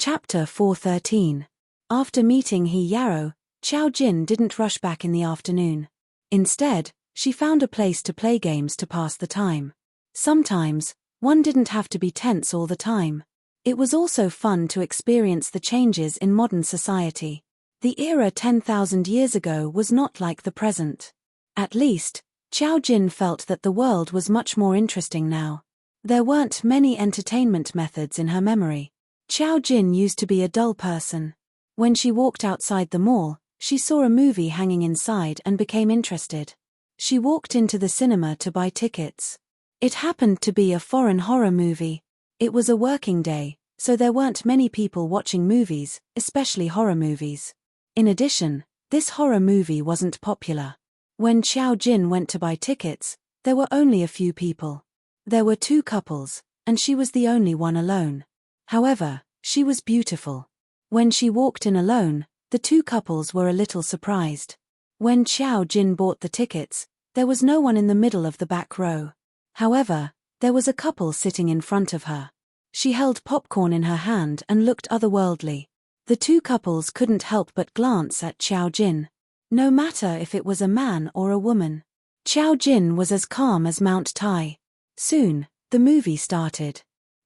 Chapter 413. After meeting He Yarrow, Xiao Jin didn't rush back in the afternoon. Instead, she found a place to play games to pass the time. Sometimes, one didn't have to be tense all the time. It was also fun to experience the changes in modern society. The era 10,000 years ago was not like the present. At least, Xiao Jin felt that the world was much more interesting now. There weren't many entertainment methods in her memory. Xiao Jin used to be a dull person. When she walked outside the mall, she saw a movie hanging inside and became interested. She walked into the cinema to buy tickets. It happened to be a foreign horror movie. It was a working day, so there weren't many people watching movies, especially horror movies. In addition, this horror movie wasn't popular. When Xiao Jin went to buy tickets, there were only a few people. There were two couples, and she was the only one alone. However, she was beautiful. When she walked in alone, the two couples were a little surprised. When Xiao Jin bought the tickets, there was no one in the middle of the back row. However, there was a couple sitting in front of her. She held popcorn in her hand and looked otherworldly. The two couples couldn't help but glance at Xiao Jin. No matter if it was a man or a woman. Xiao Jin was as calm as Mount Tai. Soon, the movie started.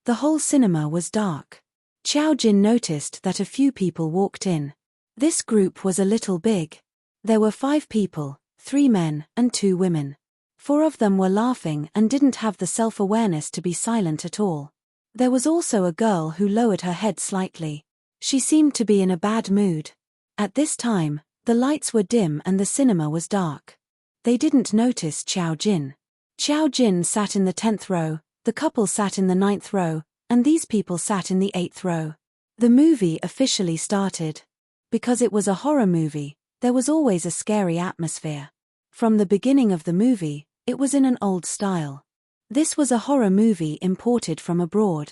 The whole cinema was dark. Xiao Jin noticed that a few people walked in. This group was a little big. There were 5 people, 3 men and 2 women. 4 of them were laughing and didn't have the self-awareness to be silent at all. There was also a girl who lowered her head slightly. She seemed to be in a bad mood. At this time, the lights were dim and the cinema was dark. They didn't notice Xiao Jin. Xiao Jin sat in the 10th row, the couple sat in the 9th row, and these people sat in the 8th row. The movie officially started. Because it was a horror movie, there was always a scary atmosphere. From the beginning of the movie, it was in an old style. This was a horror movie imported from abroad.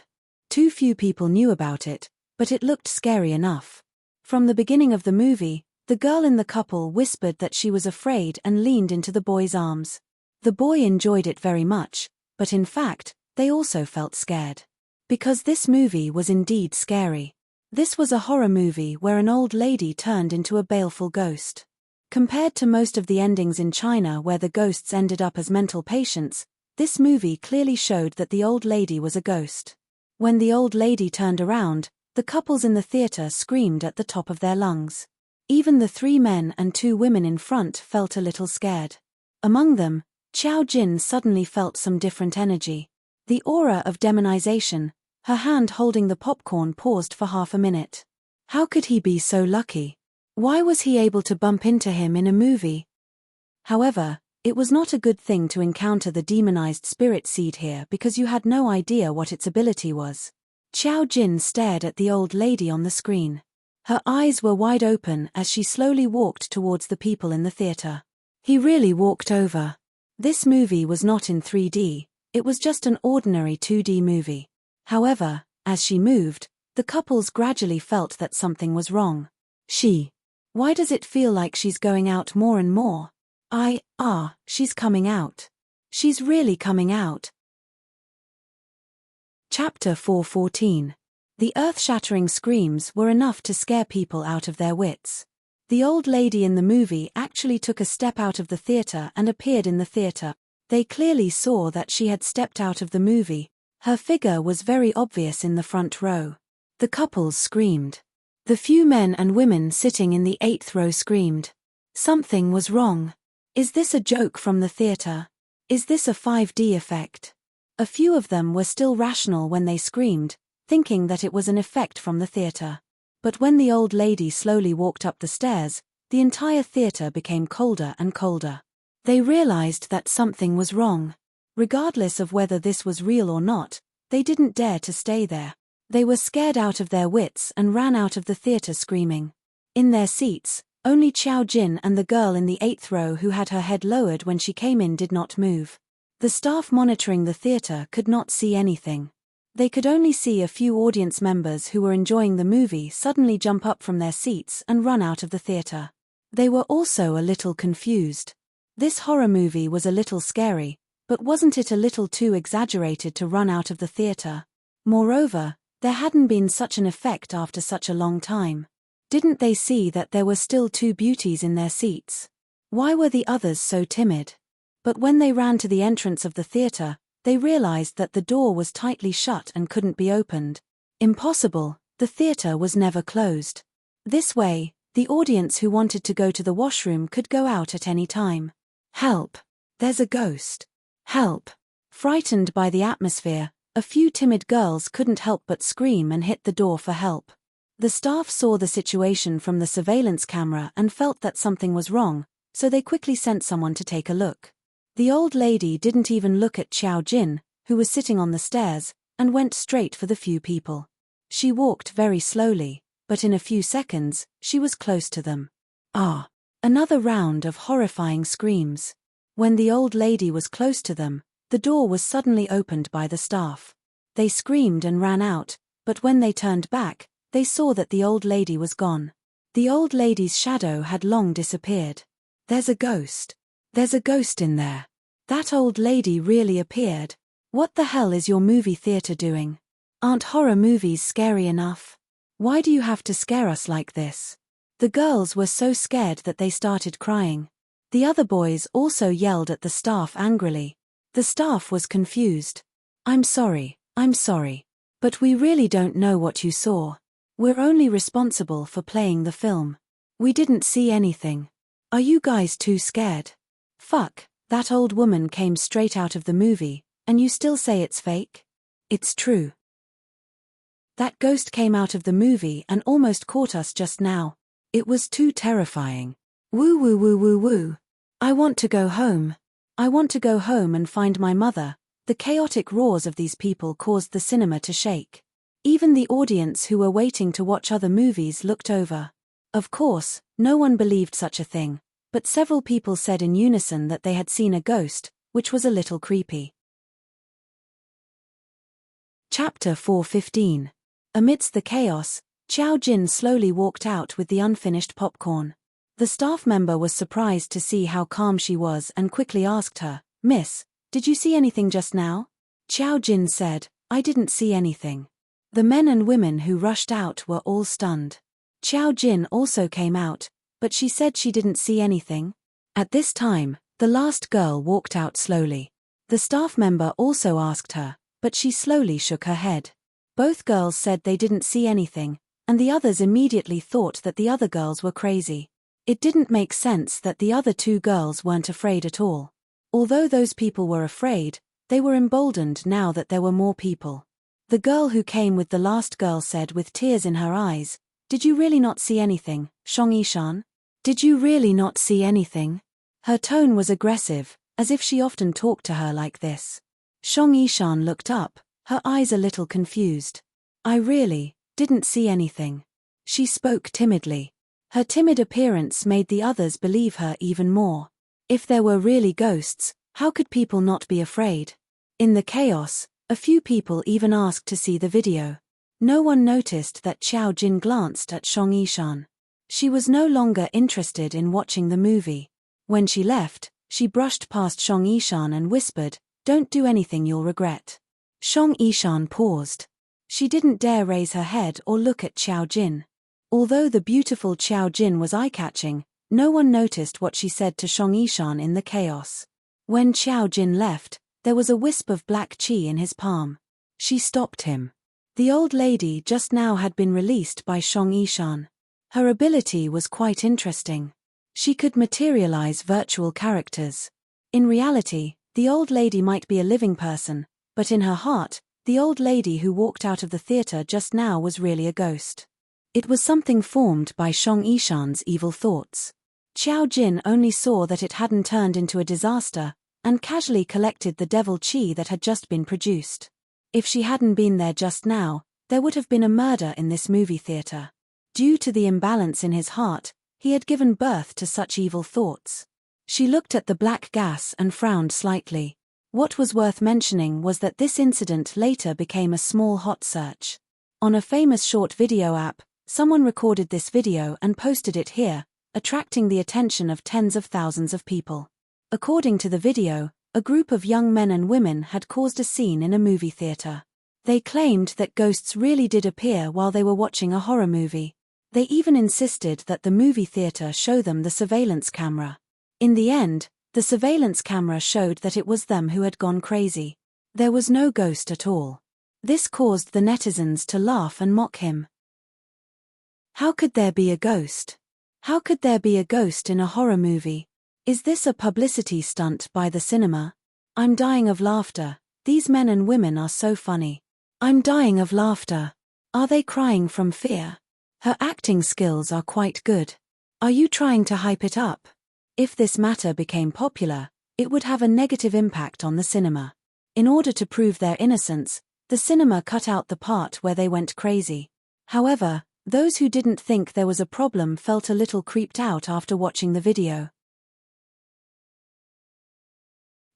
Too few people knew about it, but it looked scary enough. From the beginning of the movie, the girl in the couple whispered that she was afraid and leaned into the boy's arms. The boy enjoyed it very much, but in fact, they also felt scared. Because this movie was indeed scary. This was a horror movie where an old lady turned into a baleful ghost. Compared to most of the endings in China where the ghosts ended up as mental patients, this movie clearly showed that the old lady was a ghost. When the old lady turned around, the couples in the theater screamed at the top of their lungs. Even the 3 men and 2 women in front felt a little scared. Among them, Xiao Jin suddenly felt some different energy. The aura of demonization. Her hand holding the popcorn paused for half a minute. How could he be so lucky? Why was he able to bump into him in a movie? However, it was not a good thing to encounter the demonized spirit seed here because you had no idea what its ability was. Xiao Jin stared at the old lady on the screen. Her eyes were wide open as she slowly walked towards the people in the theater. He really walked over. This movie was not in 3D, it was just an ordinary 2D movie. However, as she moved, the couples gradually felt that something was wrong. Why does it feel like she's going out more and more? She's coming out. She's really coming out. Chapter 414. The earth-shattering screams were enough to scare people out of their wits. The old lady in the movie actually took a step out of the theater and appeared in the theater. They clearly saw that she had stepped out of the movie. Her figure was very obvious in the front row. The couples screamed. The few men and women sitting in the 8th row screamed. Something was wrong. Is this a joke from the theater? Is this a 5D effect? A few of them were still rational when they screamed, thinking that it was an effect from the theater. But when the old lady slowly walked up the stairs, the entire theater became colder and colder. They realized that something was wrong. Regardless of whether this was real or not, they didn't dare to stay there. They were scared out of their wits and ran out of the theater screaming. In their seats, only Xiao Jin and the girl in the 8th row who had her head lowered when she came in did not move. The staff monitoring the theater could not see anything. They could only see a few audience members who were enjoying the movie suddenly jump up from their seats and run out of the theater. They were also a little confused. This horror movie was a little scary, but wasn't it a little too exaggerated to run out of the theater? Moreover, There hadn't been such an effect after such a long time. Didn't they see that there were still two beauties in their seats? Why were the others so timid? But when they ran to the entrance of the theater, they realized that the door was tightly shut and couldn't be opened. Impossible, the theater was never closed. This way, the audience who wanted to go to the washroom could go out at any time. Help! There's a ghost! Help! Frightened by the atmosphere, a few timid girls couldn't help but scream and hit the door for help. The staff saw the situation from the surveillance camera and felt that something was wrong, so they quickly sent someone to take a look. The old lady didn't even look at Xiao Jin, who was sitting on the stairs, and went straight for the few people. She walked very slowly, but in a few seconds, she was close to them. Ah! Another round of horrifying screams. When the old lady was close to them, the door was suddenly opened by the staff. They screamed and ran out, but when they turned back, they saw that the old lady was gone. The old lady's shadow had long disappeared. There's a ghost. There's a ghost in there. That old lady really appeared. What the hell is your movie theater doing? Aren't horror movies scary enough? Why do you have to scare us like this? The girls were so scared that they started crying. The other boys also yelled at the staff angrily. The staff was confused. I'm sorry, but we really don't know what you saw. We're only responsible for playing the film. We didn't see anything. Are you guys too scared? Fuck, that old woman came straight out of the movie, and you still say it's fake? It's true. That ghost came out of the movie and almost caught us just now. It was too terrifying. Woo woo woo woo woo. I want to go home. I want to go home and find my mother. The chaotic roars of these people caused the cinema to shake. Even the audience who were waiting to watch other movies looked over. Of course, no one believed such a thing, but several people said in unison that they had seen a ghost, which was a little creepy. Chapter 4:15. Amidst the chaos, Xiao Jin slowly walked out with the unfinished popcorn. The staff member was surprised to see how calm she was and quickly asked her, "Miss, did you see anything just now?" Xiao Jin said, "I didn't see anything." The men and women who rushed out were all stunned. Xiao Jin also came out, but she said she didn't see anything. At this time, the last girl walked out slowly. The staff member also asked her, but she slowly shook her head. Both girls said they didn't see anything, and the others immediately thought that the other girls were crazy. It didn't make sense that the other two girls weren't afraid at all. Although those people were afraid, they were emboldened now that there were more people. The girl who came with the last girl said with tears in her eyes, "Did you really not see anything, Shang Yishan? Did you really not see anything?" Her tone was aggressive, as if she often talked to her like this. Shang Yishan looked up, her eyes a little confused. "I really didn't see anything." She spoke timidly. Her timid appearance made the others believe her even more. If there were really ghosts, how could people not be afraid? In the chaos, a few people even asked to see the video. No one noticed that Xiao Jin glanced at Shang Yishan. She was no longer interested in watching the movie. When she left, she brushed past Shang Yishan and whispered, "Don't do anything you'll regret." Shang Yishan paused. She didn't dare raise her head or look at Xiao Jin. Although the beautiful Xiao Jin was eye-catching, no one noticed what she said to Shang Yishan in the chaos. When Xiao Jin left, there was a wisp of black qi in his palm. She stopped him. The old lady just now had been released by Shang Yishan. Her ability was quite interesting. She could materialize virtual characters. In reality, the old lady might be a living person, but in her heart, the old lady who walked out of the theater just now was really a ghost. It was something formed by Shang Yishan's evil thoughts. Xiao Jin only saw that it hadn't turned into a disaster, and casually collected the devil qi that had just been produced. If she hadn't been there just now, there would have been a murder in this movie theater. Due to the imbalance in his heart, he had given birth to such evil thoughts. She looked at the black gas and frowned slightly. What was worth mentioning was that this incident later became a small hot search. On a famous short video app, someone recorded this video and posted it here, attracting the attention of tens of thousands of people. According to the video, a group of young men and women had caused a scene in a movie theater. They claimed that ghosts really did appear while they were watching a horror movie. They even insisted that the movie theater show them the surveillance camera. In the end, the surveillance camera showed that it was them who had gone crazy. There was no ghost at all. This caused the netizens to laugh and mock him. How could there be a ghost? How could there be a ghost in a horror movie? Is this a publicity stunt by the cinema? I'm dying of laughter. These men and women are so funny. I'm dying of laughter. Are they crying from fear? Her acting skills are quite good. Are you trying to hype it up? If this matter became popular, it would have a negative impact on the cinema. In order to prove their innocence, the cinema cut out the part where they went crazy. However, those who didn't think there was a problem felt a little creeped out after watching the video.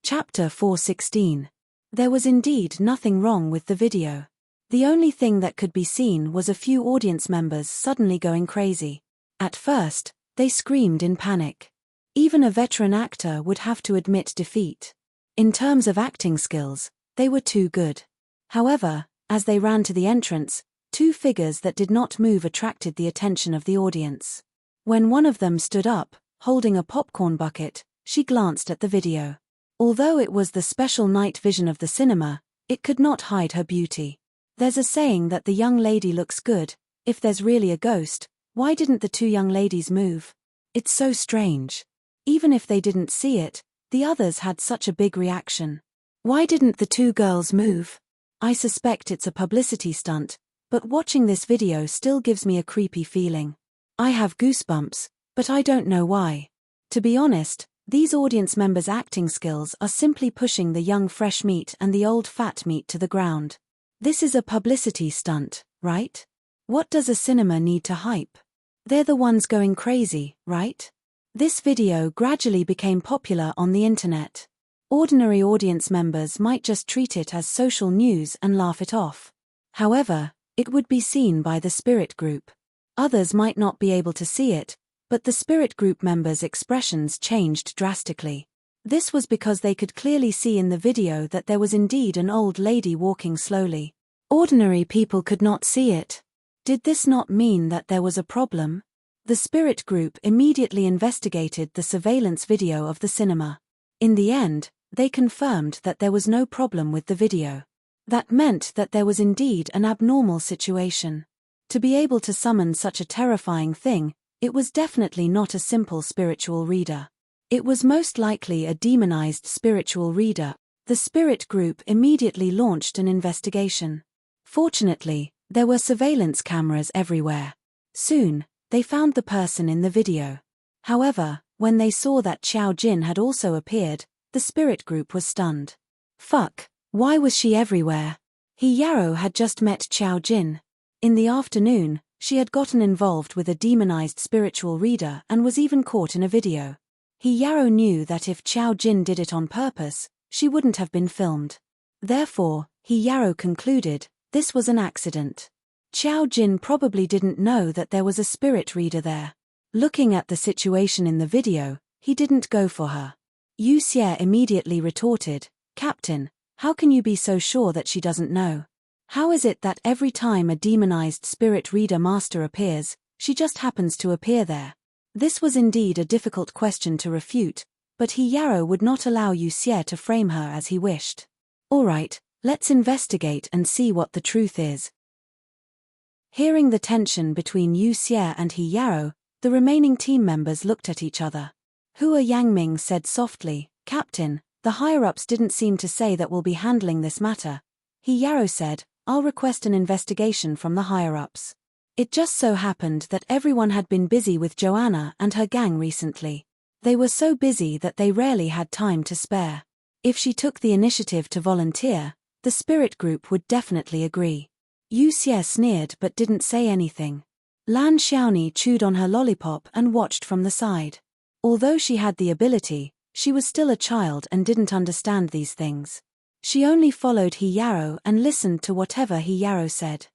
Chapter 4:16. There was indeed nothing wrong with the video. The only thing that could be seen was a few audience members suddenly going crazy. At first, they screamed in panic. Even a veteran actor would have to admit defeat. In terms of acting skills, they were too good. However, as they ran to the entrance, two figures that did not move attracted the attention of the audience. When one of them stood up, holding a popcorn bucket, she glanced at the video. Although it was the special night vision of the cinema, it could not hide her beauty. There's a saying that the young lady looks good. If there's really a ghost, why didn't the two young ladies move? It's so strange. Even if they didn't see it, the others had such a big reaction. Why didn't the two girls move? I suspect it's a publicity stunt, but watching this video still gives me a creepy feeling. I have goosebumps, but I don't know why. To be honest, these audience members' acting skills are simply pushing the young fresh meat and the old fat meat to the ground. This is a publicity stunt, right? What does a cinema need to hype? They're the ones going crazy, right? This video gradually became popular on the internet. Ordinary audience members might just treat it as social news and laugh it off. However, it would be seen by the spirit group. Others might not be able to see it, but the spirit group members' expressions changed drastically. This was because they could clearly see in the video that there was indeed an old lady walking slowly. Ordinary people could not see it. Did this not mean that there was a problem? The spirit group immediately investigated the surveillance video of the cinema. In the end, they confirmed that there was no problem with the video. That meant that there was indeed an abnormal situation. To be able to summon such a terrifying thing, it was definitely not a simple spiritual reader. It was most likely a demonized spiritual reader. The spirit group immediately launched an investigation. Fortunately, there were surveillance cameras everywhere. Soon, they found the person in the video. However, when they saw that Xiao Jin had also appeared, the spirit group was stunned. Fuck, why was she everywhere? He Yarrow had just met Xiao Jin. In the afternoon, she had gotten involved with a demonized spiritual reader and was even caught in a video. He Yarrow knew that if Xiao Jin did it on purpose, she wouldn't have been filmed. Therefore, He Yarrow concluded, this was an accident. Xiao Jin probably didn't know that there was a spirit reader there. Looking at the situation in the video, he didn't go for her. Yu Xie immediately retorted, Captain, how can you be so sure that she doesn't know? How is it that every time a demonized spirit reader master appears, she just happens to appear there? This was indeed a difficult question to refute, but He Yarrow would not allow Yu Xie to frame her as he wished. Alright, let's investigate and see what the truth is. Hearing the tension between Yu Xie and He Yarrow, the remaining team members looked at each other. Hua Yangming said softly, Captain, the higher-ups didn't seem to say that we'll be handling this matter. He Yarrow said, I'll request an investigation from the higher-ups. It just so happened that everyone had been busy with Joanna and her gang recently. They were so busy that they rarely had time to spare. If she took the initiative to volunteer, the spirit group would definitely agree. Yu Xie sneered but didn't say anything. Lan Xiaoni chewed on her lollipop and watched from the side. Although she had the ability, she was still a child and didn't understand these things. She only followed He Yarrow and listened to whatever He Yarrow said.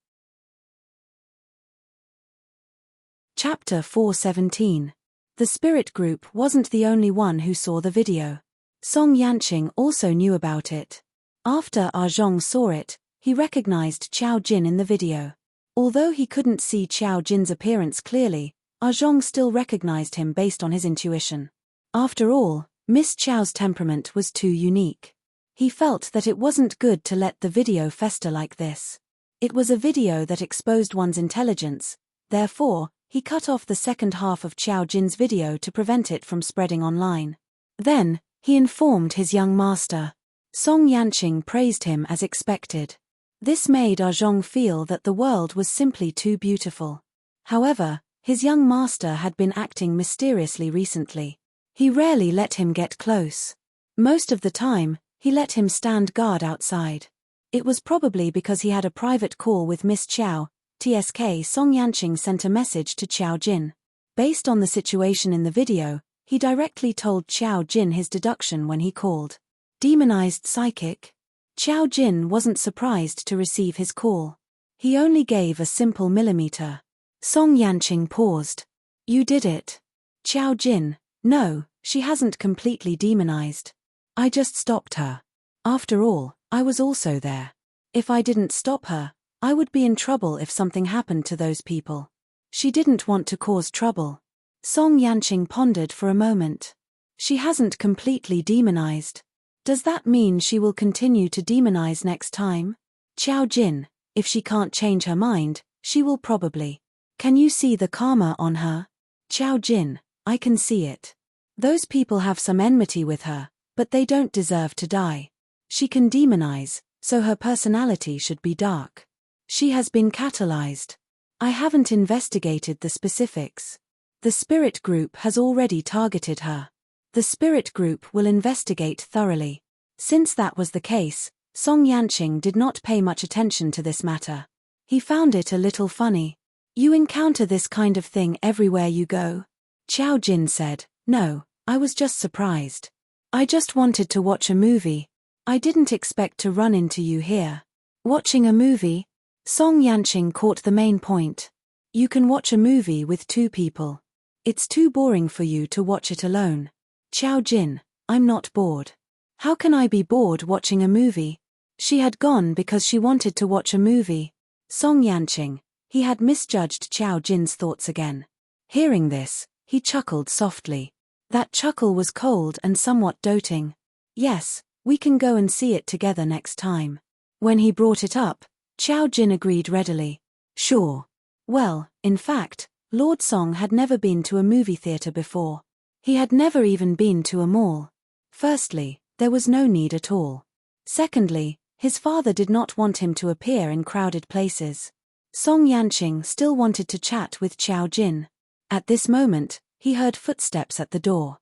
Chapter 4:17. The spirit group wasn't the only one who saw the video. Song Yanqing also knew about it. After Ah Zhong saw it, He recognized Qiao Jin in the video. Although he couldn't see Qiao Jin's appearance clearly, Zhong still recognized him based on his intuition. After all, Miss Qiao's temperament was too unique. He felt that it wasn't good to let the video fester like this. It was a video that exposed one's intelligence, therefore, he cut off the second half of Qiao Jin's video to prevent it from spreading online. Then, he informed his young master. Song Yanqing praised him as expected. This made Zhong feel that the world was simply too beautiful. However, his young master had been acting mysteriously recently. He rarely let him get close. Most of the time, he let him stand guard outside. It was probably because he had a private call with Miss Qiao. TSK Song Yanqing sent a message to Qiao Jin. Based on the situation in the video, he directly told Qiao Jin his deduction when he called. Demonized psychic? Qiao Jin wasn't surprised to receive his call. He only gave a simple millimeter. Song Yanqing paused. You did it. Qiao Jin, no, she hasn't completely demonized. I just stopped her. After all, I was also there. If I didn't stop her, I would be in trouble if something happened to those people. She didn't want to cause trouble. Song Yanqing pondered for a moment. She hasn't completely demonized. Does that mean she will continue to demonize next time? Qiao Jin, if she can't change her mind, she will probably. Can you see the karma on her? Qiao Jin, I can see it. Those people have some enmity with her, but they don't deserve to die. She can demonize, so her personality should be dark. She has been catalyzed. I haven't investigated the specifics. The spirit group has already targeted her. The spirit group will investigate thoroughly. Since that was the case, Song Yanqing did not pay much attention to this matter. He found it a little funny. You encounter this kind of thing everywhere you go? Qiao Jin said, no, I was just surprised. I just wanted to watch a movie. I didn't expect to run into you here. Watching a movie? Song Yanqing caught the main point. You can watch a movie with two people. It's too boring for you to watch it alone. Qiao Jin, I'm not bored. How can I be bored watching a movie? She had gone because she wanted to watch a movie. Song Yanqing, he had misjudged Qiao Jin's thoughts again. Hearing this, he chuckled softly. That chuckle was cold and somewhat doting. Yes, we can go and see it together next time. When he brought it up, Qiao Jin agreed readily. Sure. Well, in fact, Lord Song had never been to a movie theater before. He had never even been to a mall. Firstly, there was no need at all. Secondly, his father did not want him to appear in crowded places. Song Yanqing still wanted to chat with Qiao Jin. At this moment, he heard footsteps at the door.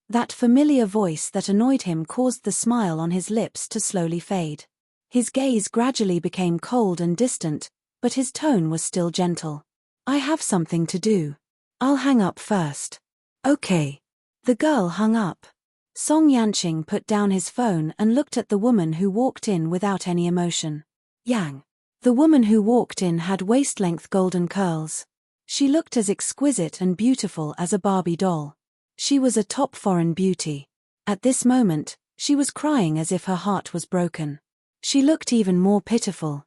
That familiar voice that annoyed him caused the smile on his lips to slowly fade. His gaze gradually became cold and distant, but his tone was still gentle. I have something to do. I'll hang up first. Okay. The girl hung up. Song Yanqing put down his phone and looked at the woman who walked in without any emotion. Yang. The woman who walked in had waist-length golden curls. She looked as exquisite and beautiful as a Barbie doll. She was a top foreign beauty. At this moment, she was crying as if her heart was broken. She looked even more pitiful.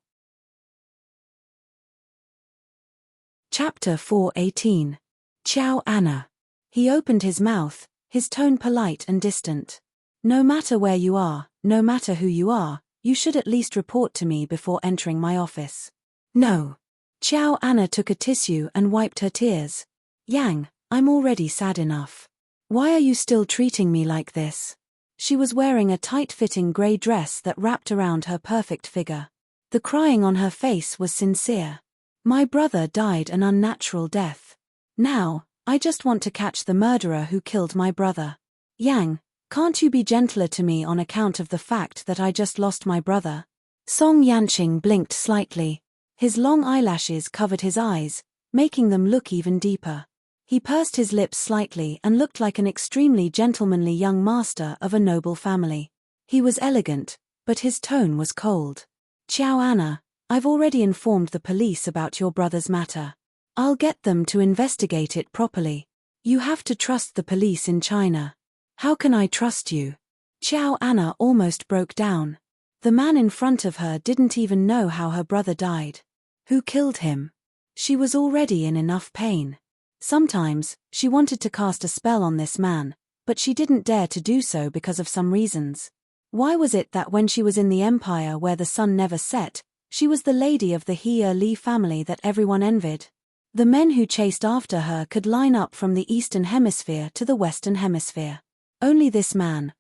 Chapter 4:18. Qiao Anna. He opened his mouth, his tone polite and distant. No matter where you are, no matter who you are, you should at least report to me before entering my office. No. Qiao Anna took a tissue and wiped her tears. Yang, I'm already sad enough. Why are you still treating me like this? She was wearing a tight-fitting grey dress that wrapped around her perfect figure. The crying on her face was sincere. My brother died an unnatural death. Now, I just want to catch the murderer who killed my brother. Yang, can't you be gentler to me on account of the fact that I just lost my brother? Song Yanqing blinked slightly. His long eyelashes covered his eyes, making them look even deeper. He pursed his lips slightly and looked like an extremely gentlemanly young master of a noble family. He was elegant, but his tone was cold. Qiao Anna, I've already informed the police about your brother's matter. I'll get them to investigate it properly. You have to trust the police in China. How can I trust you? Qiao Anna almost broke down. The man in front of her didn't even know how her brother died. Who killed him? She was already in enough pain. Sometimes, she wanted to cast a spell on this man, but she didn't dare to do so because of some reasons. Why was it that when she was in the empire where the sun never set, she was the lady of the He family that everyone envied? The men who chased after her could line up from the Eastern Hemisphere to the Western Hemisphere. Only this man,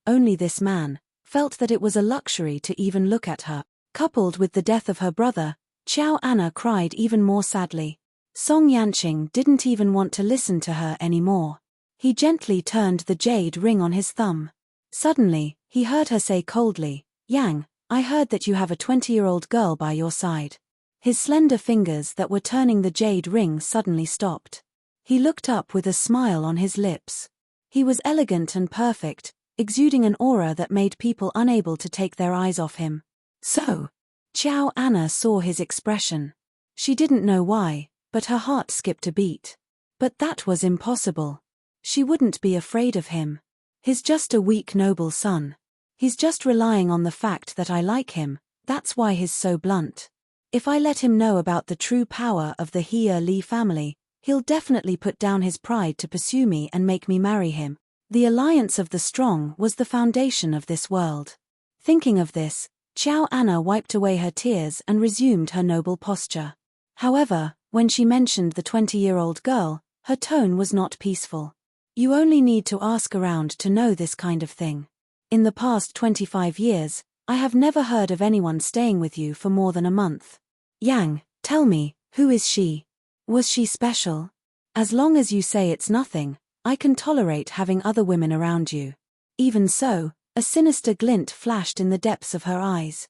felt that it was a luxury to even look at her. Coupled with the death of her brother, Xiao Anna cried even more sadly. Song Yanqing didn't even want to listen to her anymore. He gently turned the jade ring on his thumb. Suddenly, he heard her say coldly, "Yang, I heard that you have a 20-year-old girl by your side." His slender fingers that were turning the jade ring suddenly stopped. He looked up with a smile on his lips. He was elegant and perfect, exuding an aura that made people unable to take their eyes off him. So, Xiao Anna saw his expression. She didn't know why, but her heart skipped a beat. But that was impossible. She wouldn't be afraid of him. He's just a weak noble son. He's just relying on the fact that I like him, that's why he's so blunt. If I let him know about the true power of the He family, he'll definitely put down his pride to pursue me and make me marry him. The alliance of the strong was the foundation of this world. Thinking of this, Xiao Anna wiped away her tears and resumed her noble posture. However, when she mentioned the 20-year-old girl, her tone was not peaceful. You only need to ask around to know this kind of thing. In the past 25 years, I have never heard of anyone staying with you for more than a month. Yang, tell me, who is she? Was she special? As long as you say it's nothing, I can tolerate having other women around you. Even so, a sinister glint flashed in the depths of her eyes.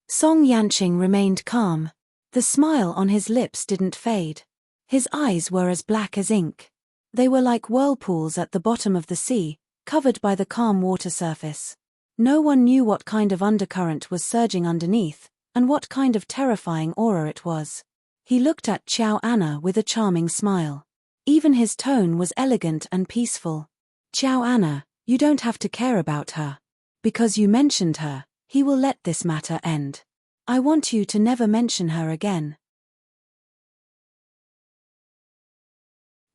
Song Yanqing remained calm. The smile on his lips didn't fade. His eyes were as black as ink. They were like whirlpools at the bottom of the sea, covered by the calm water surface. No one knew what kind of undercurrent was surging underneath, and what kind of terrifying aura it was. He looked at Xiao Anna with a charming smile. Even his tone was elegant and peaceful. Xiao Anna, you don't have to care about her. Because you mentioned her, he will let this matter end. I want you to never mention her again.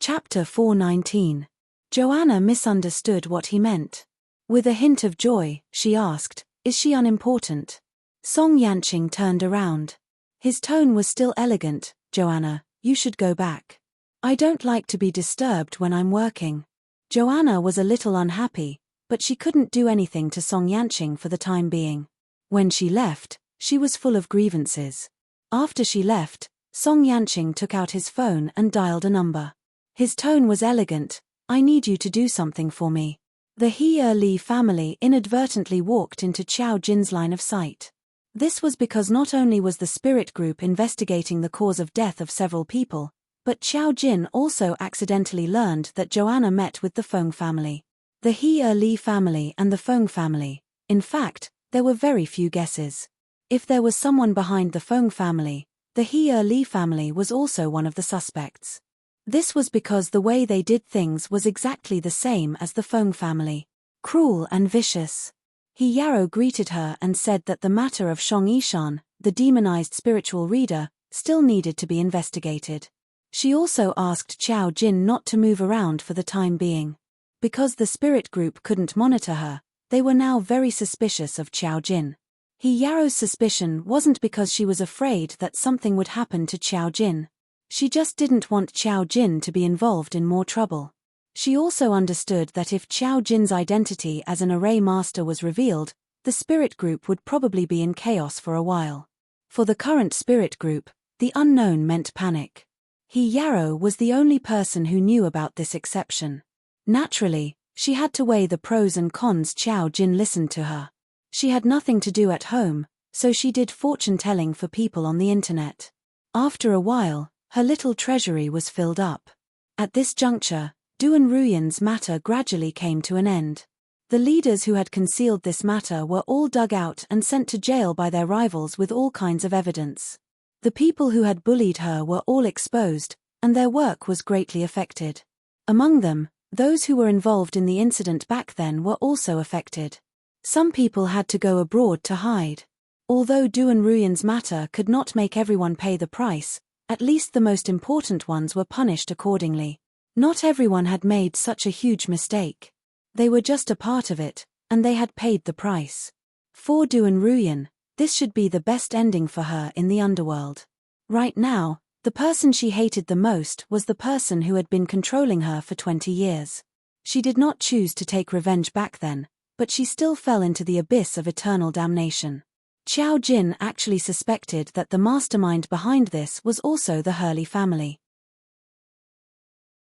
Chapter 419. Joanna misunderstood what he meant. With a hint of joy, she asked, "Is she unimportant?" Song Yanqing turned around. His tone was still elegant. "Joanna, you should go back. I don't like to be disturbed when I'm working." Joanna was a little unhappy, but she couldn't do anything to Song Yanqing for the time being. When she left, she was full of grievances. After she left, Song Yanqing took out his phone and dialed a number. His tone was elegant. "I need you to do something for me." The He family inadvertently walked into Xiao Jin's line of sight. This was because not only was the spirit group investigating the cause of death of several people, but Xiao Jin also accidentally learned that Joanna met with the Feng family. The He family and the Feng family. In fact, there were very few guesses. If there was someone behind the Feng family, the He family was also one of the suspects. This was because the way they did things was exactly the same as the Feng family. Cruel and vicious. He Yarrow greeted her and said that the matter of Shang Yishan, the demonized spiritual reader, still needed to be investigated. She also asked Xiao Jin not to move around for the time being. Because the spirit group couldn't monitor her, they were now very suspicious of Xiao Jin. He Yarrow's suspicion wasn't because she was afraid that something would happen to Xiao Jin. She just didn't want Xiao Jin to be involved in more trouble. She also understood that if Xiao Jin's identity as an array master was revealed, the spirit group would probably be in chaos for a while. For the current spirit group, the unknown meant panic. He Yarrow was the only person who knew about this exception. Naturally, she had to weigh the pros and cons. Xiao Jin listened to her. She had nothing to do at home, so she did fortune-telling for people on the internet. After a while, her little treasury was filled up. At this juncture, Duan Ruyan's matter gradually came to an end. The leaders who had concealed this matter were all dug out and sent to jail by their rivals with all kinds of evidence. The people who had bullied her were all exposed, and their work was greatly affected. Among them, those who were involved in the incident back then were also affected. Some people had to go abroad to hide. Although Duan Ruyan's matter could not make everyone pay the price, at least the most important ones were punished accordingly. Not everyone had made such a huge mistake. They were just a part of it, and they had paid the price. For Duan Ruyan, this should be the best ending for her in the underworld. Right now, the person she hated the most was the person who had been controlling her for 20 years. She did not choose to take revenge back then, but she still fell into the abyss of eternal damnation. Xiao Jin actually suspected that the mastermind behind this was also the Hurley family.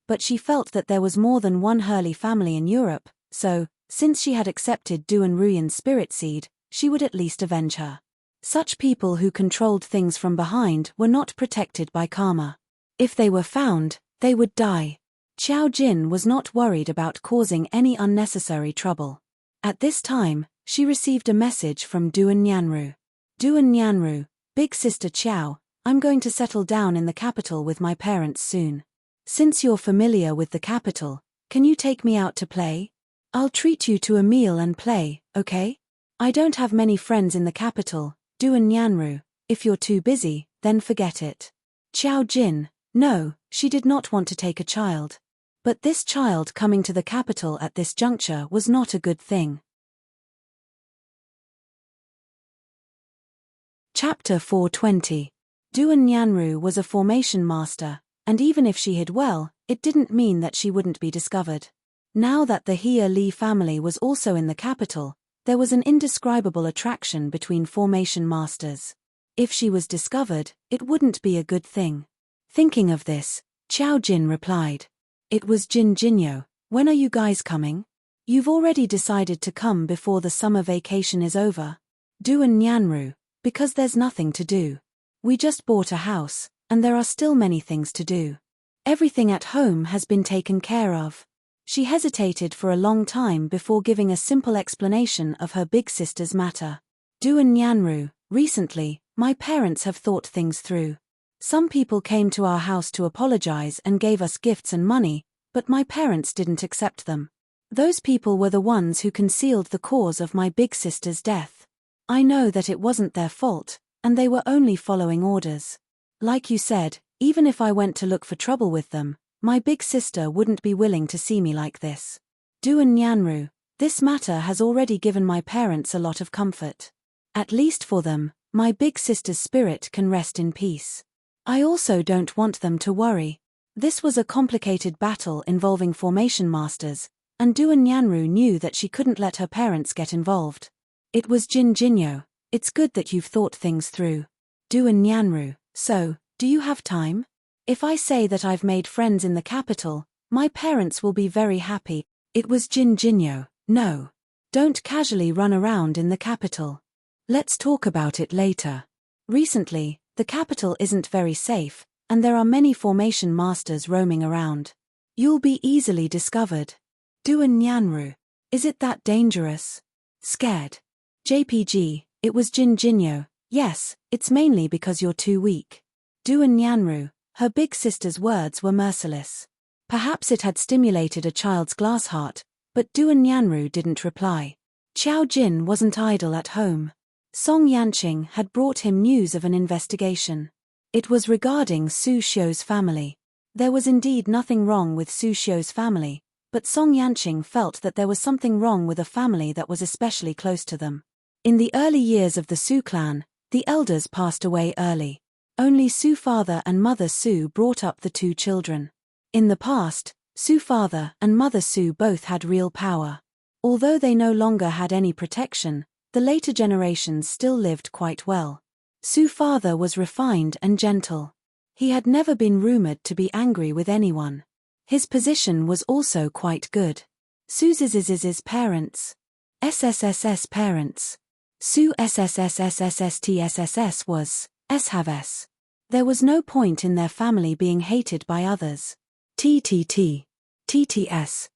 But she felt that there was more than one Hurley family in Europe, so, since she had accepted Duan Ruyan's spirit seed, she would at least avenge her. Such people who controlled things from behind were not protected by karma. If they were found, they would die. Xiao Jin was not worried about causing any unnecessary trouble. At this time, she received a message from Duan Nyanru. Duan Nyanru, big sister Qiao, I'm going to settle down in the capital with my parents soon. Since you're familiar with the capital, can you take me out to play? I'll treat you to a meal and play, okay? I don't have many friends in the capital, Duan Nyanru. If you're too busy, then forget it. Xiao Jin, no, she did not want to take a child. But this child coming to the capital at this juncture was not a good thing. Chapter 420. Duan Nyanru was a formation master, and even if she hid well, it didn't mean that she wouldn't be discovered. Now that the He Li family was also in the capital, there was an indescribable attraction between formation masters. If she was discovered, it wouldn't be a good thing. Thinking of this, Xiao Jin replied. It was Jin Jinyo, when are you guys coming? You've already decided to come before the summer vacation is over. Duan Nyanru, because there's nothing to do. We just bought a house, and there are still many things to do. Everything at home has been taken care of. She hesitated for a long time before giving a simple explanation of her big sister's matter. Duan Nyanru, recently, my parents have thought things through. Some people came to our house to apologize and gave us gifts and money, but my parents didn't accept them. Those people were the ones who concealed the cause of my big sister's death. I know that it wasn't their fault, and they were only following orders. Like you said, even if I went to look for trouble with them, my big sister wouldn't be willing to see me like this. Duan Nyanru, this matter has already given my parents a lot of comfort. At least for them, my big sister's spirit can rest in peace. I also don't want them to worry. This was a complicated battle involving formation masters, and Duan Nyanru knew that she couldn't let her parents get involved. It was Jin Jinyo. It's good that you've thought things through. Duan Nyanru, so, do you have time? If I say that I've made friends in the capital, my parents will be very happy. It was Jin Jinyo. No. Don't casually run around in the capital. Let's talk about it later. Recently, the capital isn't very safe, and there are many formation masters roaming around. You'll be easily discovered. Duan Nyanru. Is it that dangerous? Scared. JPG, it was Jin Jinyo. Yes, it's mainly because you're too weak. Duan Nyanru, her big sister's words were merciless. Perhaps it had stimulated a child's glass heart, but Duan Nyanru didn't reply. Xiao Jin wasn't idle at home. Song Yanqing had brought him news of an investigation. It was regarding Su Xiu's family. There was indeed nothing wrong with Su Xiu's family, but Song Yanqing felt that there was something wrong with a family that was especially close to them. In the early years of the Su clan, the elders passed away early. Only Su father and mother Su brought up the two children. In the past, Su father and mother Su both had real power. Although they no longer had any protection, the later generations still lived quite well. Su father was refined and gentle. He had never been rumored to be angry with anyone. His position was also quite good. Su's parents. SSSS parents. Su SSSSSSTSSS was, S-have-S. There was no point in their family being hated by others. TTT. TTS.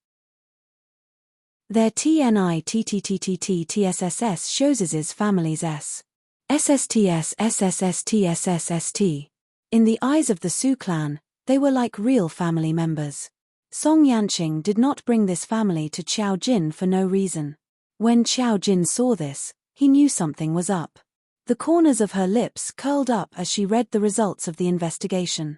Their TNI-TTTTTTSSS shows his family's S. SSTS SSSTSSST. In the eyes of the Su clan, they were like real family members. Song Yanqing did not bring this family to Xiao Jin for no reason. When Qiao Jin saw this, he knew something was up. The corners of her lips curled up as she read the results of the investigation.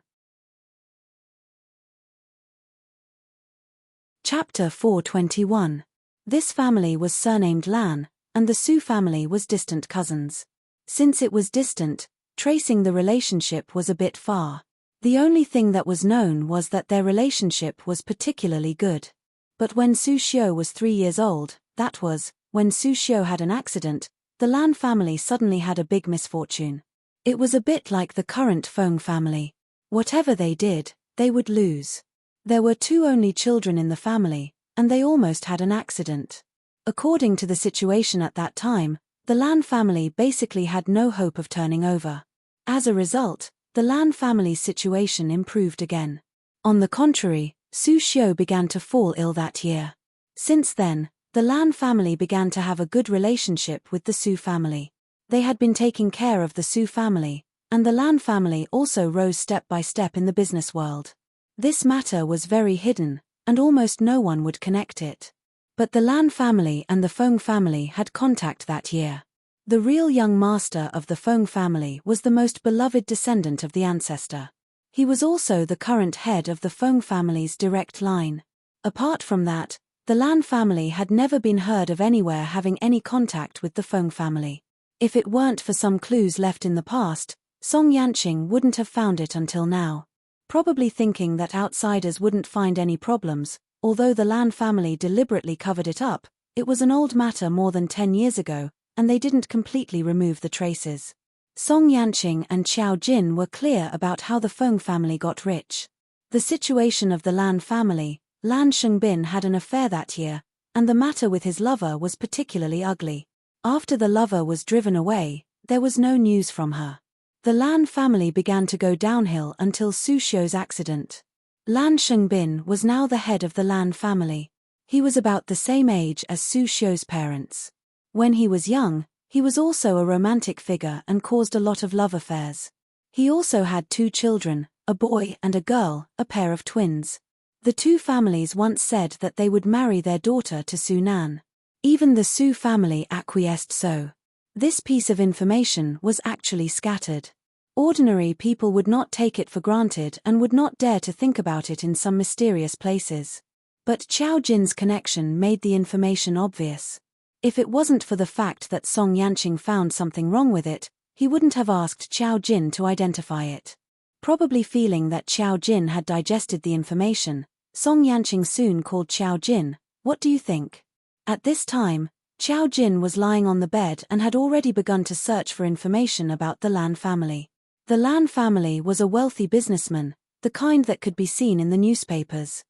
Chapter 421. This family was surnamed Lan, and the Su family was distant cousins. Since it was distant, tracing the relationship was a bit far. The only thing that was known was that their relationship was particularly good. But when Su Xiu was 3 years old, that was, when Su Xiu had an accident, the Lan family suddenly had a big misfortune. It was a bit like the current Feng family. Whatever they did, they would lose. There were 2 only children in the family, and they almost had an accident. According to the situation at that time, the Lan family basically had no hope of turning over. As a result, the Lan family's situation improved again. On the contrary, Su Xiu began to fall ill that year. Since then, the Lan family began to have a good relationship with the Su family. They had been taking care of the Su family, and the Lan family also rose step by step in the business world. This matter was very hidden, and almost no one would connect it. But the Lan family and the Feng family had contact that year. The real young master of the Feng family was the most beloved descendant of the ancestor. He was also the current head of the Feng family's direct line. Apart from that, the Lan family had never been heard of anywhere having any contact with the Feng family. If it weren't for some clues left in the past, Song Yanqing wouldn't have found it until now. Probably thinking that outsiders wouldn't find any problems, although the Lan family deliberately covered it up, it was an old matter more than 10 years ago, and they didn't completely remove the traces. Song Yanqing and Qiao Jin were clear about how the Feng family got rich. The situation of the Lan family, Lan Shengbin had an affair that year, and the matter with his lover was particularly ugly. After the lover was driven away, there was no news from her. The Lan family began to go downhill until Su Xiu's accident. Lan Shengbin was now the head of the Lan family. He was about the same age as Su Xiu's parents. When he was young, he was also a romantic figure and caused a lot of love affairs. He also had 2 children, a boy and a girl, a pair of twins. The 2 families once said that they would marry their daughter to Su Nan. Even the Su family acquiesced so. This piece of information was actually scattered. Ordinary people would not take it for granted and would not dare to think about it in some mysterious places. But Qiao Jin's connection made the information obvious. If it wasn't for the fact that Song Yanqing found something wrong with it, he wouldn't have asked Qiao Jin to identify it. Probably feeling that Qiao Jin had digested the information, Song Yanqing soon called Qiao Jin. "What do you think?" At this time, Qiao Jin was lying on the bed and had already begun to search for information about the Lan family. The Lan family was a wealthy businessman, the kind that could be seen in the newspapers.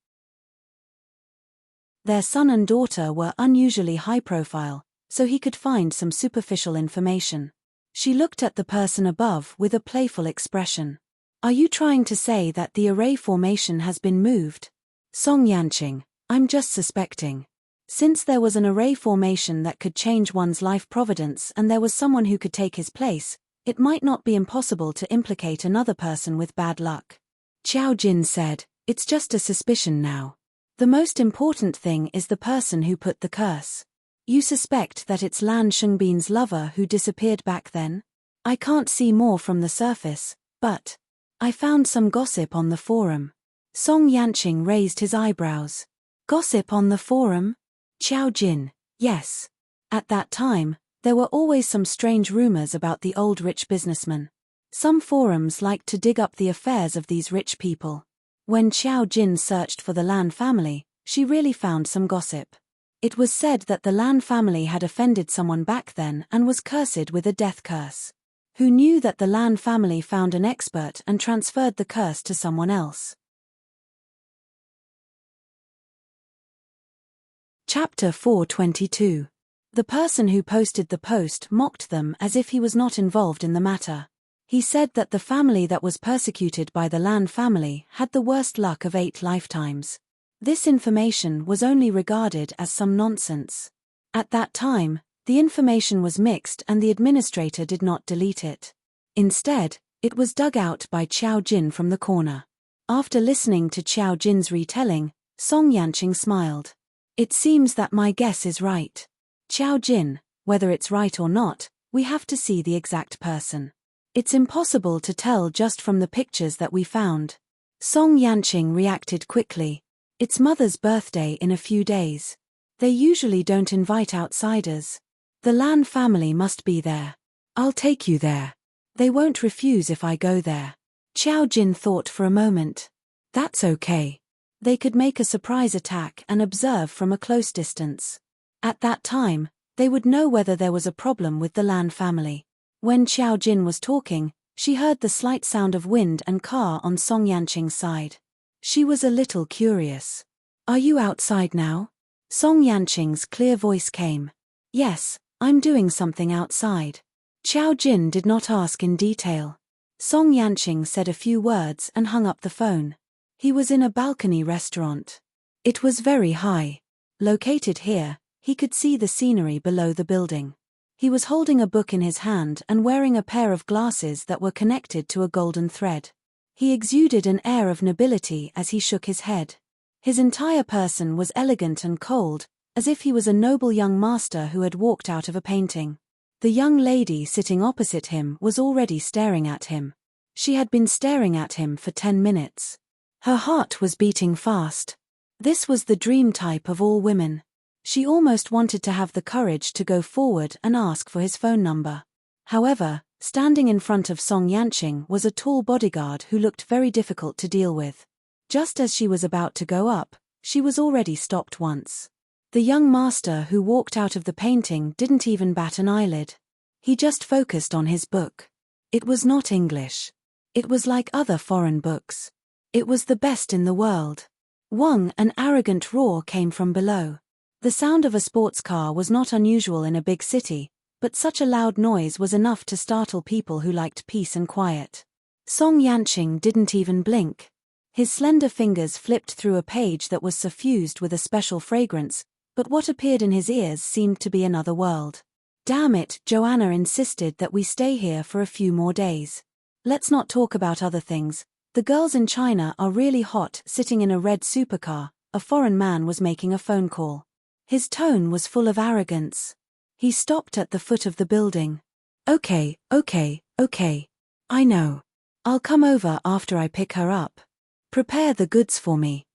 Their son and daughter were unusually high profile, so he could find some superficial information. She looked at the person above with a playful expression. "Are you trying to say that the array formation has been moved?" "Song Yanqing, I'm just suspecting. Since there was an array formation that could change one's life providence and there was someone who could take his place, it might not be impossible to implicate another person with bad luck." Qiao Jin said, "It's just a suspicion now. The most important thing is the person who put the curse. You suspect that it's Lan Shengbin's lover who disappeared back then? I can't see more from the surface, but I found some gossip on the forum." Song Yanqing raised his eyebrows. "Gossip on the forum?" Qiao Jin, "Yes. At that time, there were always some strange rumors about the old rich businessman. Some forums liked to dig up the affairs of these rich people. When Qiao Jin searched for the Lan family, she really found some gossip. It was said that the Lan family had offended someone back then and was cursed with a death curse. Who knew that the Lan family found an expert and transferred the curse to someone else? Chapter 422. The person who posted the post mocked them as if he was not involved in the matter. He said that the family that was persecuted by the Lan family had the worst luck of 8 lifetimes. This information was only regarded as some nonsense. At that time, the information was mixed and the administrator did not delete it. Instead, it was dug out by Qiao Jin from the corner. After listening to Qiao Jin's retelling, Song Yanqing smiled. "It seems that my guess is right. Xiao Jin, whether it's right or not, we have to see the exact person. It's impossible to tell just from the pictures that we found. Song Yanqing reacted quickly. It's mother's birthday in a few days. They usually don't invite outsiders. The Lan family must be there. I'll take you there. They won't refuse if I go there. Xiao Jin thought for a moment. That's okay. They could make a surprise attack and observe from a close distance. At that time, they would know whether there was a problem with the Lan family. When Xiao Jin was talking, she heard the slight sound of wind and car on Song Yanqing's side. She was a little curious. Are you outside now? Song Yanqing's clear voice came. Yes, I'm doing something outside. Xiao Jin did not ask in detail. Song Yanqing said a few words and hung up the phone. He was in a balcony restaurant. It was very high. Located here, he could see the scenery below the building. He was holding a book in his hand and wearing a pair of glasses that were connected to a golden thread. He exuded an air of nobility as he shook his head. His entire person was elegant and cold, as if he was a noble young master who had walked out of a painting. The young lady sitting opposite him was already staring at him. She had been staring at him for 10 minutes. Her heart was beating fast. This was the dream type of all women. She almost wanted to have the courage to go forward and ask for his phone number. However, standing in front of Song Yanqing was a tall bodyguard who looked very difficult to deal with. Just as she was about to go up, she was already stopped once. The young master who walked out of the painting didn't even bat an eyelid. He just focused on his book. It was not English. It was like other foreign books. It was the best in the world. Wong, an arrogant roar came from below. The sound of a sports car was not unusual in a big city, but such a loud noise was enough to startle people who liked peace and quiet. Song Yanqing didn't even blink. His slender fingers flipped through a page that was suffused with a special fragrance, but what appeared in his ears seemed to be another world. Damn it, Joanna insisted that we stay here for a few more days. Let's not talk about other things. The girls in China are really hot. Sitting in a red supercar, a foreign man was making a phone call. His tone was full of arrogance. He stopped at the foot of the building. Okay. I know. I'll come over after I pick her up. Prepare the goods for me.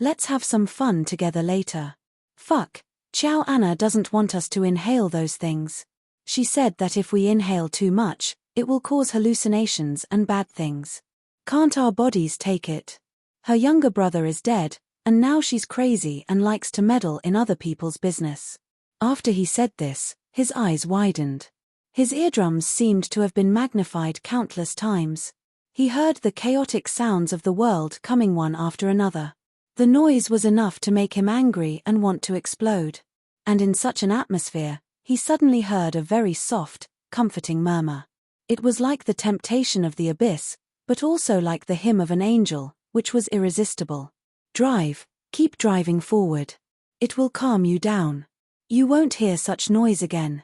Let's have some fun together later. Fuck, Xiao Anna doesn't want us to inhale those things. She said that if we inhale too much, it will cause hallucinations and bad things. Can't our bodies take it? Her younger brother is dead, and now she's crazy and likes to meddle in other people's business. After he said this, his eyes widened. His eardrums seemed to have been magnified countless times. He heard the chaotic sounds of the world coming one after another. The noise was enough to make him angry and want to explode. And in such an atmosphere, he suddenly heard a very soft, comforting murmur. It was like the temptation of the abyss, but also like the hymn of an angel, which was irresistible. Drive, keep driving forward. It will calm you down. You won't hear such noise again.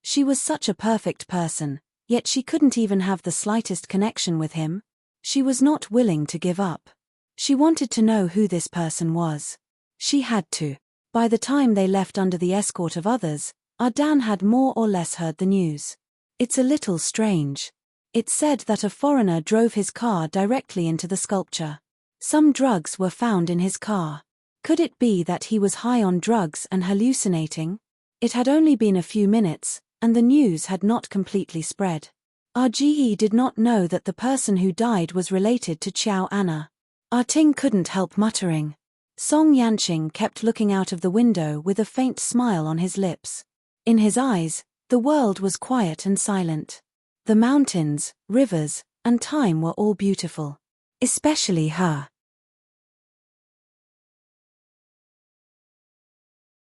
She was such a perfect person, yet she couldn't even have the slightest connection with him. She was not willing to give up. She wanted to know who this person was. She had to. By the time they left under the escort of others, Ardan had more or less heard the news. It's a little strange. It said that a foreigner drove his car directly into the sculpture. Some drugs were found in his car. Could it be that he was high on drugs and hallucinating? It had only been a few minutes, and the news had not completely spread. RGE did not know that the person who died was related to Xiao Anna. Ting couldn't help muttering. Song Yanqing kept looking out of the window with a faint smile on his lips. In his eyes, the world was quiet and silent. The mountains, rivers, and time were all beautiful. Especially her.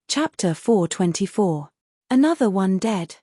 Chapter 424. Another one dead.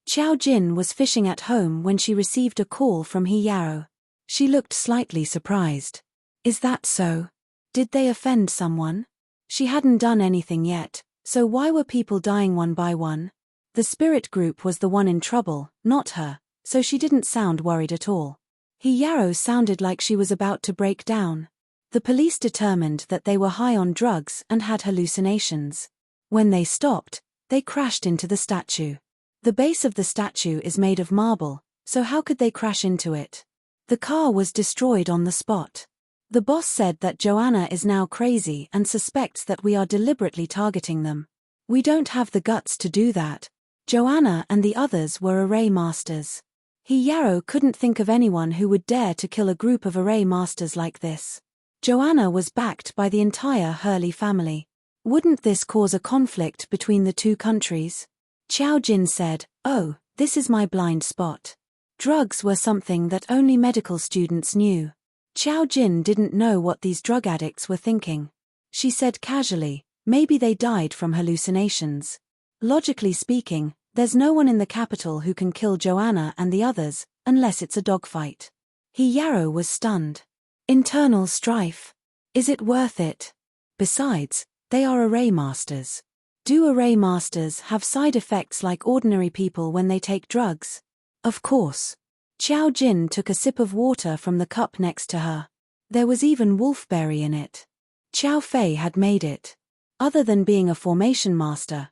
Xiao Jin was fishing at home when she received a call from He Yarrow. She looked slightly surprised. Is that so? Did they offend someone? She hadn't done anything yet, so why were people dying one by one? The spirit group was the one in trouble, not her, so she didn't sound worried at all. He Yarrow sounded like she was about to break down. The police determined that they were high on drugs and had hallucinations. When they stopped, they crashed into the statue. The base of the statue is made of marble, so how could they crash into it? The car was destroyed on the spot. The boss said that Joanna is now crazy and suspects that we are deliberately targeting them. We don't have the guts to do that. Joanna and the others were array masters. Yarrow couldn't think of anyone who would dare to kill a group of array masters like this. Joanna was backed by the entire Hurley family. Wouldn't this cause a conflict between the two countries? Qiao Jin said, "Oh, this is my blind spot." Drugs were something that only medical students knew. Qiao Jin didn't know what these drug addicts were thinking. She said casually, "Maybe they died from hallucinations. Logically speaking, there's no one in the capital who can kill Joanna and the others, unless it's a dogfight." Yarrow was stunned. Internal strife. Is it worth it? Besides, they are array masters. Do array masters have side effects like ordinary people when they take drugs? Of course. Qiao Jin took a sip of water from the cup next to her. There was even wolfberry in it. Qiao Fei had made it. Other than being a formation master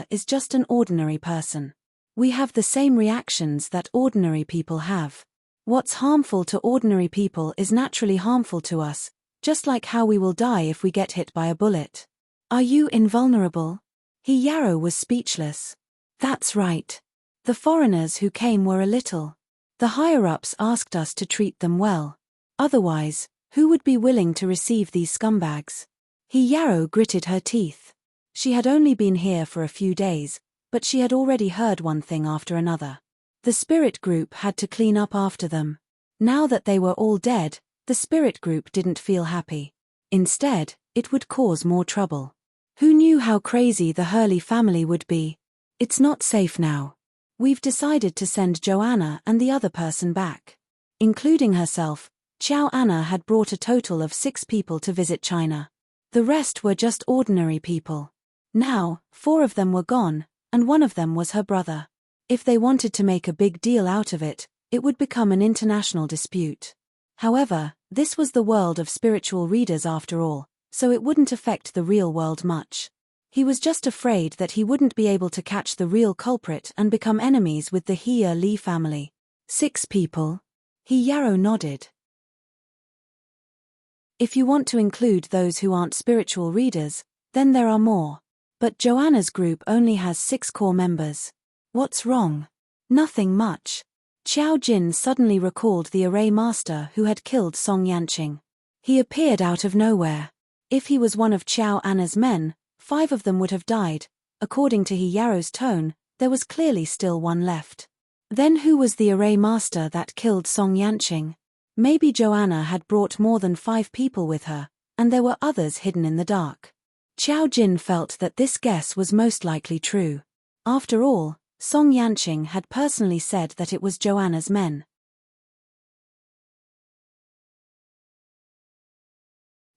is just an ordinary person. We have the same reactions that ordinary people have. What's harmful to ordinary people is naturally harmful to us, just like how we will die if we get hit by a bullet. Are you invulnerable? Yarrow was speechless. That's right. The foreigners who came were a little. The higher-ups asked us to treat them well. Otherwise, who would be willing to receive these scumbags? Yarrow gritted her teeth. She had only been here for a few days, but she had already heard one thing after another. The spirit group had to clean up after them. Now that they were all dead, the spirit group didn't feel happy. Instead, it would cause more trouble. Who knew how crazy the Hurley family would be? It's not safe now. We've decided to send Joanna and the other person back. Including herself, Qiao Anna had brought a total of 6 people to visit China. The rest were just ordinary people. Now, 4 of them were gone, and one of them was her brother. If they wanted to make a big deal out of it, it would become an international dispute. However, this was the world of spiritual readers after all, so it wouldn't affect the real world much. He was just afraid that he wouldn't be able to catch the real culprit and become enemies with the Li family. 6 people? Yarrow nodded. If you want to include those who aren't spiritual readers, then there are more. But Joanna's group only has 6 core members. What's wrong? Nothing much. Qiao Jin suddenly recalled the array master who had killed Song Yanqing. He appeared out of nowhere. If he was one of Qiao Anna's men, 5 of them would have died. According to Yarrow's tone, there was clearly still one left. Then who was the array master that killed Song Yanqing? Maybe Joanna had brought more than 5 people with her, and there were others hidden in the dark. Qiao Jin felt that this guess was most likely true. After all, Song Yanqing had personally said that it was Joanna's men.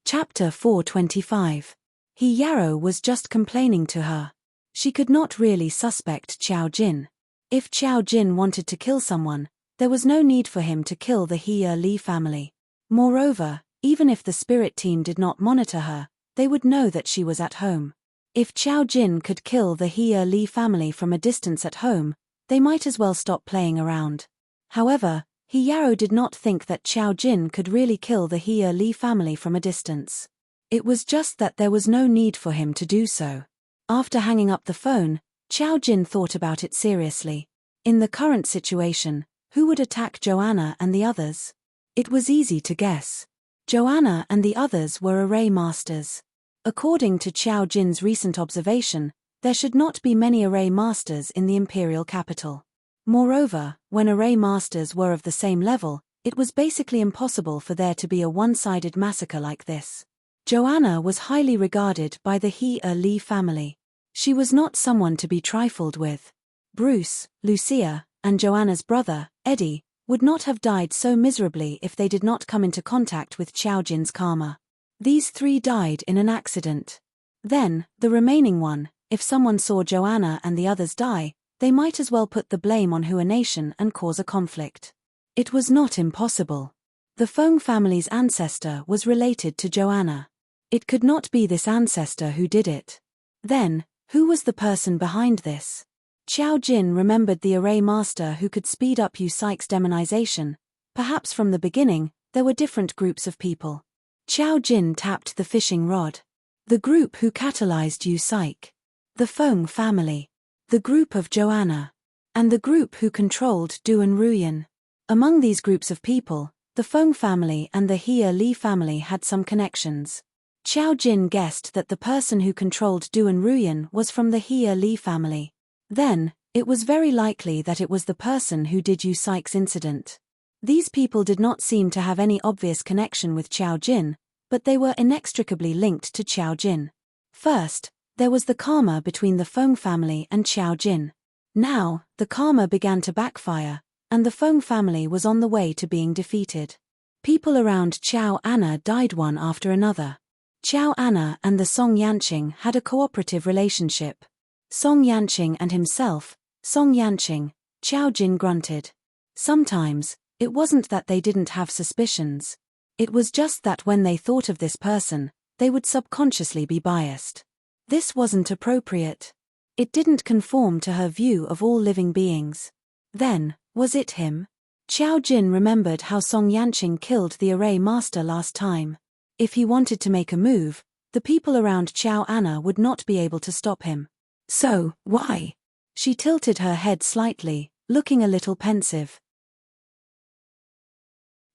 Chapter 425. Yarrow was just complaining to her. She could not really suspect Qiao Jin. If Qiao Jin wanted to kill someone, there was no need for him to kill the Li family. Moreover, even if the spirit team did not monitor her, they would know that she was at home. If Qiao Jin could kill the Li family from a distance at home, they might as well stop playing around. However, Yarrow did not think that Qiao Jin could really kill the Li family from a distance. It was just that there was no need for him to do so. After hanging up the phone, Qiao Jin thought about it seriously. In the current situation, who would attack Joanna and the others? It was easy to guess. Joanna and the others were array masters. According to Qiao Jin's recent observation, there should not be many array masters in the imperial capital. Moreover, when array masters were of the same level, it was basically impossible for there to be a one-sided massacre like this. Joanna was highly regarded by the Li family. She was not someone to be trifled with. Bruce, Lucia, and Joanna's brother, Eddie, would not have died so miserably if they did not come into contact with Qiao Jin's karma. These 3 died in an accident. Then, the remaining one, if someone saw Joanna and the others die, they might as well put the blame on Hua Nation and cause a conflict. It was not impossible. The Feng family's ancestor was related to Joanna. It could not be this ancestor who did it. Then, who was the person behind this? Qiao Jin remembered the array master who could speed up Yu Saik's demonization. Perhaps from the beginning, there were different groups of people. Qiao Jin tapped the fishing rod. The group who catalyzed Yu Saik. The Feng family. The group of Joanna. And the group who controlled Du and Ruyan. Among these groups of people, the Feng family and the He Li family had some connections. Qiao Jin guessed that the person who controlled Du and Ruyan was from the He Li family. Then, it was very likely that it was the person who did Yu Saik's incident. These people did not seem to have any obvious connection with Qiao Jin, but they were inextricably linked to Qiao Jin. First, there was the karma between the Feng family and Qiao Jin. Now, the karma began to backfire, and the Feng family was on the way to being defeated. People around Qiao Anna died one after another. Qiao Anna and the Song Yanqing had a cooperative relationship. Song Yanqing and himself, Song Yanqing, Qiao Jin grunted. Sometimes, it wasn't that they didn't have suspicions. It was just that when they thought of this person, they would subconsciously be biased. This wasn't appropriate. It didn't conform to her view of all living beings. Then, was it him? Qiao Jin remembered how Song Yanqing killed the array master last time. If he wanted to make a move, the people around Qiao Anna would not be able to stop him. So, why? She tilted her head slightly, looking a little pensive.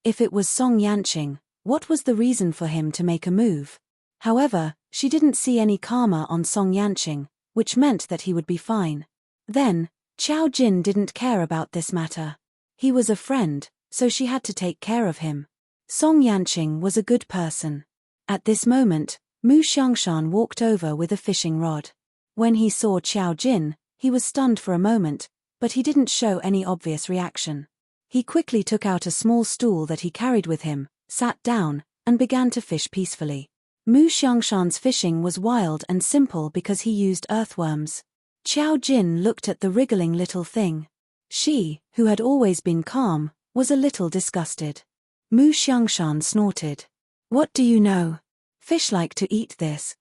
If it was Song Yanqing, what was the reason for him to make a move? However, she didn't see any karma on Song Yanqing, which meant that he would be fine. Then, Qiao Jin didn't care about this matter. He was a friend, so she had to take care of him. Song Yanqing was a good person. At this moment, Mu Xiangshan walked over with a fishing rod. When he saw Qiao Jin, he was stunned for a moment, but he didn't show any obvious reaction. He quickly took out a small stool that he carried with him, sat down, and began to fish peacefully. Mu Xiangshan's fishing was wild and simple because he used earthworms. Qiao Jin looked at the wriggling little thing. She, who had always been calm, was a little disgusted. Mu Xiangshan snorted. What do you know? Fish like to eat this.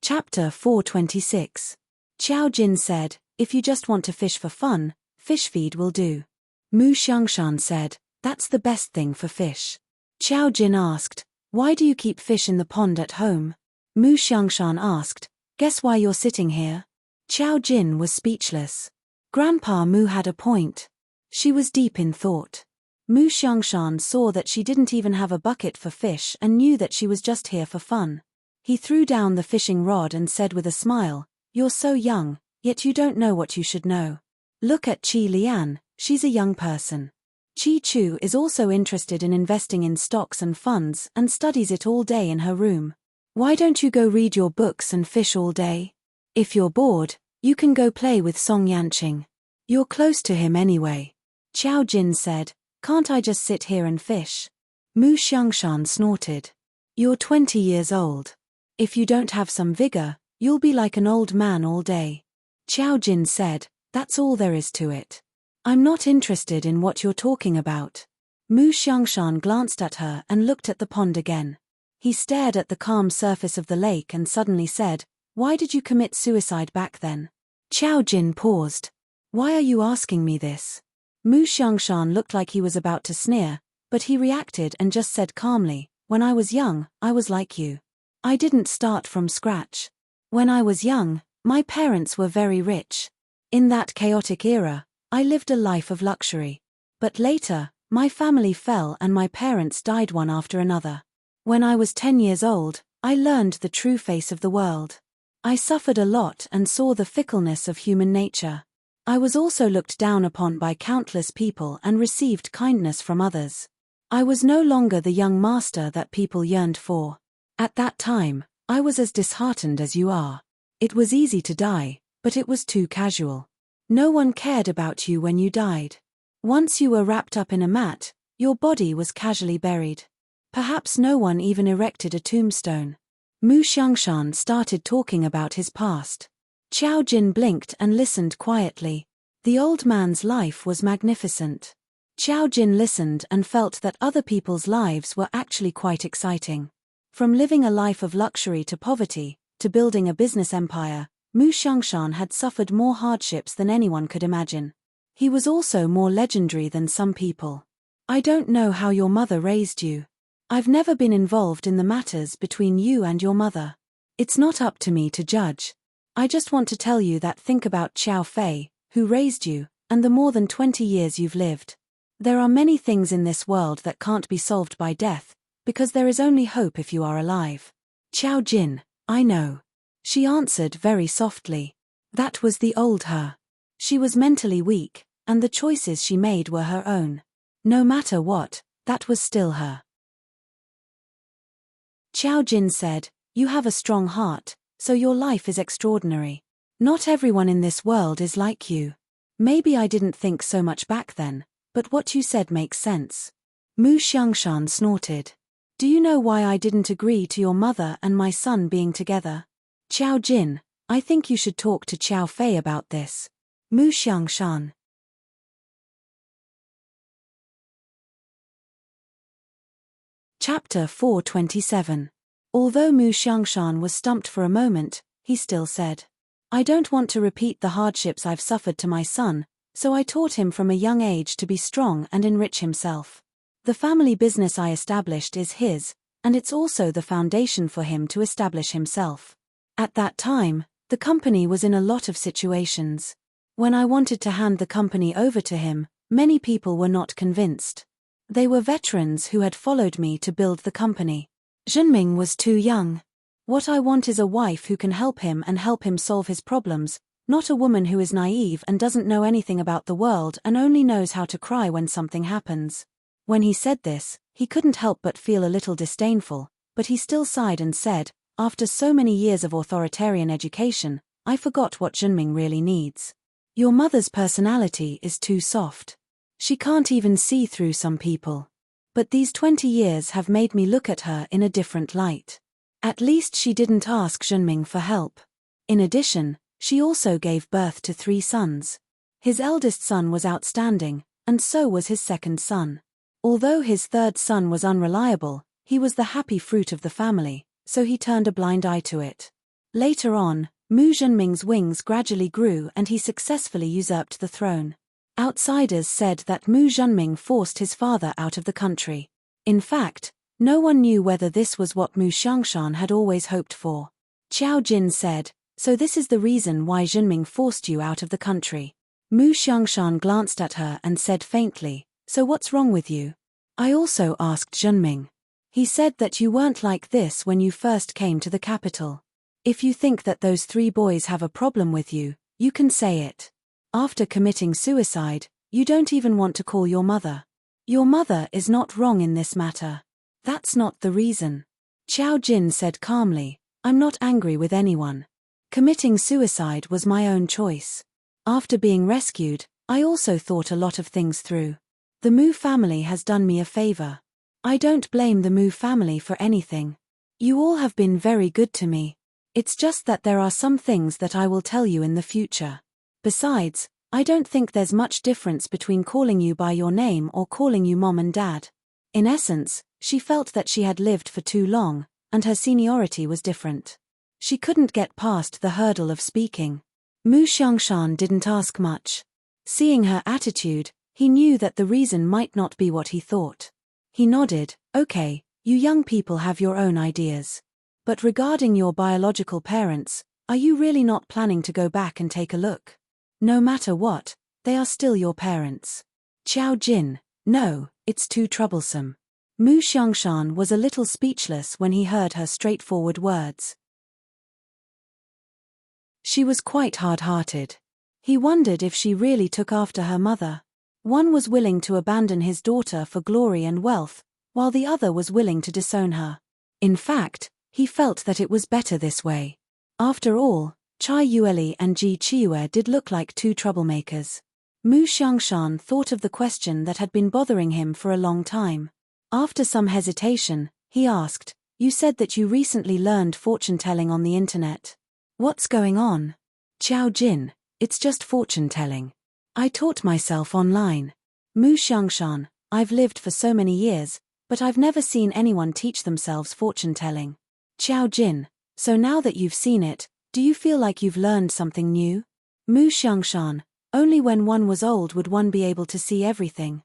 Chapter 426. Qiao Jin said, if you just want to fish for fun, fish feed will do. Mu Xiangshan said, that's the best thing for fish. Qiao Jin asked, why do you keep fish in the pond at home? Mu Xiangshan asked, guess why you're sitting here? Qiao Jin was speechless. Grandpa Mu had a point. She was deep in thought. Mu Xiangshan saw that she didn't even have a bucket for fish and knew that she was just here for fun. He threw down the fishing rod and said with a smile, you're so young, yet you don't know what you should know. Look at Qi Lian, she's a young person. Qi Chu is also interested in investing in stocks and funds and studies it all day in her room. Why don't you go read your books and fish all day? If you're bored, you can go play with Song Yanqing. You're close to him anyway. Qiao Jin said, can't I just sit here and fish? Mu Xiangshan snorted. You're 20 years old. If you don't have some vigor, you'll be like an old man all day. Qiao Jin said, that's all there is to it. I'm not interested in what you're talking about. Mu Xiangshan glanced at her and looked at the pond again. He stared at the calm surface of the lake and suddenly said, why did you commit suicide back then? Qiao Jin paused. Why are you asking me this? Mu Xiangshan looked like he was about to sneer, but he reacted and just said calmly, when I was young, I was like you. I didn't start from scratch. When I was young, my parents were very rich. In that chaotic era, I lived a life of luxury. But later, my family fell and my parents died one after another. When I was 10 years old, I learned the true face of the world. I suffered a lot and saw the fickleness of human nature. I was also looked down upon by countless people and received kindness from others. I was no longer the young master that people yearned for. At that time, I was as disheartened as you are. It was easy to die, but it was too casual. No one cared about you when you died. Once you were wrapped up in a mat, your body was casually buried. Perhaps no one even erected a tombstone. Mu Xiangshan started talking about his past. Qiao Jin blinked and listened quietly. The old man's life was magnificent. Qiao Jin listened and felt that other people's lives were actually quite exciting. From living a life of luxury to poverty, to building a business empire, Mu Xiangshan had suffered more hardships than anyone could imagine. He was also more legendary than some people. I don't know how your mother raised you. I've never been involved in the matters between you and your mother. It's not up to me to judge. I just want to tell you that think about Xiao Fei, who raised you, and the more than 20 years you've lived. There are many things in this world that can't be solved by death, because there is only hope if you are alive. Qiao Jin, I know. She answered very softly. That was the old her. She was mentally weak, and the choices she made were her own. No matter what, that was still her. Qiao Jin said, you have a strong heart, so your life is extraordinary. Not everyone in this world is like you. Maybe I didn't think so much back then, but what you said makes sense. Mu Xiangshan snorted. Do you know why I didn't agree to your mother and my son being together? Qiao Jin, I think you should talk to Xiao Fei about this. Mu Xiangshan. Chapter 427. Although Mu Xiangshan was stumped for a moment, he still said, I don't want to repeat the hardships I've suffered to my son, so I taught him from a young age to be strong and enrich himself. The family business I established is his, and it's also the foundation for him to establish himself. At that time, the company was in a lot of situations. When I wanted to hand the company over to him, many people were not convinced. They were veterans who had followed me to build the company. Zhenming was too young. What I want is a wife who can help him and help him solve his problems, not a woman who is naive and doesn't know anything about the world and only knows how to cry when something happens. When he said this, he couldn't help but feel a little disdainful, but he still sighed and said, after so many years of authoritarian education, I forgot what Zhenming really needs. Your mother's personality is too soft. She can't even see through some people. But these 20 years have made me look at her in a different light. At least she didn't ask Zhenming for help. In addition, she also gave birth to 3 sons. His eldest son was outstanding, and so was his second son. Although his third son was unreliable, he was the happy fruit of the family, so he turned a blind eye to it. Later on, Mu Zhenming's wings gradually grew and he successfully usurped the throne. Outsiders said that Mu Zhenming forced his father out of the country. In fact, no one knew whether this was what Mu Xiangshan had always hoped for. Qiao Jin said, so this is the reason why Zhenming forced you out of the country. Mu Xiangshan glanced at her and said faintly, so what's wrong with you? I also asked Zhenming. He said that you weren't like this when you first came to the capital. If you think that those 3 boys have a problem with you, you can say it. After committing suicide, you don't even want to call your mother. Your mother is not wrong in this matter. That's not the reason. Qiao Jin said calmly, I'm not angry with anyone. Committing suicide was my own choice. After being rescued, I also thought a lot of things through. The Mu family has done me a favor. I don't blame the Mu family for anything. You all have been very good to me. It's just that there are some things that I will tell you in the future. Besides, I don't think there's much difference between calling you by your name or calling you mom and dad. In essence, she felt that she had lived for too long, and her seniority was different. She couldn't get past the hurdle of speaking. Mu Xiangshan didn't ask much. Seeing her attitude, he knew that the reason might not be what he thought. He nodded, okay, you young people have your own ideas. But regarding your biological parents, are you really not planning to go back and take a look? No matter what, they are still your parents. Qiao Jin, no, it's too troublesome. Mu Xiangshan was a little speechless when he heard her straightforward words. She was quite hard-hearted. He wondered if she really took after her mother. One was willing to abandon his daughter for glory and wealth, while the other was willing to disown her. In fact, he felt that it was better this way. After all, Chai Yueli and Ji Qiue did look like 2 troublemakers. Mu Xiangshan thought of the question that had been bothering him for a long time. After some hesitation, he asked, you said that you recently learned fortune-telling on the internet. What's going on? Qiao Jin, it's just fortune-telling. I taught myself online. Mu Xiangshan, I've lived for so many years, but I've never seen anyone teach themselves fortune-telling. Qiao Jin, so now that you've seen it, do you feel like you've learned something new? Mu Xiangshan, only when one was old would one be able to see everything.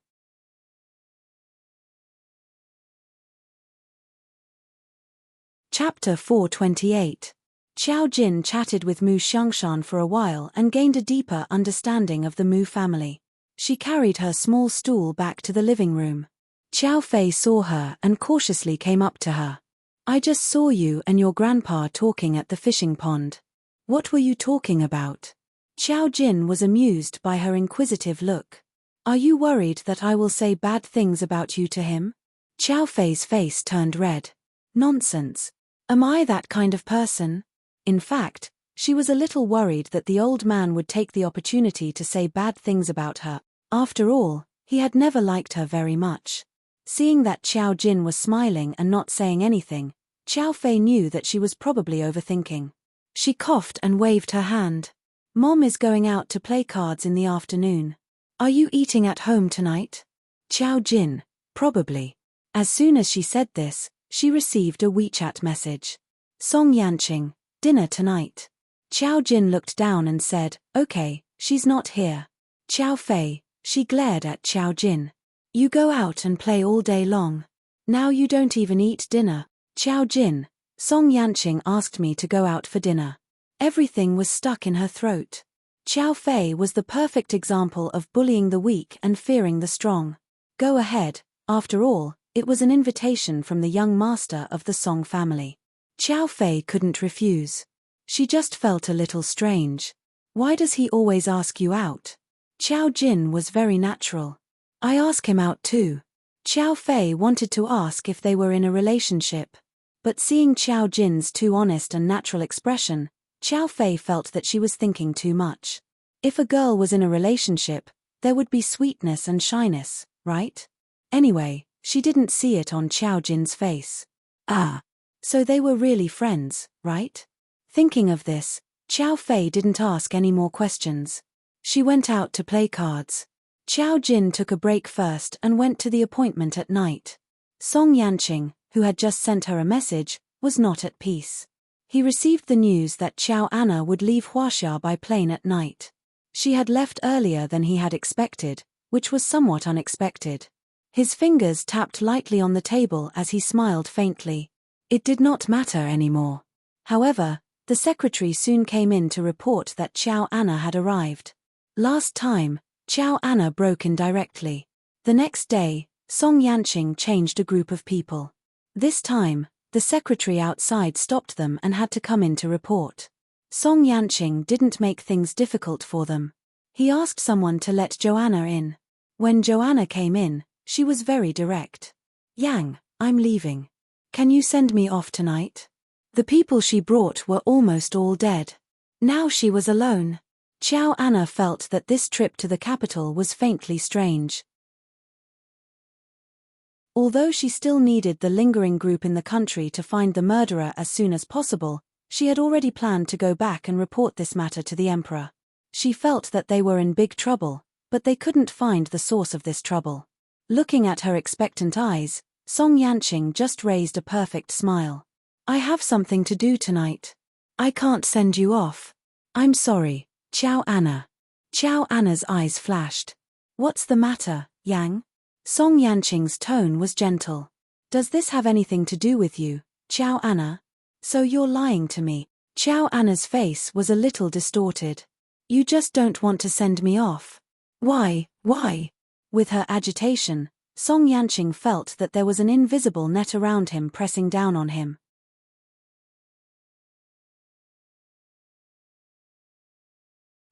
Chapter 428. Qiao Jin chatted with Mu Xiangshan for a while and gained a deeper understanding of the Mu family. She carried her small stool back to the living room. Qiao Fei saw her and cautiously came up to her. I just saw you and your grandpa talking at the fishing pond. What were you talking about? Qiao Jin was amused by her inquisitive look. Are you worried that I will say bad things about you to him? Qiao Fei's face turned red. Nonsense. Am I that kind of person? In fact, she was a little worried that the old man would take the opportunity to say bad things about her. After all, he had never liked her very much. Seeing that Qiao Jin was smiling and not saying anything, Qiao Fei knew that she was probably overthinking. She coughed and waved her hand. Mom is going out to play cards in the afternoon. Are you eating at home tonight? Qiao Jin, probably. As soon as she said this, she received a WeChat message. Song Yanqing, dinner tonight. Qiao Jin looked down and said, okay, she's not here. Qiao Fei, she glared at Qiao Jin. You go out and play all day long. Now you don't even eat dinner. Qiao Jin, Song Yanqing asked me to go out for dinner. Everything was stuck in her throat. Qiao Fei was the perfect example of bullying the weak and fearing the strong. Go ahead, after all, it was an invitation from the young master of the Song family. Qiao Fei couldn't refuse. She just felt a little strange. Why does he always ask you out? Qiao Jin was very natural. I ask him out too. Qiao Fei wanted to ask if they were in a relationship. But seeing Qiao Jin's too honest and natural expression, Qiao Fei felt that she was thinking too much. If a girl was in a relationship, there would be sweetness and shyness, right? Anyway, she didn't see it on Qiao Jin's face. Ah. So they were really friends, right? Thinking of this, Qiao Fei didn't ask any more questions. She went out to play cards. Qiao Jin took a break first and went to the appointment at night. Song Yanqing, who had just sent her a message, was not at peace. He received the news that Qiao Anna would leave Huaxia by plane at night. She had left earlier than he had expected, which was somewhat unexpected. His fingers tapped lightly on the table as he smiled faintly. It did not matter anymore. However, the secretary soon came in to report that Qiao Anna had arrived. Last time, Qiao Anna broke in directly. The next day, Song Yanqing changed a group of people. This time, the secretary outside stopped them and had to come in to report. Song Yanqing didn't make things difficult for them. He asked someone to let Joanna in. When Joanna came in, she was very direct. Yang, I'm leaving. Can you send me off tonight? The people she brought were almost all dead. Now she was alone. Qiao Anna felt that this trip to the capital was faintly strange. Although she still needed the lingering group in the country to find the murderer as soon as possible, she had already planned to go back and report this matter to the emperor. She felt that they were in big trouble, but they couldn't find the source of this trouble. Looking at her expectant eyes, Song Yanqing just raised a perfect smile. I have something to do tonight. I can't send you off. I'm sorry, Qiao Anna. Qiao Anna's eyes flashed. What's the matter, Yang? Song Yanqing's tone was gentle. Does this have anything to do with you, Qiao Anna? So you're lying to me. Qiao Anna's face was a little distorted. You just don't want to send me off. Why? With her agitation, Song Yanqing felt that there was an invisible net around him pressing down on him.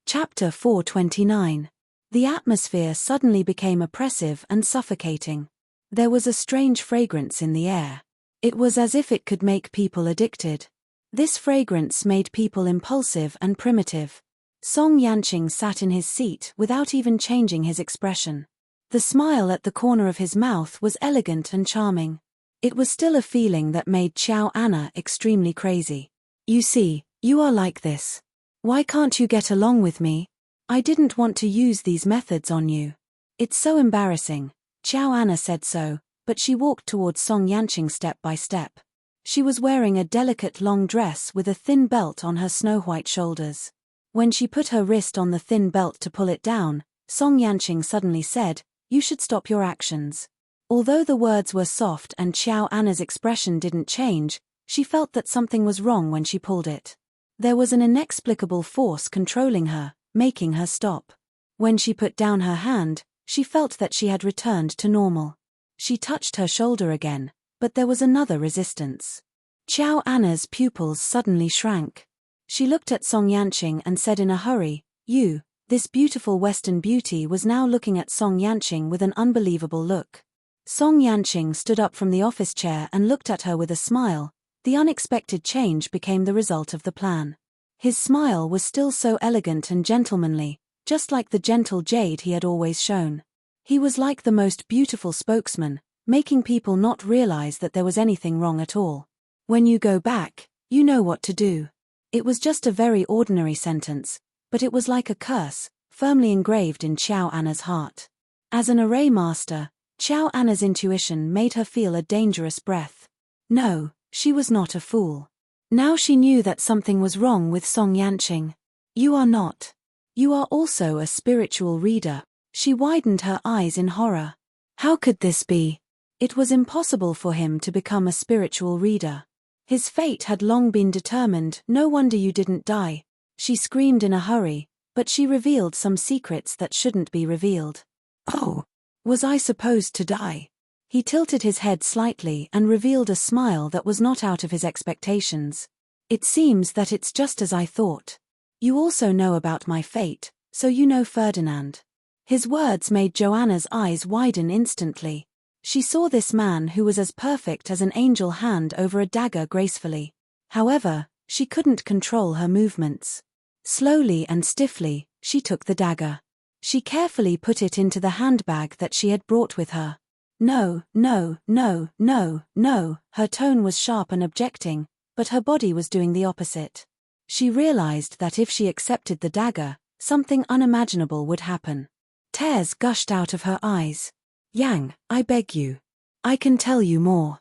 Chapter 429. The atmosphere suddenly became oppressive and suffocating. There was a strange fragrance in the air. It was as if it could make people addicted. This fragrance made people impulsive and primitive. Song Yanqing sat in his seat without even changing his expression. The smile at the corner of his mouth was elegant and charming. It was still a feeling that made Qiao Anna extremely crazy. You see, you are like this. Why can't you get along with me? I didn't want to use these methods on you. It's so embarrassing. Chow Anna said so, but she walked towards Song Yanqing step by step. She was wearing a delicate long dress with a thin belt on her snow-white shoulders. When she put her wrist on the thin belt to pull it down, Song Yanqing suddenly said, "You should stop your actions." Although the words were soft and Chow Anna's expression didn't change, she felt that something was wrong when she pulled it. There was an inexplicable force controlling her, making her stop. When she put down her hand, she felt that she had returned to normal. She touched her shoulder again, but there was another resistance. Chow Anna's pupils suddenly shrank. She looked at Song Yanqing and said in a hurry, "You." This beautiful Western beauty was now looking at Song Yanqing with an unbelievable look. Song Yanqing stood up from the office chair and looked at her with a smile. The unexpected change became the result of the plan. His smile was still so elegant and gentlemanly, just like the gentle jade he had always shown. He was like the most beautiful spokesman, making people not realize that there was anything wrong at all. "When you go back, you know what to do." It was just a very ordinary sentence, but it was like a curse, firmly engraved in Chow Anna's heart. As an array master, Chow Anna's intuition made her feel a dangerous breath. No, she was not a fool. Now she knew that something was wrong with Song Yanqing. "You are not. You are also a spiritual reader." She widened her eyes in horror. How could this be? It was impossible for him to become a spiritual reader. His fate had long been determined. "No wonder you didn't die," she screamed in a hurry, but she revealed some secrets that shouldn't be revealed. "Oh, was I supposed to die?" He tilted his head slightly and revealed a smile that was not out of his expectations. "It seems that it's just as I thought. You also know about my fate, so you know Ferdinand." His words made Joanna's eyes widen instantly. She saw this man who was as perfect as an angel hand over a dagger gracefully. However, she couldn't control her movements. Slowly and stiffly, she took the dagger. She carefully put it into the handbag that she had brought with her. "No, no, no, no, no." Her tone was sharp and objecting, but her body was doing the opposite. She realized that if she accepted the dagger, something unimaginable would happen. Tears gushed out of her eyes. "Yang, I beg you. I can tell you more."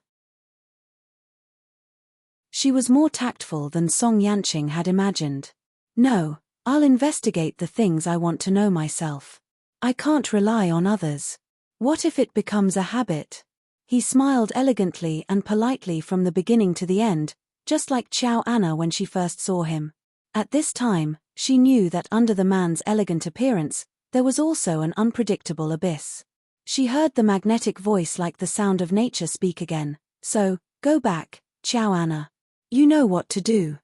She was more tactful than Song Yanqing had imagined. "No, I'll investigate the things I want to know myself. I can't rely on others. What if it becomes a habit?" He smiled elegantly and politely from the beginning to the end, just like Chow Anna when she first saw him. At this time, she knew that under the man's elegant appearance, there was also an unpredictable abyss. She heard the magnetic voice like the sound of nature speak again. "So, go back, Chow Anna. You know what to do."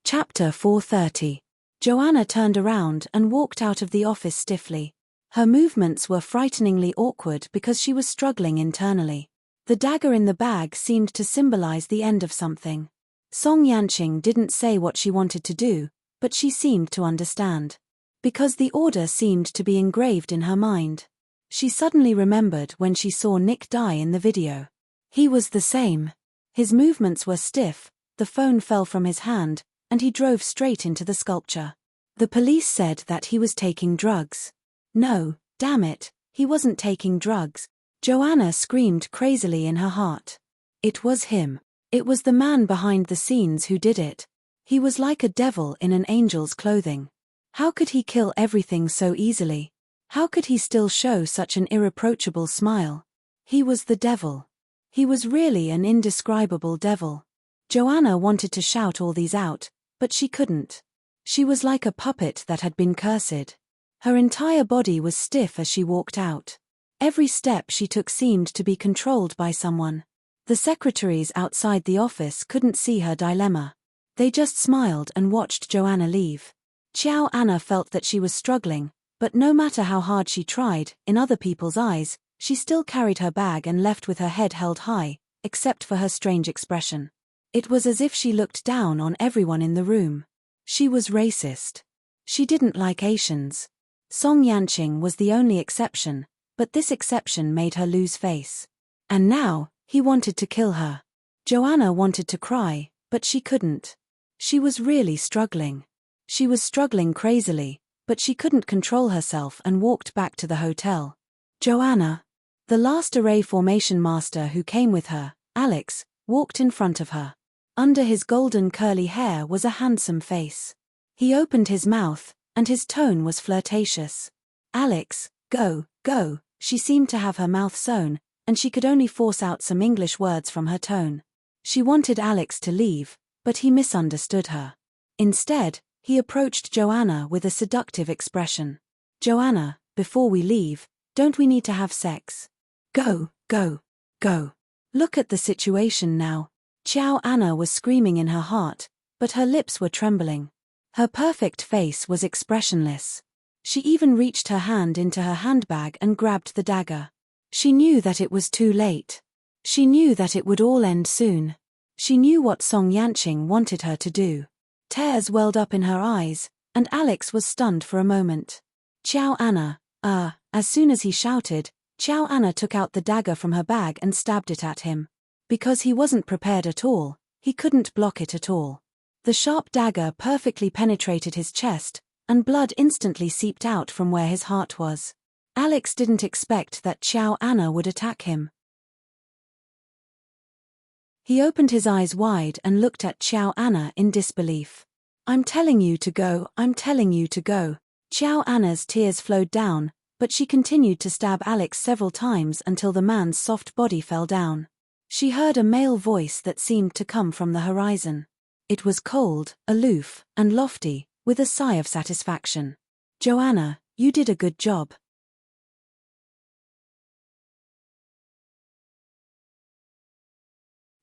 Chapter 430. Joanna turned around and walked out of the office stiffly. Her movements were frighteningly awkward because she was struggling internally. The dagger in the bag seemed to symbolize the end of something. Song Yanqing didn't say what she wanted to do, but she seemed to understand. Because the order seemed to be engraved in her mind. She suddenly remembered when she saw Nick die in the video. He was the same. His movements were stiff, the phone fell from his hand, and he drove straight into the sculpture. The police said that he was taking drugs. No, damn it, he wasn't taking drugs. Joanna screamed crazily in her heart. It was him. It was the man behind the scenes who did it. He was like a devil in an angel's clothing. How could he kill everything so easily? How could he still show such an irreproachable smile? He was the devil. He was really an indescribable devil. Joanna wanted to shout all these out, but she couldn't. She was like a puppet that had been cursed. Her entire body was stiff as she walked out. Every step she took seemed to be controlled by someone. The secretaries outside the office couldn't see her dilemma. They just smiled and watched Joanna leave. Chow Anna felt that she was struggling, but no matter how hard she tried, in other people's eyes, she still carried her bag and left with her head held high, except for her strange expression. It was as if she looked down on everyone in the room. She was racist. She didn't like Asians. Song Yanqing was the only exception, but this exception made her lose face. And now, he wanted to kill her. Joanna wanted to cry, but she couldn't. She was really struggling. She was struggling crazily, but she couldn't control herself and walked back to the hotel. Joanna, the last array formation master who came with her, Alex, walked in front of her. Under his golden curly hair was a handsome face. He opened his mouth, and his tone was flirtatious. Alex, go, go, she seemed to have her mouth sewn, and she could only force out some English words from her tone. She wanted Alex to leave, but he misunderstood her. Instead, he approached Joanna with a seductive expression. Joanna, before we leave, don't we need to have sex? Go, go, go. Look at the situation now. Joanna was screaming in her heart, but her lips were trembling. Her perfect face was expressionless. She even reached her hand into her handbag and grabbed the dagger. She knew that it was too late. She knew that it would all end soon. She knew what Song Yanqing wanted her to do. Tears welled up in her eyes, and Alex was stunned for a moment. Joanna, as soon as he shouted, Joanna took out the dagger from her bag and stabbed it at him. Because he wasn't prepared at all, he couldn't block it at all. The sharp dagger perfectly penetrated his chest, and blood instantly seeped out from where his heart was. Alex didn't expect that Joanna would attack him. He opened his eyes wide and looked at Joanna in disbelief. I'm telling you to go, I'm telling you to go. Joanna's tears flowed down, but she continued to stab Alex several times until the man's soft body fell down. She heard a male voice that seemed to come from the horizon. It was cold, aloof, and lofty, with a sigh of satisfaction. Joanna, you did a good job.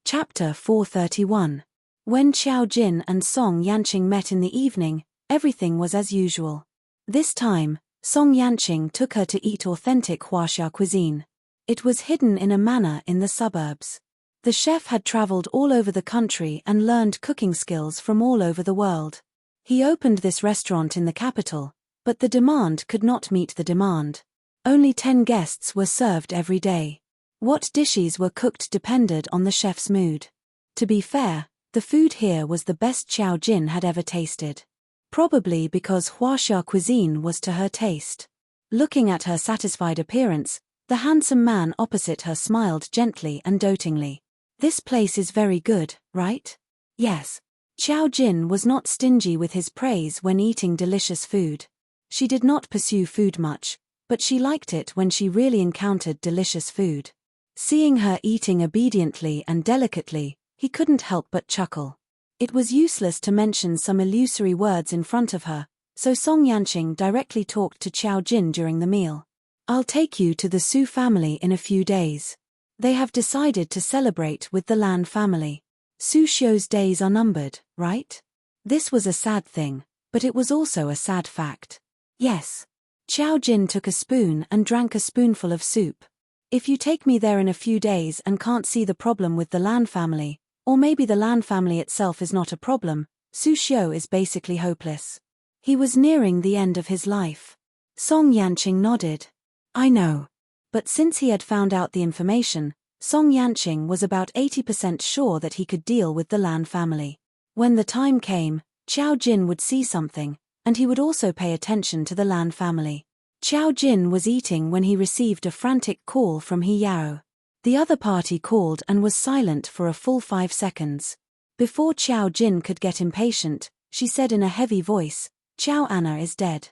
Chapter 431. When Xiao Jin and Song Yanqing met in the evening, everything was as usual. This time, Song Yanqing took her to eat authentic Huaxia cuisine. It was hidden in a manor in the suburbs. The chef had traveled all over the country and learned cooking skills from all over the world. He opened this restaurant in the capital, but the demand could not meet the demand. Only 10 guests were served every day. What dishes were cooked depended on the chef's mood. To be fair, the food here was the best Xiao Jin had ever tasted. Probably because Huaxia cuisine was to her taste. Looking at her satisfied appearance, the handsome man opposite her smiled gently and dotingly. This place is very good, right? Yes. Xiao Jin was not stingy with his praise when eating delicious food. She did not pursue food much, but she liked it when she really encountered delicious food. Seeing her eating obediently and delicately, he couldn't help but chuckle. It was useless to mention some illusory words in front of her, so Song Yanqing directly talked to Xiao Jin during the meal. I'll take you to the Su family in a few days. They have decided to celebrate with the Lan family. Su Xiu's days are numbered, right? This was a sad thing, but it was also a sad fact. Yes. Xiao Jin took a spoon and drank a spoonful of soup. If you take me there in a few days and can't see the problem with the Lan family, or maybe the Lan family itself is not a problem, Su Xiu is basically hopeless. He was nearing the end of his life. Song Yanqing nodded. I know. But since he had found out the information, Song Yanqing was about 80% sure that he could deal with the Lan family. When the time came, Xiao Jin would see something, and he would also pay attention to the Lan family. Xiao Jin was eating when he received a frantic call from He Yao. The other party called and was silent for a full 5 seconds. Before Xiao Jin could get impatient, she said in a heavy voice, Joanna is dead.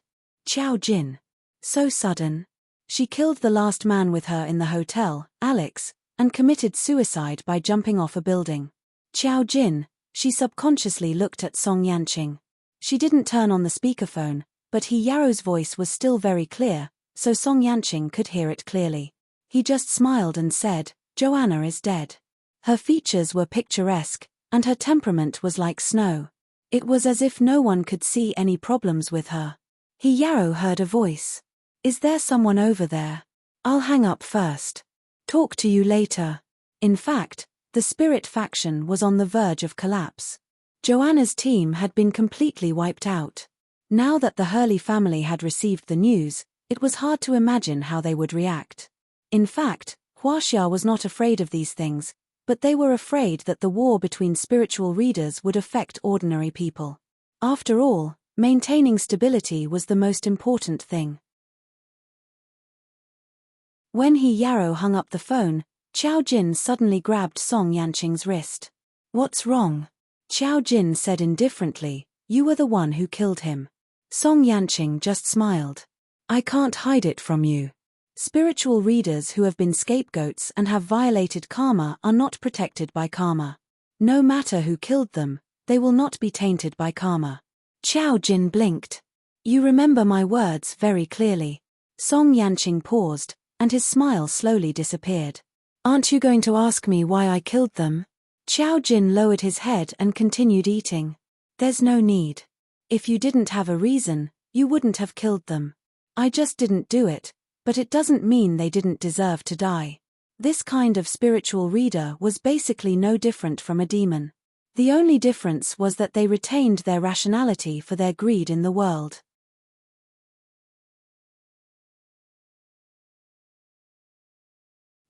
Xiao Jin. So sudden. She killed the last man with her in the hotel, Alex, and committed suicide by jumping off a building. Xiao Jin, she subconsciously looked at Song Yanqing. She didn't turn on the speakerphone, but He Yao's voice was still very clear, so Song Yanqing could hear it clearly. He just smiled and said, Joanna is dead. Her features were picturesque, and her temperament was like snow. It was as if no one could see any problems with her. He Yao heard a voice. Is there someone over there? I'll hang up first. Talk to you later. In fact, the spirit faction was on the verge of collapse. Joanna's team had been completely wiped out. Now that the Hurley family had received the news, it was hard to imagine how they would react. In fact, Huaxia was not afraid of these things, But they were afraid that the war between spiritual readers would affect ordinary people. After all, maintaining stability was the most important thing. When He Yarrow hung up the phone, Qiao Jin suddenly grabbed Song Yanqing's wrist. "What's wrong?" Qiao Jin said indifferently, "You were the one who killed him." Song Yanqing just smiled. "I can't hide it from you. Spiritual readers who have been scapegoats and have violated karma are not protected by karma. No matter who killed them, they will not be tainted by karma." Qiao Jin blinked. "You remember my words very clearly." Song Yanqing paused, and his smile slowly disappeared. "Aren't you going to ask me why I killed them?" Qiao Jin lowered his head and continued eating. "There's no need. If you didn't have a reason, you wouldn't have killed them. I just didn't do it, but it doesn't mean they didn't deserve to die." This kind of spiritual reader was basically no different from a demon. The only difference was that they retained their rationality for their greed in the world.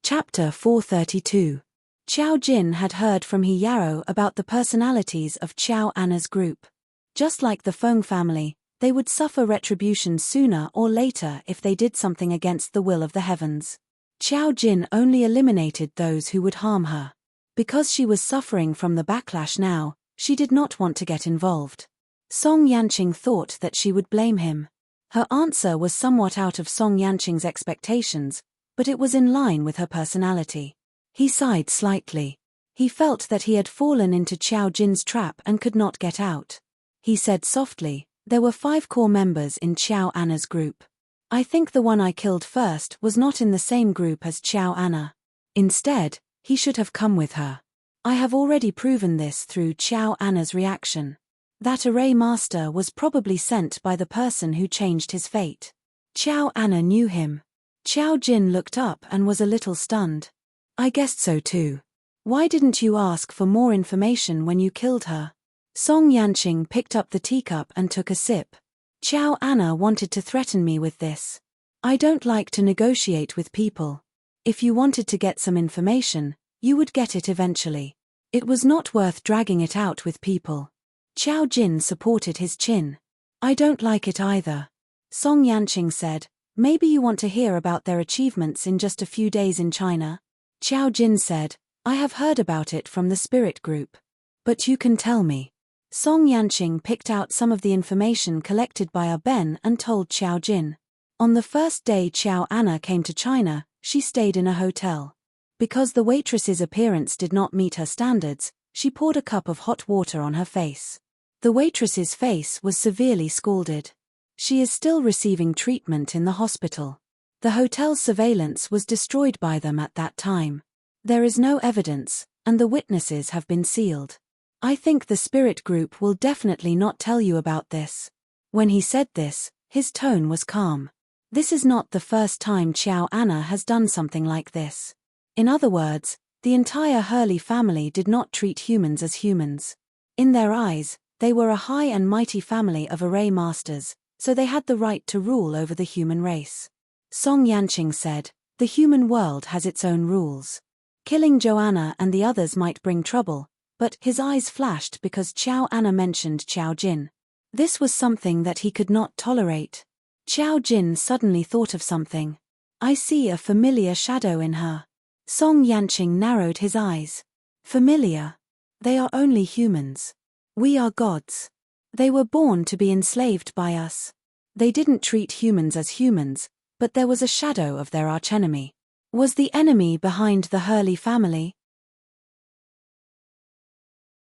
Chapter 432. Qiao Jin had heard from He Yarrow about the personalities of Qiao Anna's group. Just like the Feng family, they would suffer retribution sooner or later if they did something against the will of the heavens. Qiao Jin only eliminated those who would harm her. Because she was suffering from the backlash now, she did not want to get involved. Song Yanqing thought that she would blame him. Her answer was somewhat out of Song Yanqing's expectations, but it was in line with her personality. He sighed slightly. He felt that he had fallen into Qiao Jin's trap and could not get out. He said softly, "There were 5 core members in Qiao Anna's group. I think the one I killed first was not in the same group as Qiao Anna. Instead, he should have come with her. I have already proven this through Qiao Anna's reaction. That array master was probably sent by the person who changed his fate." Qiao Anna knew him. Qiao Jin looked up and was a little stunned. "I guessed so too. Why didn't you ask for more information when you killed her?" Song Yanqing picked up the teacup and took a sip. "Qiao Anna wanted to threaten me with this. I don't like to negotiate with people. If you wanted to get some information, you would get it eventually. It was not worth dragging it out with people." Qiao Jin supported his chin. "I don't like it either." Song Yanqing said, "Maybe you want to hear about their achievements in just a few days in China?" Qiao Jin said, "I have heard about it from the spirit group. But you can tell me." Song Yanqing picked out some of the information collected by Ah Ben and told Qiao Jin. On the first day Qiao Anna came to China, she stayed in a hotel. Because the waitress's appearance did not meet her standards, she poured a cup of hot water on her face. The waitress's face was severely scalded. She is still receiving treatment in the hospital. The hotel's surveillance was destroyed by them at that time. There is no evidence, and the witnesses have been sealed. I think the spirit group will definitely not tell you about this. When he said this, his tone was calm. This is not the first time Qiao Anna has done something like this. In other words, the entire Hurley family did not treat humans as humans. In their eyes, they were a high and mighty family of array masters, so they had the right to rule over the human race. Song Yanqing said, "The human world has its own rules. Killing Joanna and the others might bring trouble," but his eyes flashed because Qiao Anna mentioned Qiao Jin. This was something that he could not tolerate. Qiao Jin suddenly thought of something. "I see a familiar shadow in her." Song Yanqing narrowed his eyes. "Familiar? They are only humans. We are gods. They were born to be enslaved by us. They didn't treat humans as humans, but there was a shadow of their archenemy. Was the enemy behind the Hurley family?"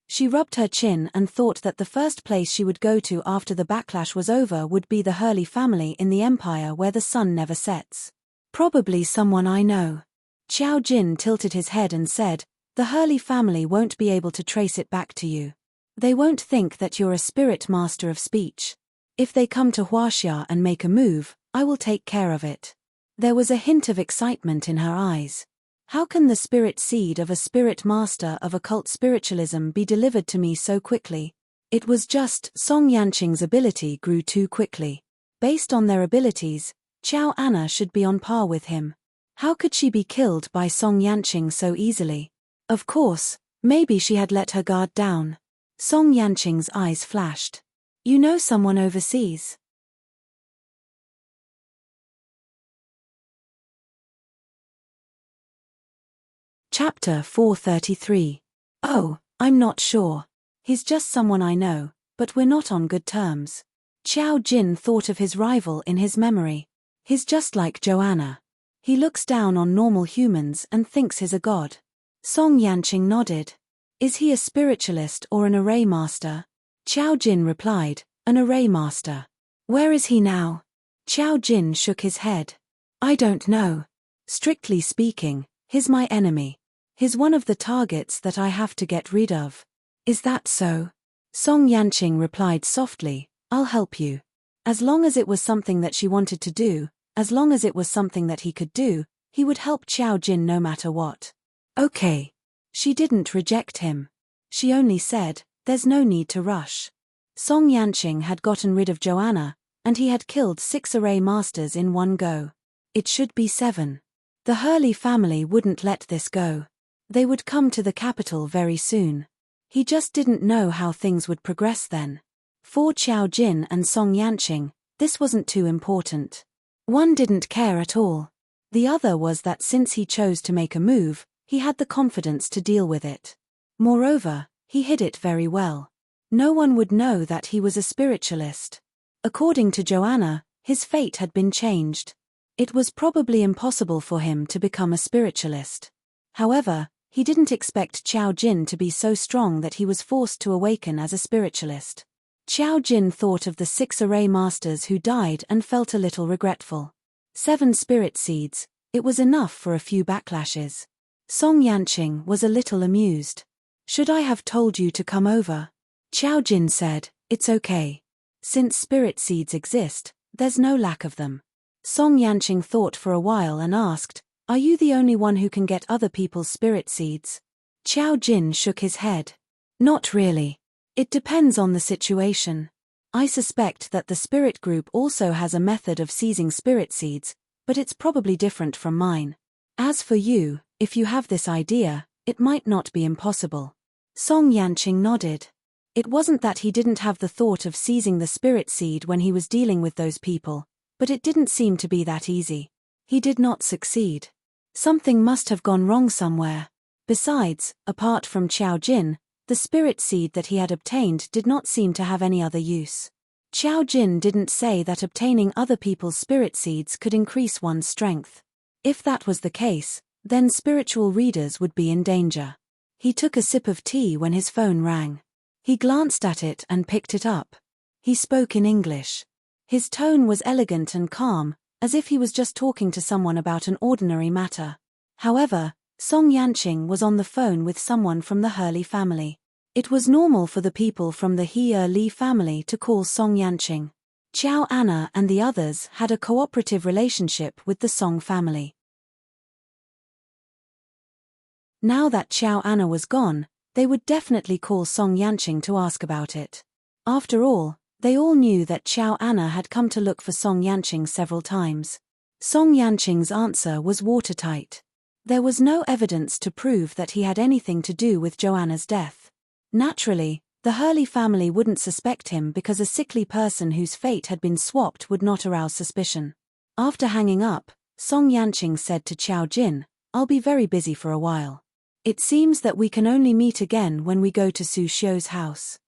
She rubbed her chin and thought that the first place she would go to after the backlash was over would be the Hurley family in the empire where the sun never sets. "Probably someone I know." Qiao Jin tilted his head and said, "The Hurley family won't be able to trace it back to you. They won't think that you're a spirit master of speech. If they come to Huaxia and make a move, I will take care of it." There was a hint of excitement in her eyes. "How can the spirit seed of a spirit master of occult spiritualism be delivered to me so quickly?" It was just Song Yanqing's ability grew too quickly. Based on their abilities, Qiao Anna should be on par with him. How could she be killed by Song Yanqing so easily? Of course, maybe she had let her guard down. Song Yanqing's eyes flashed. You know someone overseas? Chapter 433. Oh, I'm not sure. He's just someone I know, but we're not on good terms. Qiao Jin thought of his rival in his memory. He's just like Joanna. He looks down on normal humans and thinks he's a god. Song Yanqing nodded. Is he a spiritualist or an array master? Qiao Jin replied, an array master. Where is he now? Qiao Jin shook his head. I don't know. Strictly speaking, he's my enemy. He's one of the targets that I have to get rid of. Is that so? Song Yanqing replied softly, I'll help you. As long as it was something that she wanted to do, as long as it was something that he could do, he would help Qiao Jin no matter what. Okay. She didn't reject him. She only said, there's no need to rush. Song Yanqing had gotten rid of Joanna, and he had killed 6 array masters in one go. It should be 7. The Hurley family wouldn't let this go. They would come to the capital very soon. He just didn't know how things would progress then. For Qiao Jin and Song Yanqing, this wasn't too important. One didn't care at all. The other was that since he chose to make a move, he had the confidence to deal with it. Moreover, he hid it very well. No one would know that he was a spiritualist. According to Joanna, his fate had been changed. It was probably impossible for him to become a spiritualist. However, he didn't expect Qiao Jin to be so strong that he was forced to awaken as a spiritualist. Qiao Jin thought of the 6 array masters who died and felt a little regretful. 7 spirit seeds, it was enough for a few backlashes. Song Yanqing was a little amused. Should I have told you to come over? Qiao Jin said, it's okay. Since spirit seeds exist, there's no lack of them. Song Yanqing thought for a while and asked, are you the only one who can get other people's spirit seeds? Qiao Jin shook his head. Not really. It depends on the situation. I suspect that the spirit group also has a method of seizing spirit seeds, but it's probably different from mine. As for you, if you have this idea, it might not be impossible. Song Yanqing nodded. It wasn't that he didn't have the thought of seizing the spirit seed when he was dealing with those people, but it didn't seem to be that easy. He did not succeed. Something must have gone wrong somewhere. Besides, apart from Qiao Jin, the spirit seed that he had obtained did not seem to have any other use. Qiao Jin didn't say that obtaining other people's spirit seeds could increase one's strength. If that was the case, then spiritual readers would be in danger. He took a sip of tea when his phone rang. He glanced at it and picked it up. He spoke in English. His tone was elegant and calm, as if he was just talking to someone about an ordinary matter. However, Song Yanqing was on the phone with someone from the Hurley family. It was normal for the people from the He family to call Song Yanqing. Qiao Anna and the others had a cooperative relationship with the Song family. Now that Qiao Anna was gone, they would definitely call Song Yanqing to ask about it. After all, they all knew that Qiao Anna had come to look for Song Yanqing several times. Song Yanqing's answer was watertight. There was no evidence to prove that he had anything to do with Joanna's death. Naturally, the Hurley family wouldn't suspect him because a sickly person whose fate had been swapped would not arouse suspicion. After hanging up, Song Yanqing said to Qiao Jin, I'll be very busy for a while. It seems that we can only meet again when we go to Su Xiu's house.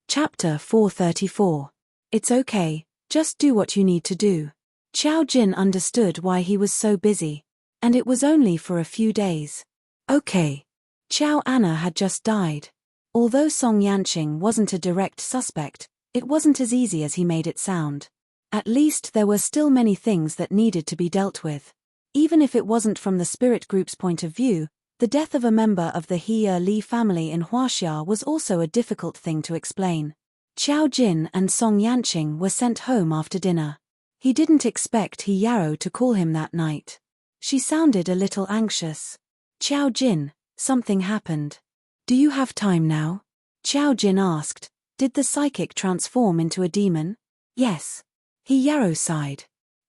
Chapter 434. It's okay, just do what you need to do. Qiao Jin understood why he was so busy. And it was only for a few days. Okay. Qiao Anna had just died. Although Song Yanqing wasn't a direct suspect, it wasn't as easy as he made it sound. At least there were still many things that needed to be dealt with. Even if it wasn't from the spirit group's point of view, the death of a member of the He family in Huaxia was also a difficult thing to explain. Qiao Jin and Song Yanqing were sent home after dinner. He didn't expect He Yarrow to call him that night. She sounded a little anxious. Qiao Jin, something happened. Do you have time now? Qiao Jin asked. Did the psychic transform into a demon? Yes. He Yarrow sighed.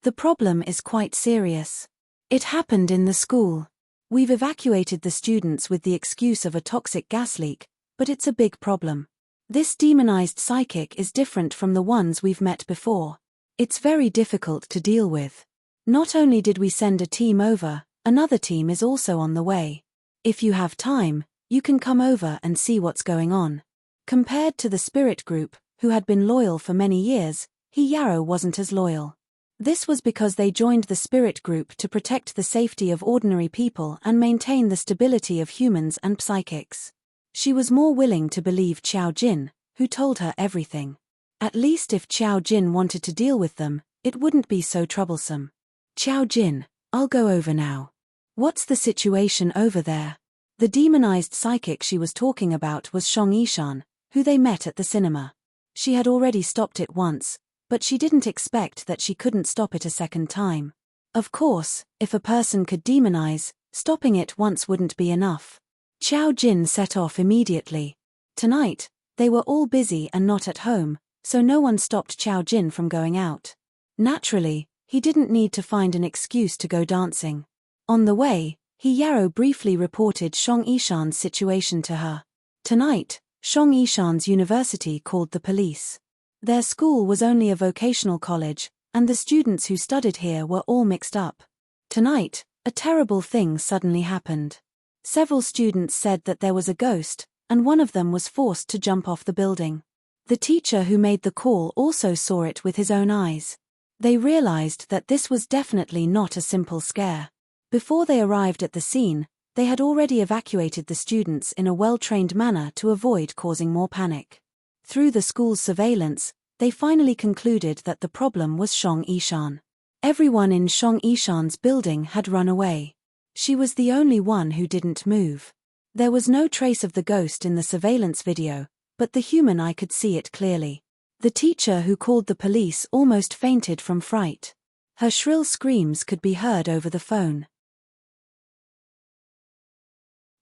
The problem is quite serious. It happened in the school. We've evacuated the students with the excuse of a toxic gas leak, but it's a big problem. This demonized psychic is different from the ones we've met before. It's very difficult to deal with. Not only did we send a team over, another team is also on the way. If you have time, you can come over and see what's going on. Compared to the spirit group, who had been loyal for many years, Yarrow wasn't as loyal. This was because they joined the spirit group to protect the safety of ordinary people and maintain the stability of humans and psychics. She was more willing to believe Qiao Jin, who told her everything. At least if Qiao Jin wanted to deal with them, it wouldn't be so troublesome. Qiao Jin, I'll go over now. What's the situation over there? The demonized psychic she was talking about was Shang Yishan, who they met at the cinema. She had already stopped it once, but she didn't expect that she couldn't stop it a second time. Of course, if a person could demonize, stopping it once wouldn't be enough. Qiao Jin set off immediately. Tonight, they were all busy and not at home, so no one stopped Qiao Jin from going out. Naturally, he didn't need to find an excuse to go dancing. On the way, Yarrow briefly reported Shang Yishan's situation to her. Tonight, Shang Yishan's university called the police. Their school was only a vocational college, and the students who studied here were all mixed up. Tonight, a terrible thing suddenly happened. Several students said that there was a ghost, and one of them was forced to jump off the building. The teacher who made the call also saw it with his own eyes. They realized that this was definitely not a simple scare. Before they arrived at the scene, they had already evacuated the students in a well-trained manner to avoid causing more panic. Through the school's surveillance, they finally concluded that the problem was Shang Yishan. Everyone in Shang Yishan's building had run away. She was the only one who didn't move. There was no trace of the ghost in the surveillance video, but the human eye could see it clearly. The teacher who called the police almost fainted from fright. Her shrill screams could be heard over the phone.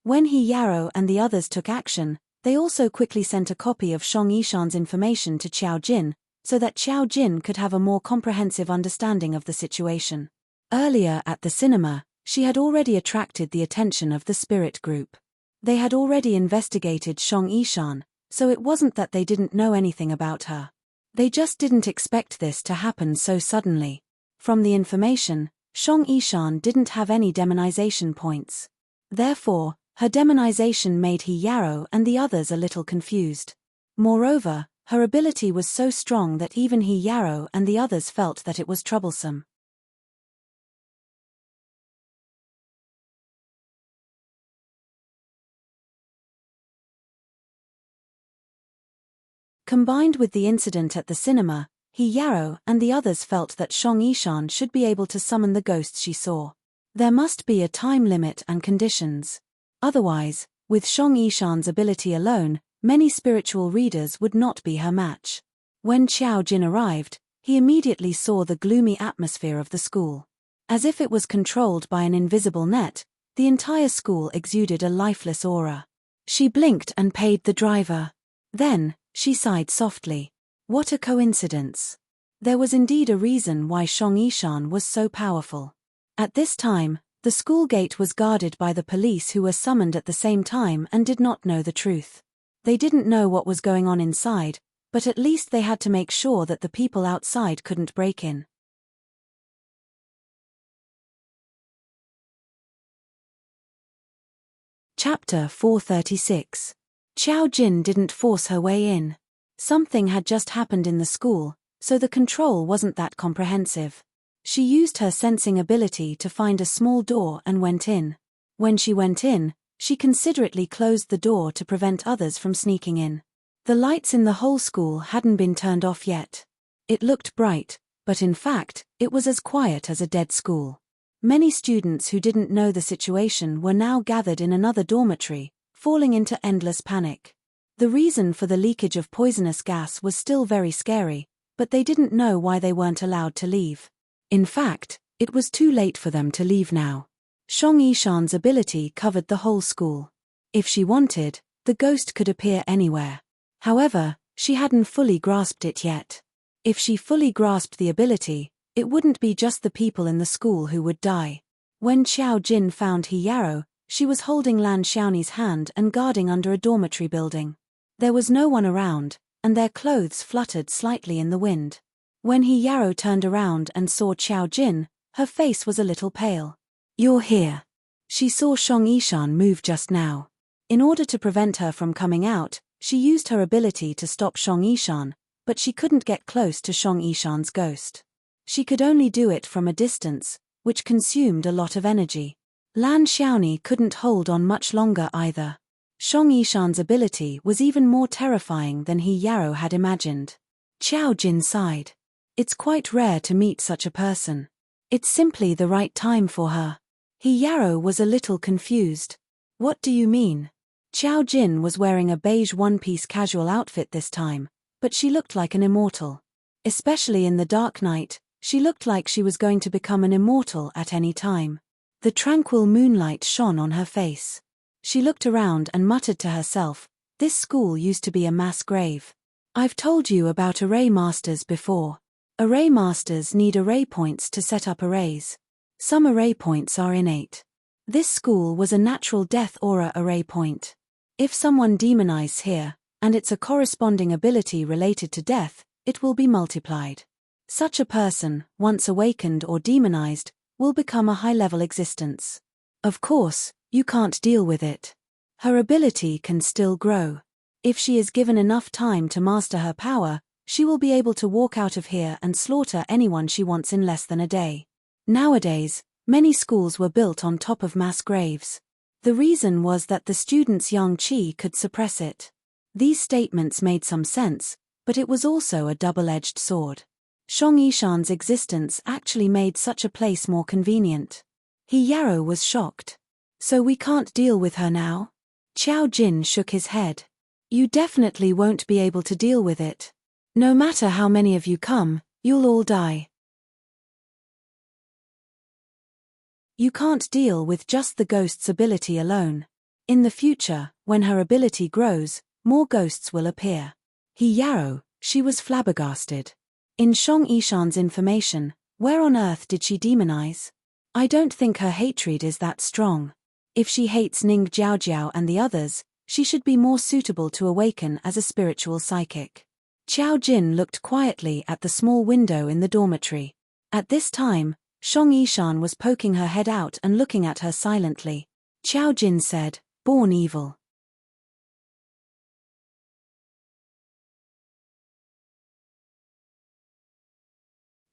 When Yarrow and the others took action, they also quickly sent a copy of Shang Yishan's information to Qiao Jin, so that Qiao Jin could have a more comprehensive understanding of the situation. Earlier at the cinema, she had already attracted the attention of the spirit group. They had already investigated Shang Yishan, so it wasn't that they didn't know anything about her. They just didn't expect this to happen so suddenly. From the information, Shang Yishan didn't have any demonization points. Therefore, her demonization made Yarrow and the others a little confused. Moreover, her ability was so strong that even Yarrow and the others felt that it was troublesome. Combined with the incident at the cinema, Yarrow and the others felt that Shang Yishan should be able to summon the ghosts she saw. There must be a time limit and conditions. Otherwise, with Shang Yishan's ability alone, many spiritual readers would not be her match. When Qiao Jin arrived, he immediately saw the gloomy atmosphere of the school. As if it was controlled by an invisible net, the entire school exuded a lifeless aura. She blinked and paid the driver. Then, she sighed softly. What a coincidence. There was indeed a reason why Shang Yishan was so powerful. At this time, the school gate was guarded by the police who were summoned at the same time and did not know the truth. They didn't know what was going on inside, but at least they had to make sure that the people outside couldn't break in. Chapter 436. Qiao Jin didn't force her way in. Something had just happened in the school, so the control wasn't that comprehensive. She used her sensing ability to find a small door and went in. When she went in, she considerately closed the door to prevent others from sneaking in. The lights in the whole school hadn't been turned off yet. It looked bright, but in fact, it was as quiet as a dead school. Many students who didn't know the situation were now gathered in another dormitory, falling into endless panic. The reason for the leakage of poisonous gas was still very scary, but they didn't know why they weren't allowed to leave. In fact, it was too late for them to leave now. Shang Yishan's ability covered the whole school. If she wanted, the ghost could appear anywhere. However, she hadn't fully grasped it yet. If she fully grasped the ability, It wouldn't be just the people in the school who would die. When Xiao Jin found He Yarrow, she was holding Lan Xiaoni's hand and guarding under a dormitory building. There was no one around, and their clothes fluttered slightly in the wind. When He Yarrow turned around and saw Xiao Jin, her face was a little pale. "You're here." She saw Shang Yishan move just now. In order to prevent her from coming out, she used her ability to stop Shang Yishan, but she couldn't get close to Shang Yishan's ghost. She could only do it from a distance, which consumed a lot of energy. Lan Xiaoni couldn't hold on much longer either. Shang Yishan's ability was even more terrifying than He Yarrow had imagined. Xiao Jin sighed. It's quite rare to meet such a person. It's simply the right time for her. He Yarrow was a little confused. What do you mean? Xiao Jin was wearing a beige one-piece casual outfit this time, but she looked like an immortal. Especially in the dark night, she looked like she was going to become an immortal at any time. The tranquil moonlight shone on her face. She looked around and muttered to herself, "This school used to be a mass grave. I've told you about array masters before. Array masters need array points to set up arrays. Some array points are innate. This school was a natural death aura array point. If someone demonizes here, and it's a corresponding ability related to death, it will be multiplied. Such a person, once awakened or demonized, will become a high-level existence. Of course, you can't deal with it. Her ability can still grow. If she is given enough time to master her power, she will be able to walk out of here and slaughter anyone she wants in less than a day." Nowadays, many schools were built on top of mass graves. The reason was that the students' young qi could suppress it. These statements made some sense, but it was also a double-edged sword. Shang Yishan's existence actually made such a place more convenient. He Yarrow was shocked. "So we can't deal with her now?" Xiao Jin shook his head. "You definitely won't be able to deal with it. No matter how many of you come, you'll all die. You can't deal with just the ghost's ability alone. In the future, when her ability grows, more ghosts will appear." He Yarrow, she was flabbergasted. In Shang Yishan's information, where on earth did she demonize? I don't think her hatred is that strong. If she hates Ning Jiaojiao and the others, she should be more suitable to awaken as a spiritual psychic. Xiao Jin looked quietly at the small window in the dormitory. At this time, Shang Yishan was poking her head out and looking at her silently. Xiao Jin said, "Born evil."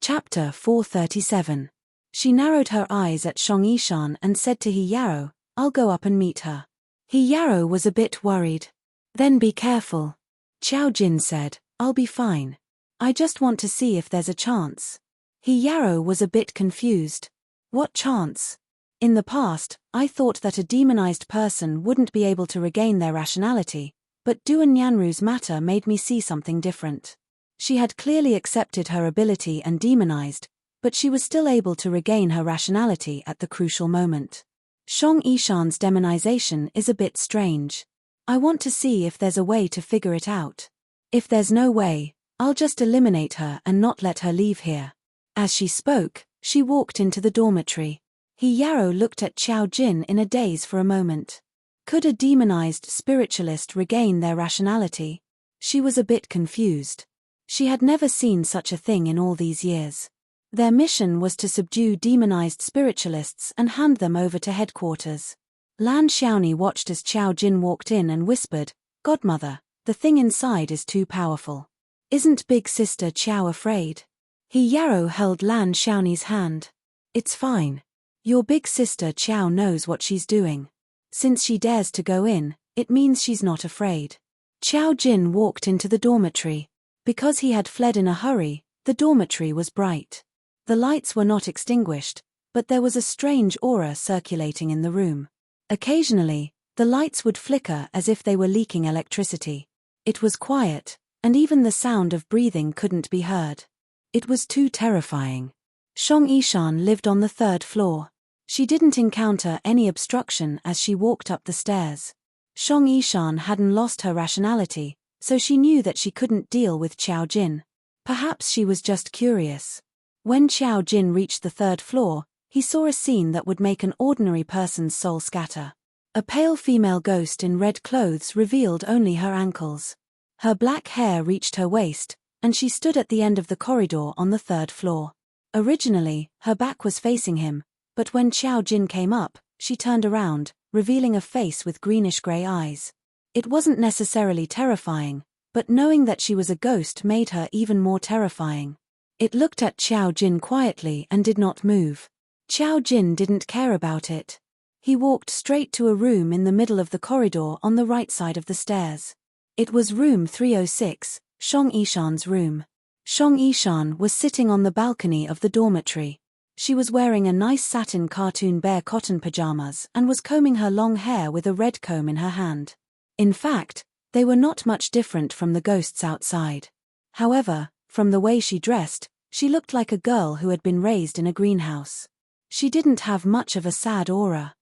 Chapter 437. She narrowed her eyes at Shang Yishan and said to He Yarrow, "I'll go up and meet her." He Yarrow was a bit worried. "Then be careful." Xiao Jin said, "I'll be fine. I just want to see if there's a chance." He Yarrow was a bit confused. "What chance?" "In the past, I thought that a demonized person wouldn't be able to regain their rationality, but Duan Yanru's matter made me see something different. She had clearly accepted her ability and demonized, but she was still able to regain her rationality at the crucial moment. Shang Yishan's demonization is a bit strange. I want to see if there's a way to figure it out. If there's no way, I'll just eliminate her and not let her leave here." As she spoke, she walked into the dormitory. He Yarrow looked at Xiao Jin in a daze for a moment. Could a demonized spiritualist regain their rationality? She was a bit confused. She had never seen such a thing in all these years. Their mission was to subdue demonized spiritualists and hand them over to headquarters. Lan Xiaoni watched as Xiao Jin walked in and whispered, "Godmother, the thing inside is too powerful. Isn't big sister Xiao afraid?" He Yarrow held Lan Xiaoni's hand. "It's fine. Your big sister Xiao knows what she's doing. Since she dares to go in, it means she's not afraid." Xiao Jin walked into the dormitory. Because he had fled in a hurry, the dormitory was bright. The lights were not extinguished, but there was a strange aura circulating in the room. Occasionally, the lights would flicker as if they were leaking electricity. It was quiet, and even the sound of breathing couldn't be heard. It was too terrifying. Shang Yishan lived on the 3rd floor. She didn't encounter any obstruction as she walked up the stairs. Shang Yishan hadn't lost her rationality, so she knew that she couldn't deal with Xiao Jin. Perhaps she was just curious. When Xiao Jin reached the third floor, he saw a scene that would make an ordinary person's soul scatter. A pale female ghost in red clothes revealed only her ankles. Her black hair reached her waist, and she stood at the end of the corridor on the third floor. Originally, her back was facing him, but when Xiao Jin came up, she turned around, revealing a face with greenish-gray eyes. It wasn't necessarily terrifying, but knowing that she was a ghost made her even more terrifying. It looked at Xiao Jin quietly and did not move. Xiao Jin didn't care about it. He walked straight to a room in the middle of the corridor on the right side of the stairs. It was room 306, Shang Yishan's room. Shang Yishan was sitting on the balcony of the dormitory. She was wearing a nice satin cartoon bear cotton pajamas and was combing her long hair with a red comb in her hand. In fact, they were not much different from the ghosts outside. However, from the way she dressed, she looked like a girl who had been raised in a greenhouse. She didn't have much of a sad aura.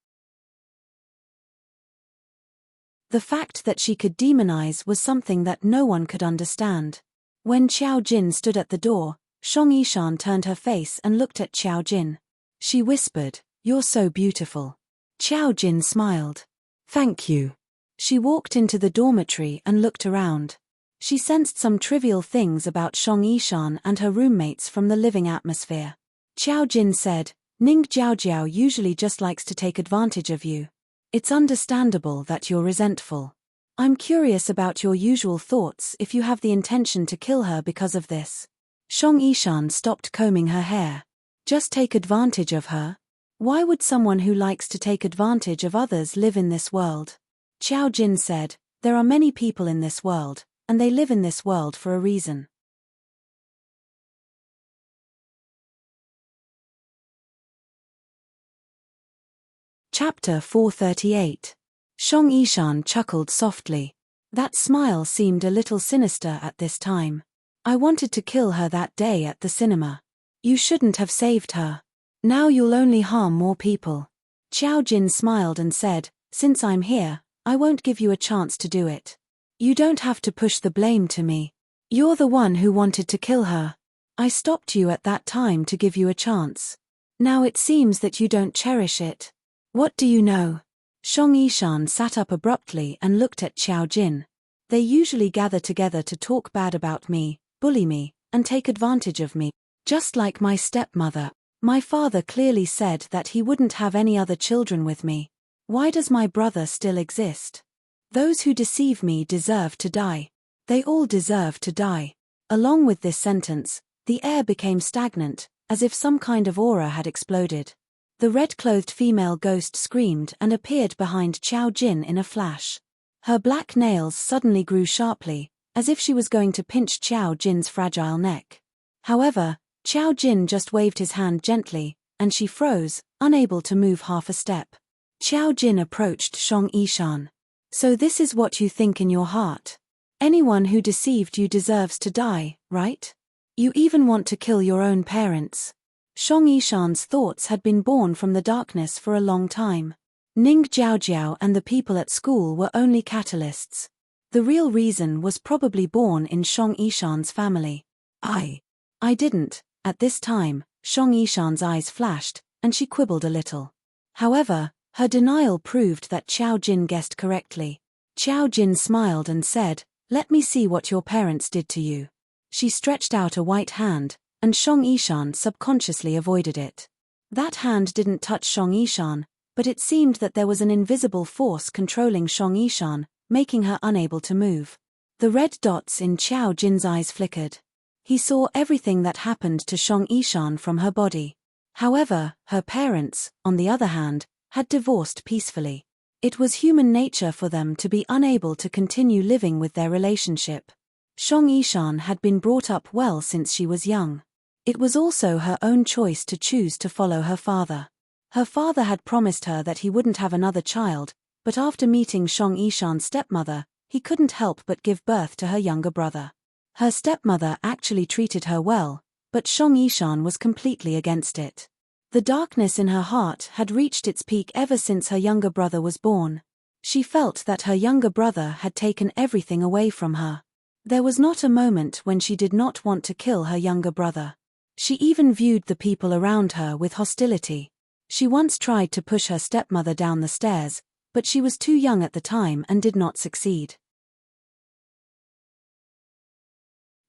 The fact that she could demonize was something that no one could understand. When Xiao Jin stood at the door, Shang Yishan turned her face and looked at Xiao Jin. She whispered, "You're so beautiful." Xiao Jin smiled. "Thank you." She walked into the dormitory and looked around. She sensed some trivial things about Shang Yishan and her roommates from the living atmosphere. Xiao Jin said, "Ning Jiaojiao usually just likes to take advantage of you. It's understandable that you're resentful. I'm curious about your usual thoughts if you have the intention to kill her because of this." Shang Yishan stopped combing her hair. Just take advantage of her? Why would someone who likes to take advantage of others live in this world? Xiao Jin said, "There are many people in this world, and they live in this world for a reason." Chapter 438. Shang Yishan chuckled softly. That smile seemed a little sinister at this time. "I wanted to kill her that day at the cinema. You shouldn't have saved her. Now you'll only harm more people." Xiao Jin smiled and said, "Since I'm here, I won't give you a chance to do it. You don't have to push the blame to me. You're the one who wanted to kill her. I stopped you at that time to give you a chance. Now it seems that you don't cherish it. What do you know?" Shang Yishan sat up abruptly and looked at Xiao Jin. "They usually gather together to talk bad about me, bully me, and take advantage of me. Just like my stepmother. My father clearly said that he wouldn't have any other children with me. Why does my brother still exist? Those who deceive me deserve to die. They all deserve to die." Along with this sentence, the air became stagnant, as if some kind of aura had exploded. The red-clothed female ghost screamed and appeared behind Xiao Jin in a flash. Her black nails suddenly grew sharply, as if she was going to pinch Xiao Jin's fragile neck. However, Xiao Jin just waved his hand gently, and she froze, unable to move half a step. Xiao Jin approached Shang Yishan. "So this is what you think in your heart? Anyone who deceived you deserves to die, right? You even want to kill your own parents." Shang Yishan's thoughts had been born from the darkness for a long time. Ning Jiaojiao and the people at school were only catalysts. The real reason was probably born in Shang Yishan's family. I didn't." At this time, Shang Yishan's eyes flashed, and she quibbled a little. However, her denial proved that Xiao Jin guessed correctly. Xiao Jin smiled and said, "Let me see what your parents did to you." She stretched out a white hand, and Shang Yishan subconsciously avoided it. That hand didn't touch Shang Yishan, but it seemed that there was an invisible force controlling Shang Yishan, making her unable to move. The red dots in Xiao Jin's eyes flickered. He saw everything that happened to Shang Yishan from her body. However, her parents, on the other hand, had divorced peacefully. It was human nature for them to be unable to continue living with their relationship. Shang Yishan had been brought up well since she was young. It was also her own choice to choose to follow her father. Her father had promised her that he wouldn't have another child, but after meeting Shang Yishan's stepmother, he couldn't help but give birth to her younger brother. Her stepmother actually treated her well, but Shang Yishan was completely against it. The darkness in her heart had reached its peak ever since her younger brother was born. She felt that her younger brother had taken everything away from her. There was not a moment when she did not want to kill her younger brother. She even viewed the people around her with hostility. She once tried to push her stepmother down the stairs, but she was too young at the time and did not succeed.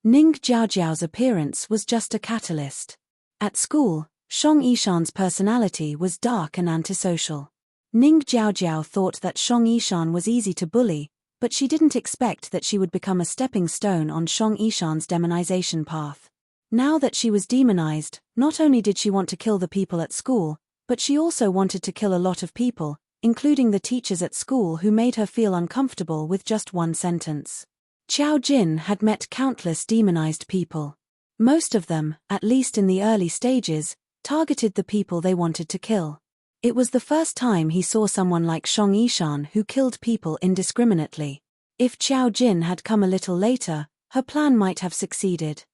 Ning Jiaojiao's appearance was just a catalyst. At school, Shang Yishan's personality was dark and antisocial. Ning Jiaojiao thought that Shang Yishan was easy to bully, but she didn't expect that she would become a stepping stone on Shang Yishan's demonization path. Now that she was demonized, not only did she want to kill the people at school, but she also wanted to kill a lot of people, including the teachers at school who made her feel uncomfortable with just one sentence. Qiao Jin had met countless demonized people. Most of them, at least in the early stages, targeted the people they wanted to kill. It was the first time he saw someone like Shang Yishan who killed people indiscriminately. If Qiao Jin had come a little later, her plan might have succeeded.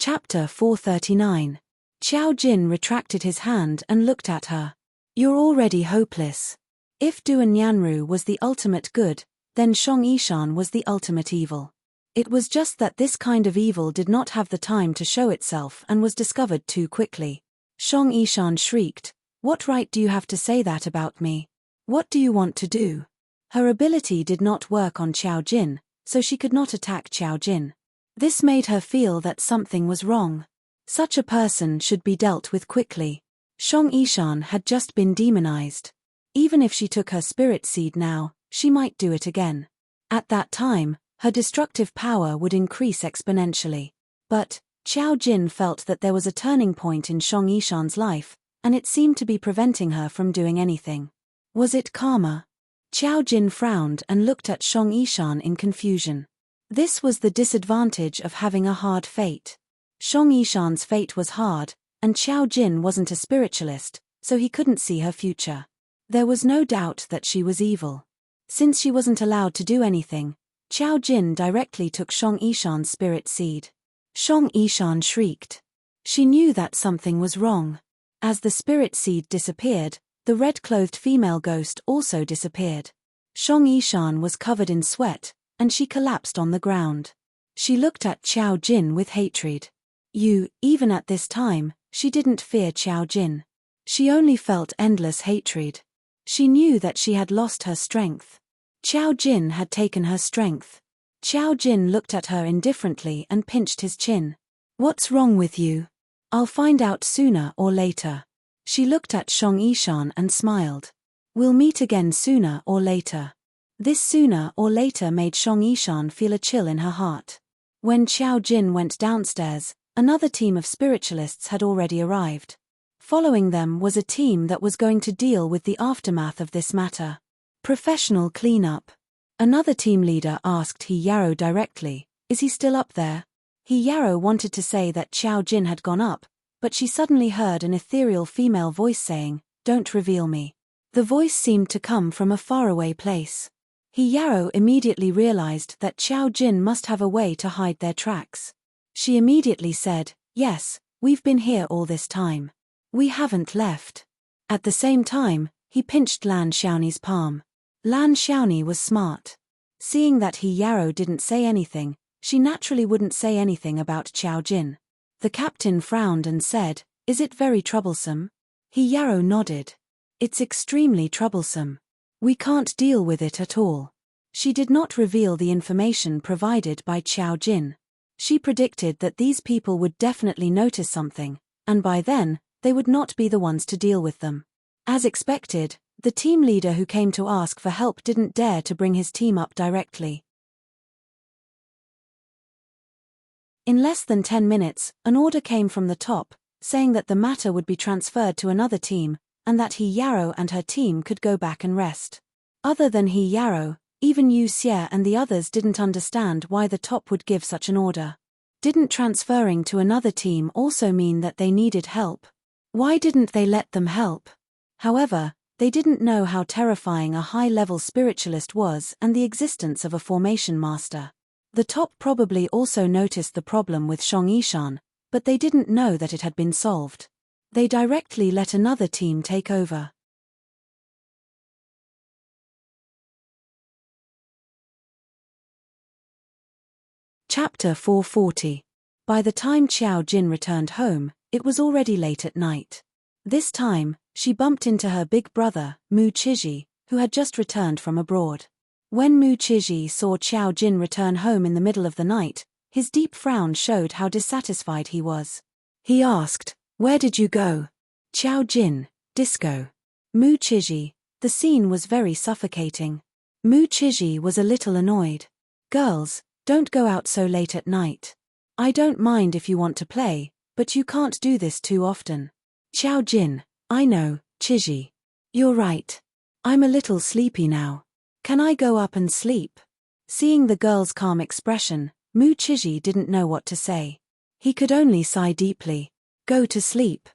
Chapter 439. Qiao Jin retracted his hand and looked at her. You're already hopeless. If Duan Yanru was the ultimate good, then Shang Yishan was the ultimate evil. It was just that this kind of evil did not have the time to show itself and was discovered too quickly. Shang Yishan shrieked, "What right do you have to say that about me? What do you want to do?" Her ability did not work on Qiao Jin, so she could not attack Qiao Jin. This made her feel that something was wrong. Such a person should be dealt with quickly. Shang Yishan had just been demonized. Even if she took her spirit seed now, she might do it again. At that time, her destructive power would increase exponentially. But Qiao Jin felt that there was a turning point in Shang Yishan's life, and it seemed to be preventing her from doing anything. Was it karma? Qiao Jin frowned and looked at Shang Yishan in confusion. This was the disadvantage of having a hard fate. Shang Yishan's fate was hard, and Qiao Jin wasn't a spiritualist, so he couldn't see her future. There was no doubt that she was evil. Since she wasn't allowed to do anything, Qiao Jin directly took Shang Yishan's spirit seed. Shang Yishan shrieked. She knew that something was wrong. As the spirit seed disappeared, the red-clothed female ghost also disappeared. Shang Yishan was covered in sweat, and she collapsed on the ground. She looked at Qiao Jin with hatred. Even at this time, she didn't fear Qiao Jin. She only felt endless hatred. She knew that she had lost her strength. Qiao Jin had taken her strength. Qiao Jin looked at her indifferently and pinched his chin. What's wrong with you? I'll find out sooner or later. She looked at Shang Yishan and smiled. We'll meet again sooner or later. This sooner or later made Shang Yishan feel a chill in her heart. When Qiao Jin went downstairs, another team of spiritualists had already arrived. Following them was a team that was going to deal with the aftermath of this matter. Professional cleanup. Another team leader asked He Yarrow directly, "Is he still up there?" He Yarrow wanted to say that Qiao Jin had gone up, but she suddenly heard an ethereal female voice saying, "Don't reveal me." The voice seemed to come from a faraway place. He Yarrow immediately realized that Qiao Jin must have a way to hide their tracks. She immediately said, "Yes, we've been here all this time. We haven't left." At the same time, he pinched Lan Xiaoni's palm. Lan Xiaoni was smart. Seeing that He Yarrow didn't say anything, she naturally wouldn't say anything about Qiao Jin. The captain frowned and said, "Is it very troublesome?" He Yarrow nodded. "It's extremely troublesome. We can't deal with it at all." She did not reveal the information provided by Qiao Jin. She predicted that these people would definitely notice something, and by then, they would not be the ones to deal with them. As expected, the team leader who came to ask for help didn't dare to bring his team up directly. In less than 10 minutes, an order came from the top, saying that the matter would be transferred to another team, and that He Yarrow and her team could go back and rest. Other than He Yarrow, even Yu Xie and the others didn't understand why the top would give such an order. Didn't transferring to another team also mean that they needed help? Why didn't they let them help? However, they didn't know how terrifying a high-level spiritualist was and the existence of a formation master. The top probably also noticed the problem with Shang Yishan, but they didn't know that it had been solved. They directly let another team take over. Chapter 440. By the time Xiao Jin returned home, it was already late at night. This time, she bumped into her big brother, Mu Chiji, who had just returned from abroad. When Mu Chiji saw Xiao Jin return home in the middle of the night, his deep frown showed how dissatisfied he was. He asked, "Where did you go?" "Xiao Jin, disco." Mu Chiji. The scene was very suffocating. Mu Chiji was a little annoyed. "Girls, don't go out so late at night. I don't mind if you want to play, but you can't do this too often." "Xiao Jin, I know, Chiji. You're right. I'm a little sleepy now. Can I go up and sleep?" Seeing the girl's calm expression, Mu Chiji didn't know what to say. He could only sigh deeply. "Go to sleep."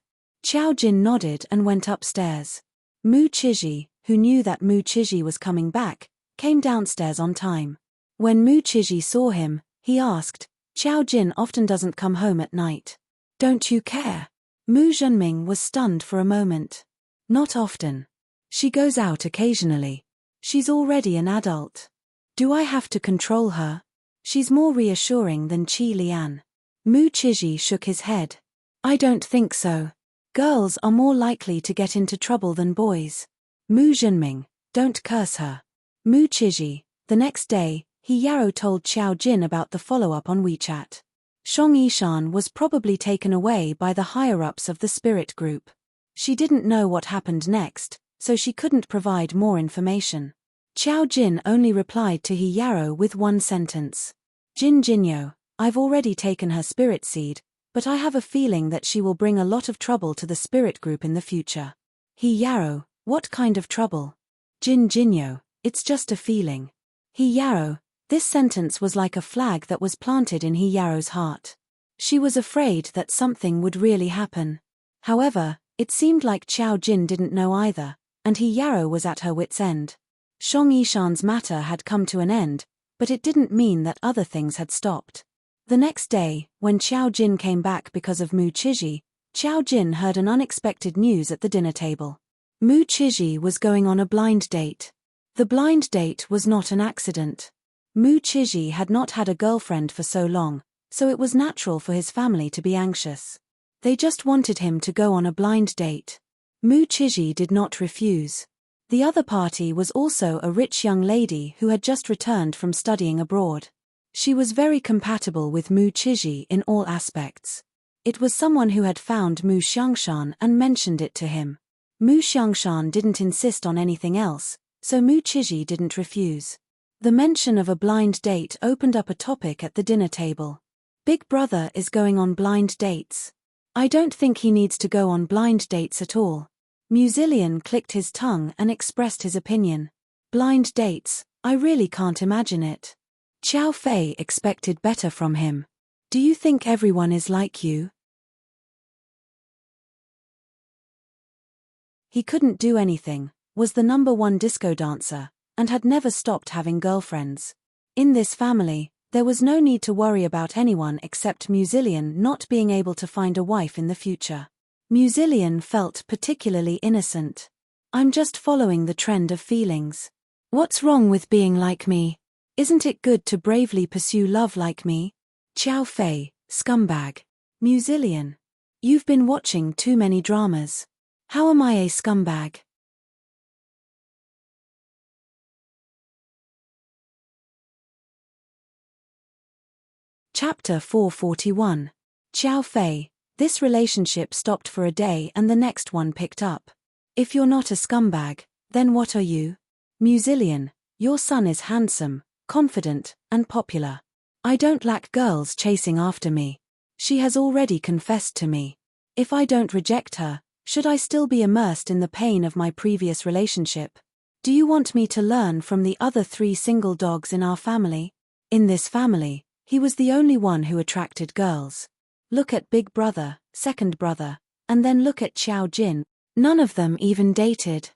Xiao Jin nodded and went upstairs. Mu Chiji, who knew that Mu Chiji was coming back, came downstairs on time. When Mu Chiji saw him, he asked, "Xiao Jin often doesn't come home at night. Don't you care?" Mu Zhenming was stunned for a moment. "Not often. She goes out occasionally. She's already an adult. Do I have to control her? She's more reassuring than Qi Lian." Mu Chiji shook his head. "I don't think so. Girls are more likely to get into trouble than boys." Mu Zhenming, don't curse her. Mu Chiji. The next day, He Yarrow told Xiao Jin about the follow-up on WeChat. Shang Yishan was probably taken away by the higher-ups of the spirit group. She didn't know what happened next, so she couldn't provide more information. Xiao Jin only replied to He Yarrow with one sentence. "Jin Jinyo, I've already taken her spirit seed, but I have a feeling that she will bring a lot of trouble to the spirit group in the future." He Yarrow, what kind of trouble? Jin Jinyo, it's just a feeling. He Yarrow. This sentence was like a flag that was planted in He Yarrow's heart. She was afraid that something would really happen. However, it seemed like Xiao Jin didn't know either, and He Yarrow was at her wit's end. Shang Yishan's matter had come to an end, but it didn't mean that other things had stopped. The next day, when Xiao Jin came back because of Mu Chiji, Xiao Jin heard an unexpected news at the dinner table. Mu Chiji was going on a blind date. The blind date was not an accident. Mu Chiji had not had a girlfriend for so long, so it was natural for his family to be anxious. They just wanted him to go on a blind date. Mu Chiji did not refuse. The other party was also a rich young lady who had just returned from studying abroad. She was very compatible with Mu Chiji in all aspects. It was someone who had found Mu Xiangshan and mentioned it to him. Mu Xiangshan didn't insist on anything else, so Mu Chiji didn't refuse. The mention of a blind date opened up a topic at the dinner table. Big brother is going on blind dates. I don't think he needs to go on blind dates at all. Musilian clicked his tongue and expressed his opinion. Blind dates, I really can't imagine it. Xiao Fei expected better from him. Do you think everyone is like you? He couldn't do anything, was the #1 disco dancer, and had never stopped having girlfriends. In this family, there was no need to worry about anyone except Musilian not being able to find a wife in the future. Musilian felt particularly innocent. I'm just following the trend of feelings. What's wrong with being like me? Isn't it good to bravely pursue love like me? Xiao Fei, scumbag. Musilian. You've been watching too many dramas. How am I a scumbag? Chapter 441. Xiao Fei. This relationship stopped for a day and the next one picked up. If you're not a scumbag, then what are you? Musilian. Your son is handsome, confident, and popular. I don't lack girls chasing after me. She has already confessed to me. If I don't reject her, should I still be immersed in the pain of my previous relationship? Do you want me to learn from the other 3 single dogs in our family? In this family, he was the only one who attracted girls. Look at Big Brother, Second Brother, and then look at Xiao Jin. None of them even dated.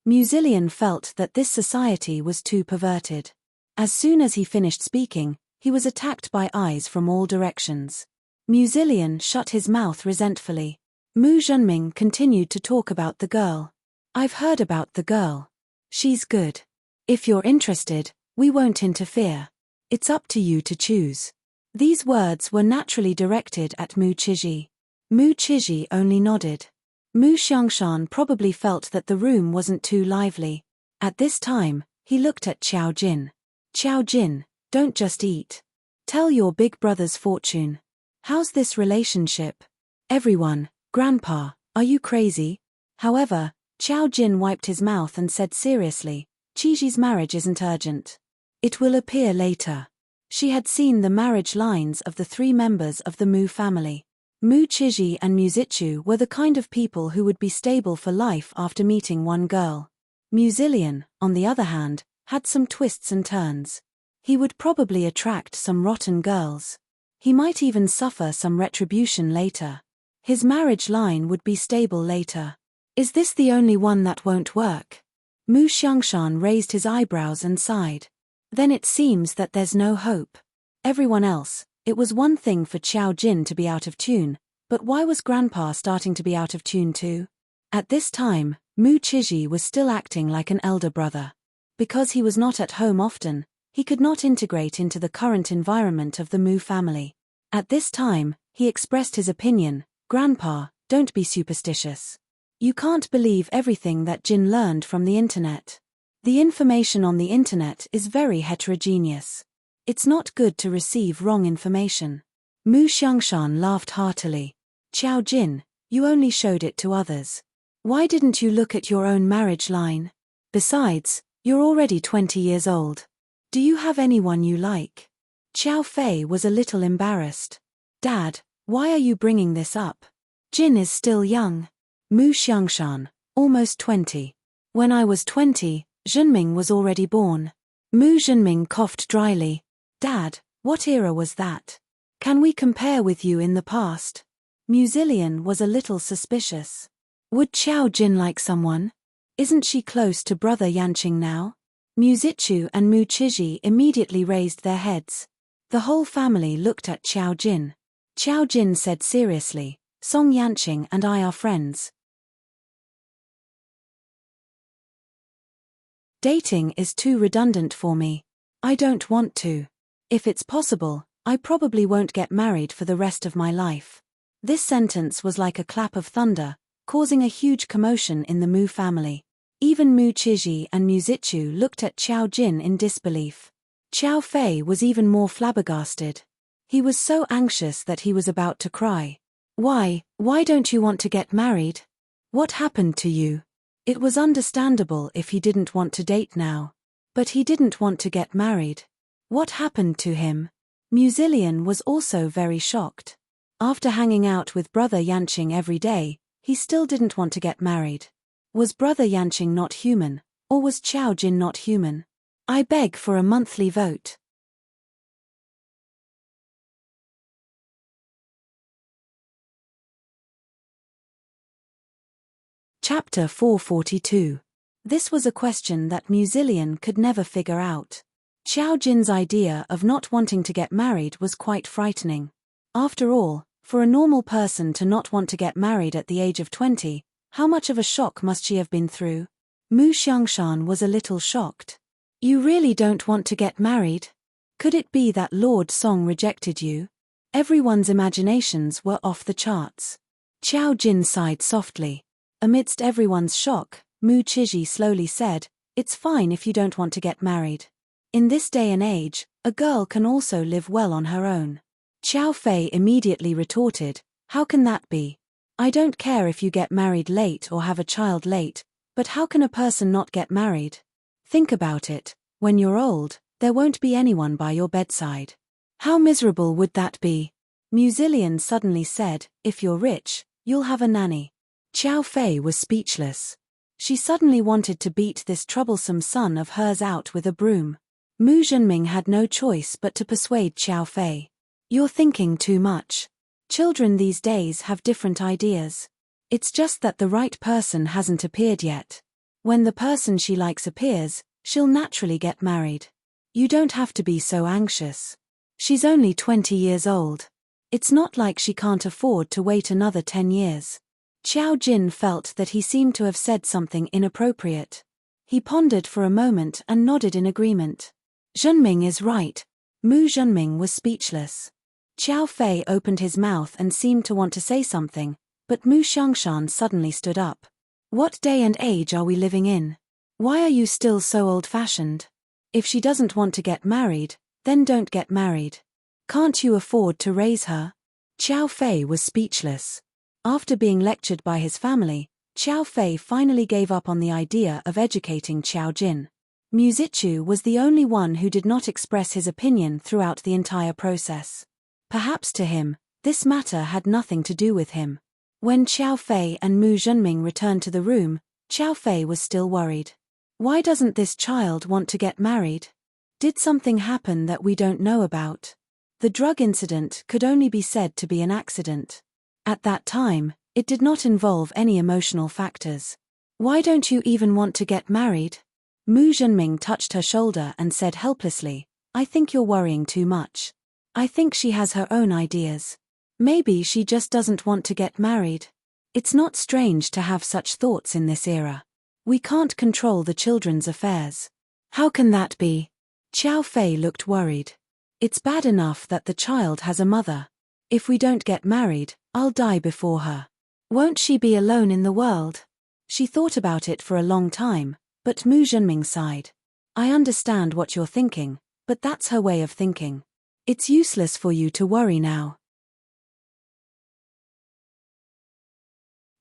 Musilian felt that this society was too perverted. As soon as he finished speaking, he was attacked by eyes from all directions. Musilian shut his mouth resentfully. Mu Zhenming continued to talk about the girl. I've heard about the girl. She's good. If you're interested, we won't interfere. It's up to you to choose. These words were naturally directed at Mu Chiji. Mu Chiji only nodded. Mu Xiangshan probably felt that the room wasn't too lively. At this time, he looked at Qiao Jin. Qiao Jin, don't just eat. Tell your big brother's fortune. How's this relationship? Everyone, Grandpa, are you crazy? However, Qiao Jin wiped his mouth and said seriously, Qiji's marriage isn't urgent. It will appear later. She had seen the marriage lines of the 3 members of the Mu family. Mu Chiji and Mu Zichu were the kind of people who would be stable for life after meeting one girl. Mu Zillion, on the other hand, had some twists and turns. He would probably attract some rotten girls. He might even suffer some retribution later. His marriage line would be stable later. Is this the only one that won't work? Mu Xiangshan raised his eyebrows and sighed. Then it seems that there's no hope. Everyone else, it was one thing for Qiao Jin to be out of tune, but why was Grandpa starting to be out of tune too? At this time, Mu Chiji was still acting like an elder brother. Because he was not at home often, he could not integrate into the current environment of the Mu family. At this time, he expressed his opinion, Grandpa, don't be superstitious. You can't believe everything that Jin learned from the internet. The information on the internet is very heterogeneous. It's not good to receive wrong information. Mu Xiangshan laughed heartily. Qiao Jin, you only showed it to others. Why didn't you look at your own marriage line? Besides, you're already 20 years old. Do you have anyone you like? Qiao Fei was a little embarrassed. Dad, why are you bringing this up? Jin is still young. Mu Xiangshan, almost 20. When I was 20, Zhenming was already born. Mu Zhenming coughed dryly. Dad, what era was that? Can we compare with you in the past? Mu Zillion was a little suspicious. Would Qiao Jin like someone? Isn't she close to brother Yanqing now? Mu Zichu and Mu Chiji immediately raised their heads. The whole family looked at Qiao Jin. Qiao Jin said seriously, Song Yanqing and I are friends. Dating is too redundant for me. I don't want to. If it's possible, I probably won't get married for the rest of my life. This sentence was like a clap of thunder, causing a huge commotion in the Mu family. Even Mu Chiji and Mu Zichu looked at Qiao Jin in disbelief. Qiao Fei was even more flabbergasted. He was so anxious that he was about to cry. Why don't you want to get married? What happened to you? It was understandable if he didn't want to date now. But he didn't want to get married. What happened to him? Mu Zillion was also very shocked. After hanging out with brother Yanqing every day, he still didn't want to get married. Was brother Yanqing not human, or was Qiao Jin not human? I beg for a monthly vote. Chapter 442. This was a question that Mu Zillion could never figure out. Qiao Jin's idea of not wanting to get married was quite frightening. After all, for a normal person to not want to get married at the age of 20, how much of a shock must she have been through? Mu Xiangshan was a little shocked. You really don't want to get married? Could it be that Lord Song rejected you? Everyone's imaginations were off the charts. Qiao Jin sighed softly. Amidst everyone's shock, Mu Chiji slowly said, It's fine if you don't want to get married. In this day and age, a girl can also live well on her own. Qiao Fei immediately retorted, How can that be? I don't care if you get married late or have a child late, but how can a person not get married? Think about it, when you're old, there won't be anyone by your bedside. How miserable would that be? Mu Zillion suddenly said, If you're rich, you'll have a nanny. Qiao Fei was speechless. She suddenly wanted to beat this troublesome son of hers out with a broom. Mu Zhenming had no choice but to persuade Qiao Fei. You're thinking too much. Children these days have different ideas. It's just that the right person hasn't appeared yet. When the person she likes appears, she'll naturally get married. You don't have to be so anxious. She's only 20 years old. It's not like she can't afford to wait another 10 years. Qiao Jin felt that he seemed to have said something inappropriate. He pondered for a moment and nodded in agreement. Zhenming is right. Mu Zhenming was speechless. Qiao Fei opened his mouth and seemed to want to say something, but Mu Xiangshan suddenly stood up. What day and age are we living in? Why are you still so old-fashioned? If she doesn't want to get married, then don't get married. Can't you afford to raise her? Qiao Fei was speechless. After being lectured by his family, Qiao Fei finally gave up on the idea of educating Qiao Jin. Mu Zichu was the only one who did not express his opinion throughout the entire process. Perhaps to him, this matter had nothing to do with him. When Qiao Fei and Mu Zhenming returned to the room, Qiao Fei was still worried. Why doesn't this child want to get married? Did something happen that we don't know about? The drug incident could only be said to be an accident. At that time, it did not involve any emotional factors. Why don't you even want to get married? Mu Zhenming touched her shoulder and said helplessly, I think you're worrying too much. I think she has her own ideas. Maybe she just doesn't want to get married. It's not strange to have such thoughts in this era. We can't control the children's affairs. How can that be? Qiao Fei looked worried. It's bad enough that the child has a mother. If we don't get married, I'll die before her. Won't she be alone in the world? She thought about it for a long time, but Mu Zhenming sighed. I understand what you're thinking, but that's her way of thinking. It's useless for you to worry now.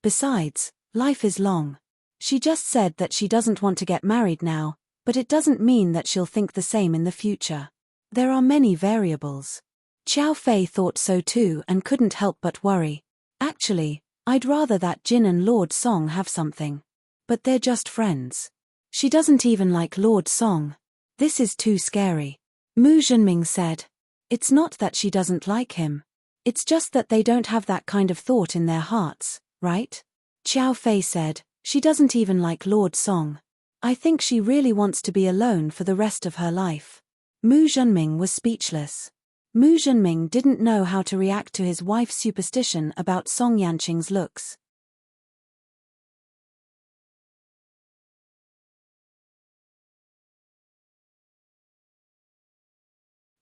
Besides, life is long. She just said that she doesn't want to get married now, but it doesn't mean that she'll think the same in the future. There are many variables. Qiao Fei thought so too and couldn't help but worry. Actually, I'd rather that Jin and Lord Song have something. But they're just friends. She doesn't even like Lord Song. This is too scary. Mu Zhenming said. It's not that she doesn't like him. It's just that they don't have that kind of thought in their hearts, right? Qiao Fei said, she doesn't even like Lord Song. I think she really wants to be alone for the rest of her life. Mu Zhenming was speechless. Mu Zhenming didn't know how to react to his wife's superstition about Song Yanqing's looks.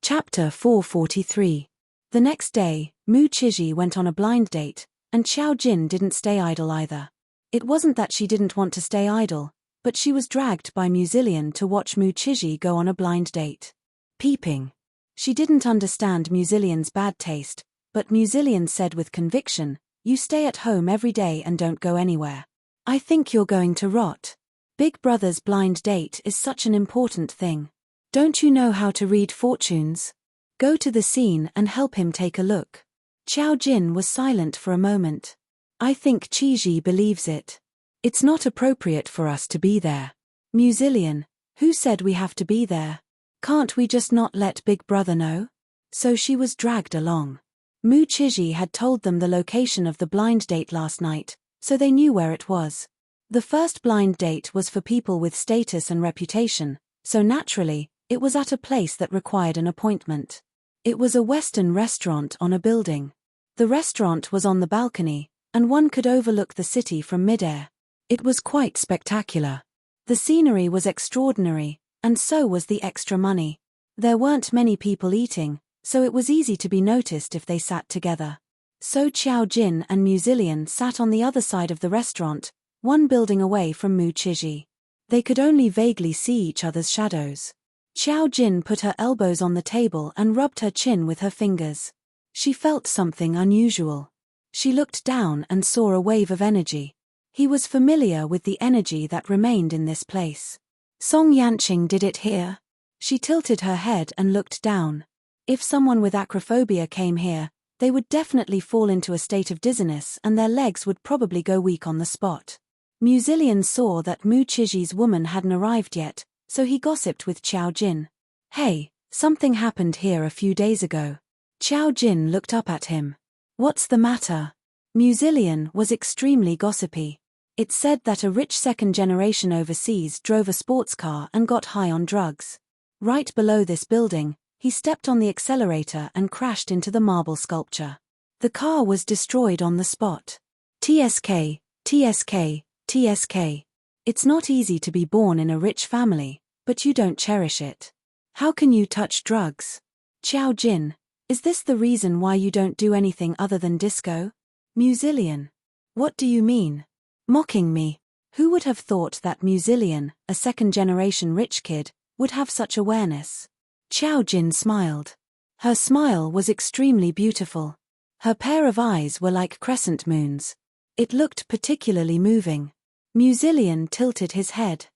Chapter 443. The next day, Mu Qizhi went on a blind date, and Qiao Jin didn't stay idle either. It wasn't that she didn't want to stay idle, but she was dragged by Mu Zillion to watch Mu Qizhi go on a blind date. Peeping. She didn't understand Mu Zillion's bad taste, but Mu Zillion said with conviction, you stay at home every day and don't go anywhere. I think you're going to rot. Big Brother's blind date is such an important thing. Don't you know how to read fortunes? Go to the scene and help him take a look. Qiao Jin was silent for a moment. I think Qizhi believes it. It's not appropriate for us to be there. Mu Zillion, who said we have to be there? Can't we just not let Big Brother know? So she was dragged along. Mu Qizhi had told them the location of the blind date last night, so they knew where it was. The first blind date was for people with status and reputation, so naturally, it was at a place that required an appointment. It was a Western restaurant on a building. The restaurant was on the balcony, and one could overlook the city from midair. It was quite spectacular. The scenery was extraordinary, and so was the extra money. There weren't many people eating, so it was easy to be noticed if they sat together. So Qiao Jin and Mu Zillion sat on the other side of the restaurant, one building away from Mu Qizhi. They could only vaguely see each other's shadows. Qiao Jin put her elbows on the table and rubbed her chin with her fingers. She felt something unusual. She looked down and saw a wave of energy. He was familiar with the energy that remained in this place. Song Yanqing did it here. She tilted her head and looked down. If someone with acrophobia came here, they would definitely fall into a state of dizziness and their legs would probably go weak on the spot. Mu Zillion saw that Mu Qizhi's woman hadn't arrived yet, so he gossiped with Qiao Jin. Hey, something happened here a few days ago. Qiao Jin looked up at him. What's the matter? Mu Zillion was extremely gossipy. It said that a rich second generation overseas drove a sports car and got high on drugs. Right below this building, he stepped on the accelerator and crashed into the marble sculpture. The car was destroyed on the spot. TSK, TSK, TSK. It's not easy to be born in a rich family, but you don't cherish it. How can you touch drugs? Qiao Jin, Is this the reason why you don't do anything other than disco? Musilian. What do you mean? Mocking me. Who would have thought that Musilian, a second-generation rich kid, would have such awareness? Qiao Jin smiled. Her smile was extremely beautiful. Her pair of eyes were like crescent moons. It looked particularly moving. Musilian tilted his head.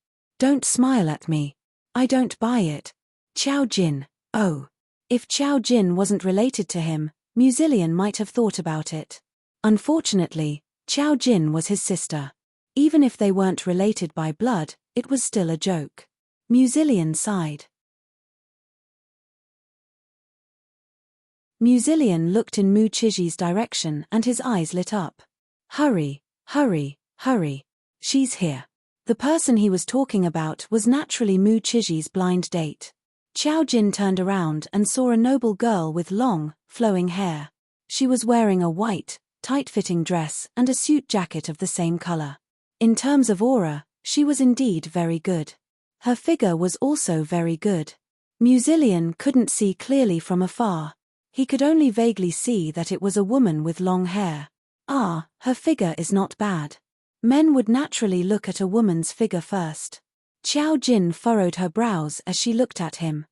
Don't smile at me. I don't buy it. Qiao Jin, oh. If Qiao Jin wasn't related to him, Musilian might have thought about it. Unfortunately, Qiao Jin was his sister. Even if they weren't related by blood, it was still a joke. Musilian sighed. Musilian looked in Mu Qiji's direction and his eyes lit up. Hurry, hurry, hurry. She's here. The person he was talking about was naturally Mu Qiji's blind date. Qiao Jin turned around and saw a noble girl with long, flowing hair. She was wearing a white, tight-fitting dress and a suit jacket of the same color. In terms of aura, she was indeed very good. Her figure was also very good. Musilian couldn't see clearly from afar. He could only vaguely see that it was a woman with long hair. Ah, her figure is not bad. Men would naturally look at a woman's figure first. Qiao Jin furrowed her brows as she looked at him.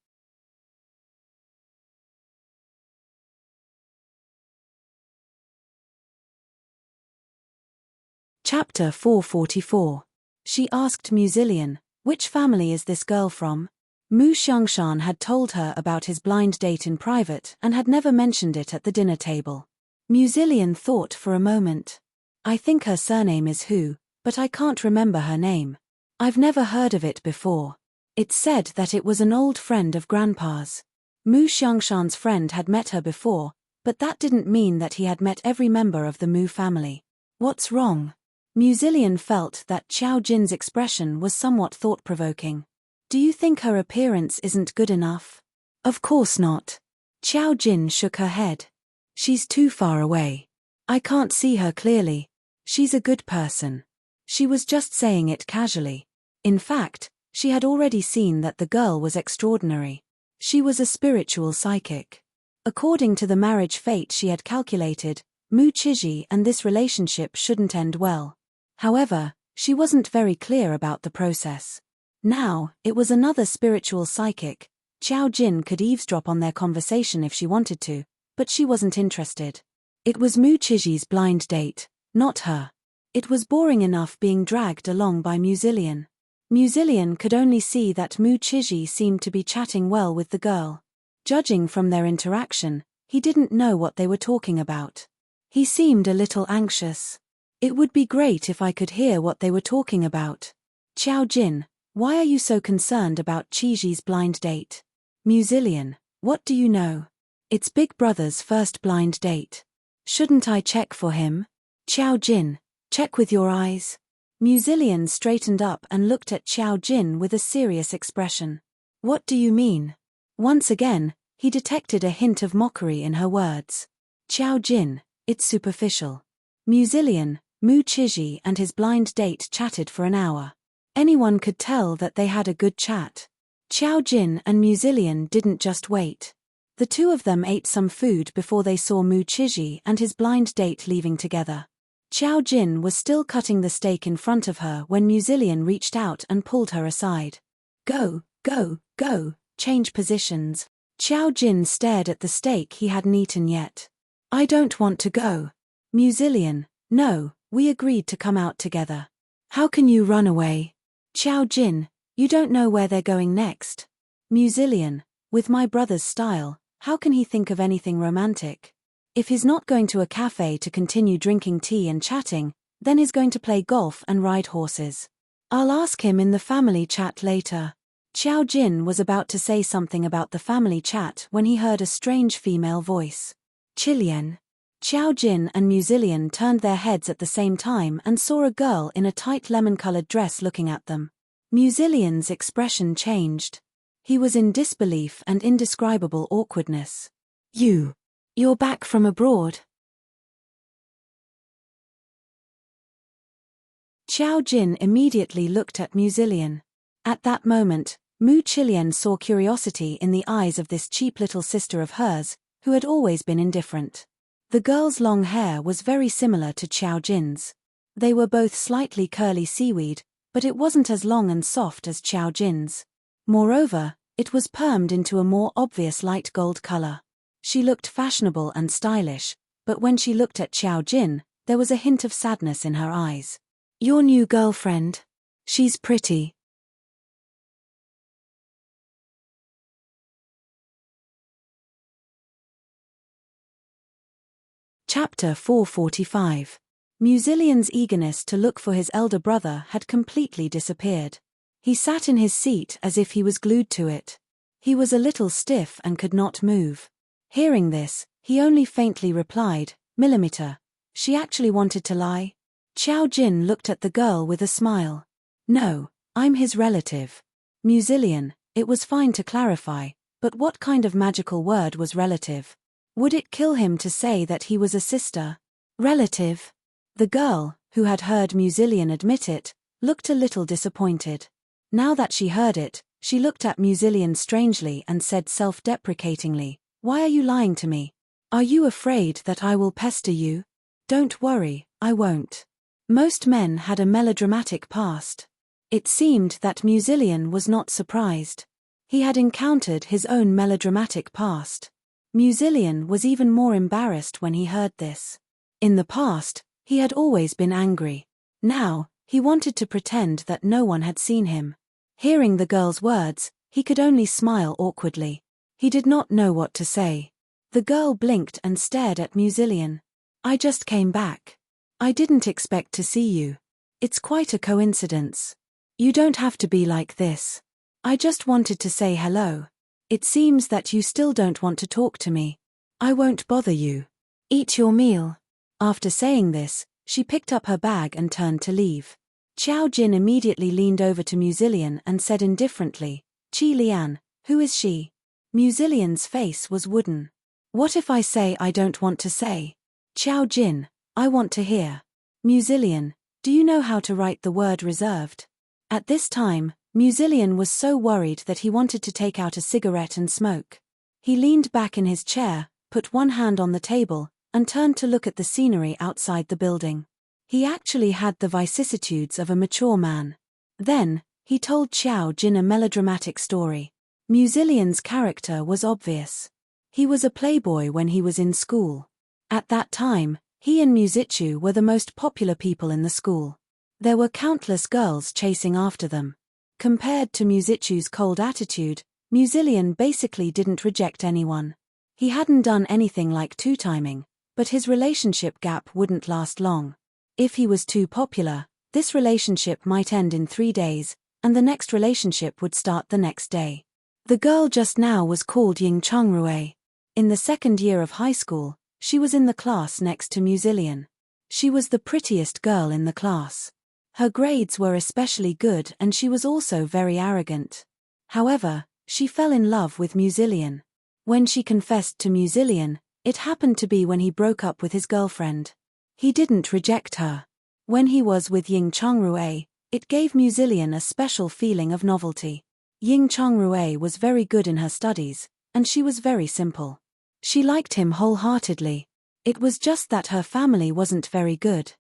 Chapter 444. She asked Musilian, which family is this girl from? Mu Xiangshan had told her about his blind date in private and had never mentioned it at the dinner table. Musilian thought for a moment. I think her surname is Hu, but I can't remember her name. I've never heard of it before. It said that it was an old friend of Grandpa's. Mu Xiangshan's friend had met her before, but that didn't mean that he had met every member of the Mu family. What's wrong? Musilian felt that Qiao Jin's expression was somewhat thought-provoking. Do you think her appearance isn't good enough? Of course not. Qiao Jin shook her head. She's too far away. I can't see her clearly. She's a good person. She was just saying it casually. In fact, she had already seen that the girl was extraordinary. She was a spiritual psychic. According to the marriage fate she had calculated, Mu Qiji and this relationship shouldn't end well. However, she wasn't very clear about the process. Now, it was another spiritual psychic. Qiao Jin could eavesdrop on their conversation if she wanted to, but she wasn't interested. It was Mu Qiji's blind date, not her. It was boring enough being dragged along by Musilian. Musilian could only see that Mu Qiji seemed to be chatting well with the girl. Judging from their interaction, he didn't know what they were talking about. He seemed a little anxious. It would be great if I could hear what they were talking about. Qiao Jin, why are you so concerned about Qiji's blind date? Musilian, what do you know? It's Big Brother's first blind date. Shouldn't I check for him? Qiao Jin, check with your eyes. Musilian straightened up and looked at Qiao Jin with a serious expression. What do you mean? Once again, he detected a hint of mockery in her words. Qiao Jin, it's superficial. Musilian, Mu Qiji and his blind date chatted for an hour. Anyone could tell that they had a good chat. Qiao Jin and Musilian didn't just wait. The two of them ate some food before they saw Mu Qiji and his blind date leaving together. Qiao Jin was still cutting the steak in front of her when Musilian reached out and pulled her aside. Go, go, go, change positions. Qiao Jin stared at the steak he hadn't eaten yet. I don't want to go. Musilian, no, we agreed to come out together. How can you run away? Qiao Jin, you don't know where they're going next. Musilian, with my brother's style, how can he think of anything romantic? If he's not going to a cafe to continue drinking tea and chatting, then he's going to play golf and ride horses. I'll ask him in the family chat later. Qiao Jin was about to say something about the family chat when he heard a strange female voice. Qilian. Qiao Jin and Musilian turned their heads at the same time and saw a girl in a tight lemon-colored dress looking at them. Musilian's expression changed. He was in disbelief and indescribable awkwardness. You're back from abroad? Qiao Jin immediately looked at Musilian. At that moment, Mu Qilian saw curiosity in the eyes of this cheap little sister of hers, who had always been indifferent. The girl's long hair was very similar to Qiao Jin's. They were both slightly curly seaweed, but it wasn't as long and soft as Qiao Jin's. Moreover, it was permed into a more obvious light gold color. She looked fashionable and stylish, but when she looked at Qiao Jin, there was a hint of sadness in her eyes. "Your new girlfriend? She's pretty." Chapter 445. Musilian's eagerness to look for his elder brother had completely disappeared. He sat in his seat as if he was glued to it. He was a little stiff and could not move. Hearing this, he only faintly replied, "Millimeter." She actually wanted to lie? Qiao Jin looked at the girl with a smile. "No, I'm his relative." Musilian, it was fine to clarify, but what kind of magical word was relative? Would it kill him to say that he was a sister? Relative? The girl, who had heard Musilian admit it, looked a little disappointed. Now that she heard it, she looked at Musilian strangely and said self-deprecatingly, "Why are you lying to me? Are you afraid that I will pester you?" "Don't worry, I won't." Most men had a melodramatic past. It seemed that Musilian was not surprised. He had encountered his own melodramatic past. Musilian was even more embarrassed when he heard this. In the past, he had always been angry. Now, he wanted to pretend that no one had seen him. Hearing the girl's words, he could only smile awkwardly. He did not know what to say. The girl blinked and stared at Musilian. "I just came back. I didn't expect to see you. It's quite a coincidence. You don't have to be like this. I just wanted to say hello. It seems that you still don't want to talk to me. I won't bother you. Eat your meal." After saying this, she picked up her bag and turned to leave. Qiao Jin immediately leaned over to Musilian and said indifferently, "Qi Lian, who is she?" Musilian's face was wooden. "What if I say I don't want to say?" "Qiao Jin, I want to hear." "Musilian, do you know how to write the word reserved?" At this time, Musilian was so worried that he wanted to take out a cigarette and smoke. He leaned back in his chair, put one hand on the table, and turned to look at the scenery outside the building. He actually had the vicissitudes of a mature man. Then, he told Qiao Jin a melodramatic story. Musilian's character was obvious. He was a playboy when he was in school. At that time, he and Musichu were the most popular people in the school. There were countless girls chasing after them. Compared to Musichu's cold attitude, Musilian basically didn't reject anyone. He hadn't done anything like two-timing, but his relationship gap wouldn't last long. If he was too popular, this relationship might end in 3 days, and the next relationship would start the next day. The girl just now was called Ying Chongrue. In the second year of high school, she was in the class next to Musilian. She was the prettiest girl in the class. Her grades were especially good and she was also very arrogant. However, she fell in love with Musilian. When she confessed to Musilian, it happened to be when he broke up with his girlfriend. He didn't reject her. When he was with Ying Chongrue, it gave Musilian a special feeling of novelty. Ying Chongrue was very good in her studies, and she was very simple. She liked him wholeheartedly. It was just that her family wasn't very good.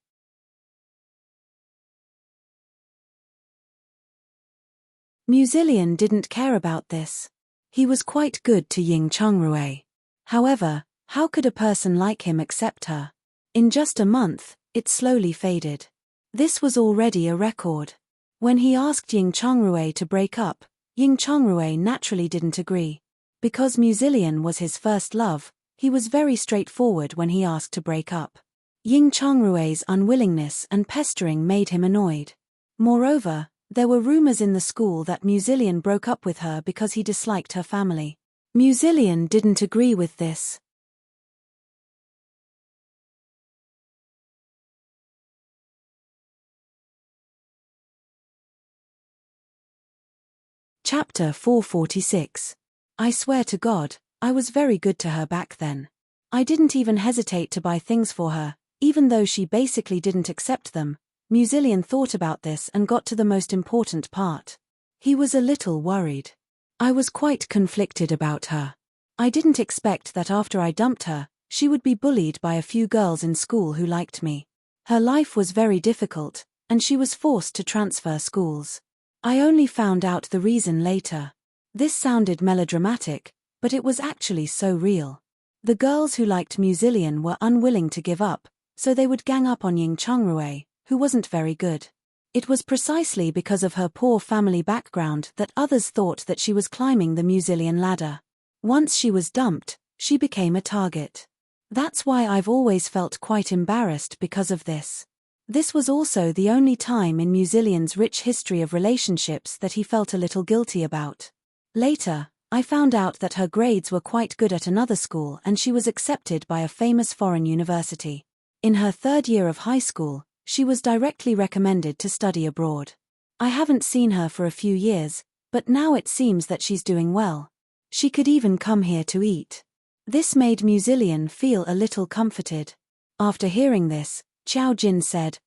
Musilian didn't care about this. He was quite good to Ying Chongrue. However, how could a person like him accept her? In just a month, it slowly faded. This was already a record. When he asked Ying Chongrue to break up, Ying Chongrue naturally didn't agree. Because Musilian was his first love, he was very straightforward when he asked to break up. Ying Chongrue's unwillingness and pestering made him annoyed. Moreover, there were rumors in the school that Musilian broke up with her because he disliked her family. Musilian didn't agree with this. Chapter 446. I swear to God, I was very good to her back then. I didn't even hesitate to buy things for her, even though she basically didn't accept them. Musilian thought about this and got to the most important part. He was a little worried. I was quite conflicted about her. I didn't expect that after I dumped her, she would be bullied by a few girls in school who liked me. Her life was very difficult, and she was forced to transfer schools. I only found out the reason later. This sounded melodramatic, but it was actually so real. The girls who liked Musilian were unwilling to give up, so they would gang up on Ying Chongrui, who wasn't very good. It was precisely because of her poor family background that others thought that she was climbing the Musilian ladder. Once she was dumped, she became a target. That's why I've always felt quite embarrassed because of this. This was also the only time in Musilian's rich history of relationships that he felt a little guilty about. Later, I found out that her grades were quite good at another school and she was accepted by a famous foreign university. In her third year of high school, she was directly recommended to study abroad. I haven't seen her for a few years, but now it seems that she's doing well. She could even come here to eat. This made Musilian feel a little comforted. After hearing this, Qiao Jin said,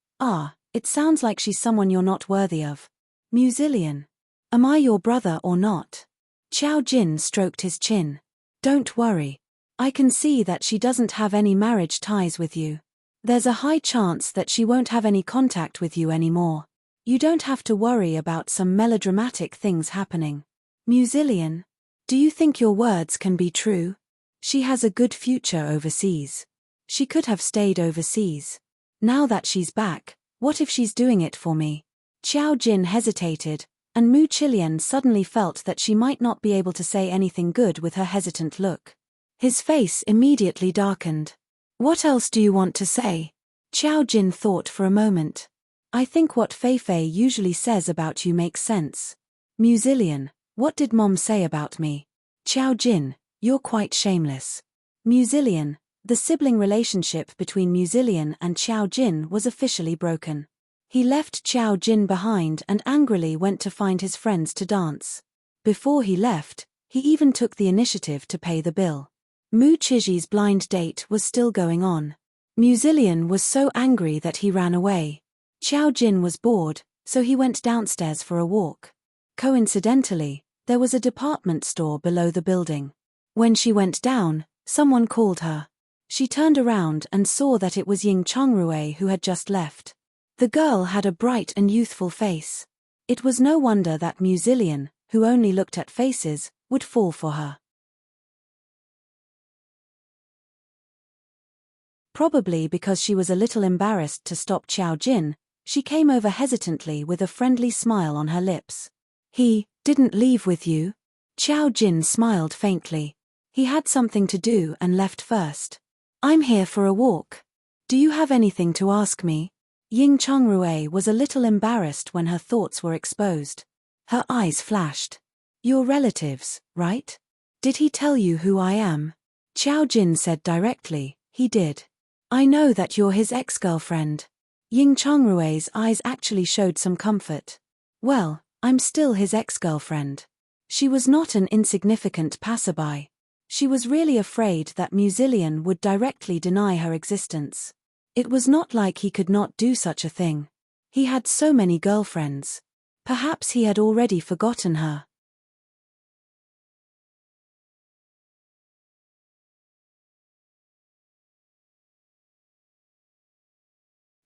"It sounds like she's someone you're not worthy of." Musilian. Am I your brother or not? Qiao Jin stroked his chin. Don't worry. I can see that she doesn't have any marriage ties with you. There's a high chance that she won't have any contact with you anymore. You don't have to worry about some melodramatic things happening. Musilian. Do you think your words can be true? She has a good future overseas. She could have stayed overseas. Now that she's back, what if she's doing it for me? Qiao Jin hesitated, and Mu Chilian suddenly felt that she might not be able to say anything good with her hesitant look. His face immediately darkened. What else do you want to say? Qiao Jin thought for a moment. I think what Feifei usually says about you makes sense. Musilian. What did Mom say about me? Qiao Jin, you're quite shameless. Musilian, the sibling relationship between Musilian and Qiao Jin was officially broken. He left Qiao Jin behind and angrily went to find his friends to dance. Before he left, he even took the initiative to pay the bill. Mu Chiji's blind date was still going on. Musilian was so angry that he ran away. Qiao Jin was bored, so he went downstairs for a walk. Coincidentally, there was a department store below the building. When she went down, someone called her. She turned around and saw that it was Ying Chongrui who had just left. The girl had a bright and youthful face. It was no wonder that Musilian, who only looked at faces, would fall for her. Probably because she was a little embarrassed to stop Qiao Jin, she came over hesitantly with a friendly smile on her lips. He didn't leave with you? Qiao Jin smiled faintly. He had something to do and left first. I'm here for a walk. Do you have anything to ask me? Ying Chongrui was a little embarrassed when her thoughts were exposed. Her eyes flashed. Your relatives, right? Did he tell you who I am? Qiao Jin said directly, he did. I know that you're his ex-girlfriend. Ying Chongrui's eyes actually showed some comfort. Well, I'm still his ex-girlfriend. She was not an insignificant passerby. She was really afraid that Musilian would directly deny her existence. It was not like he could not do such a thing. He had so many girlfriends. Perhaps he had already forgotten her.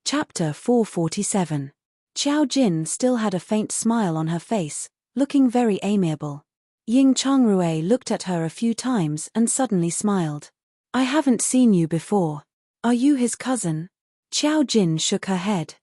Chapter 447. Qiao Jin still had a faint smile on her face, looking very amiable. Ying Chongrui looked at her a few times and suddenly smiled. I haven't seen you before. Are you his cousin? Qiao Jin shook her head.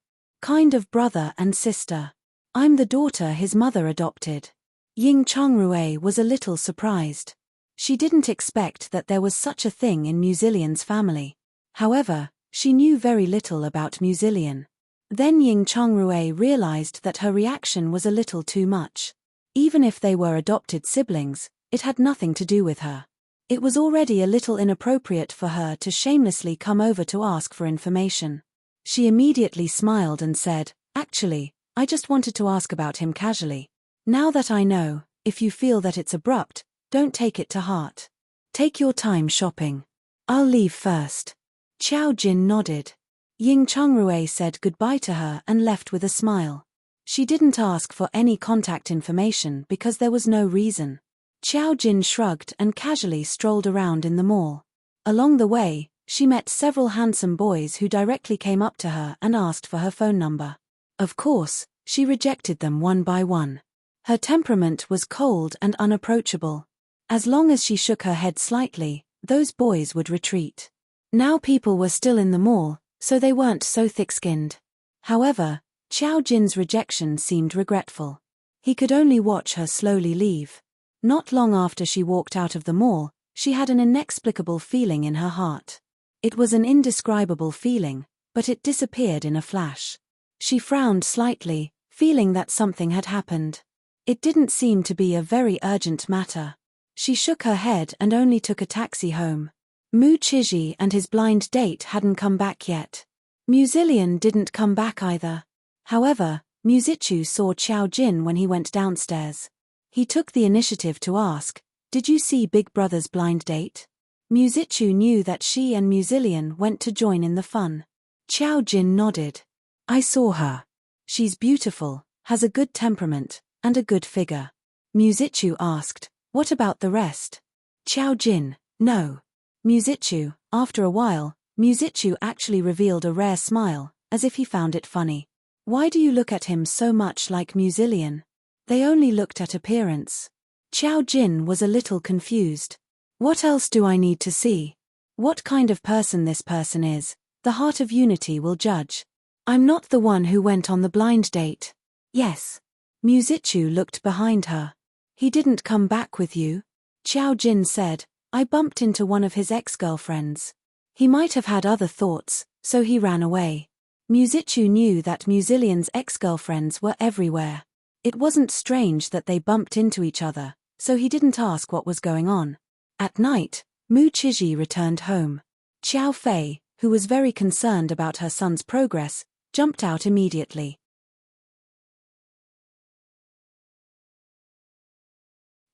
Kind of brother and sister. I'm the daughter his mother adopted. Ying Chongrui was a little surprised. She didn't expect that there was such a thing in Musilian's family. However, she knew very little about Musilian. Then Ying Chongrui realized that her reaction was a little too much. Even if they were adopted siblings, it had nothing to do with her. It was already a little inappropriate for her to shamelessly come over to ask for information. She immediately smiled and said, Actually, I just wanted to ask about him casually. Now that I know, if you feel that it's abrupt, don't take it to heart. Take your time shopping. I'll leave first. Qiao Jin nodded. Ying Chongrui said goodbye to her and left with a smile. She didn't ask for any contact information because there was no reason. Xiao Jin shrugged and casually strolled around in the mall. Along the way, she met several handsome boys who directly came up to her and asked for her phone number. Of course, she rejected them one by one. Her temperament was cold and unapproachable. As long as she shook her head slightly, those boys would retreat. Now people were still in the mall, so they weren't so thick-skinned. However, Xiao Jin's rejection seemed regretful. He could only watch her slowly leave. Not long after she walked out of the mall, she had an inexplicable feeling in her heart. It was an indescribable feeling, but it disappeared in a flash. She frowned slightly, feeling that something had happened. It didn't seem to be a very urgent matter. She shook her head and only took a taxi home. Mu Chiji and his blind date hadn't come back yet. Musilian didn't come back either. However, Musichu saw Xiao Jin when he went downstairs. He took the initiative to ask, "Did you see Big Brother's blind date?" Musichu knew that she and Musilian went to join in the fun. Xiao Jin nodded. "I saw her. She's beautiful, has a good temperament, and a good figure." Musichu asked, "What about the rest?" Xiao Jin, "No." Musichu, after a while, Musichu actually revealed a rare smile, as if he found it funny. "Why do you look at him so much like Musilian?" They only looked at appearance. Xiao Jin was a little confused. "What else do I need to see? What kind of person this person is, the heart of unity will judge. I'm not the one who went on the blind date." "Yes." Musichu looked behind her. "He didn't come back with you?" Xiao Jin said, "I bumped into one of his ex-girlfriends. He might have had other thoughts, so he ran away." Musichu knew that Musilian's ex-girlfriends were everywhere. It wasn't strange that they bumped into each other, so he didn't ask what was going on. At night, Mu Chiji returned home. Xiao Fei, who was very concerned about her son's progress, jumped out immediately.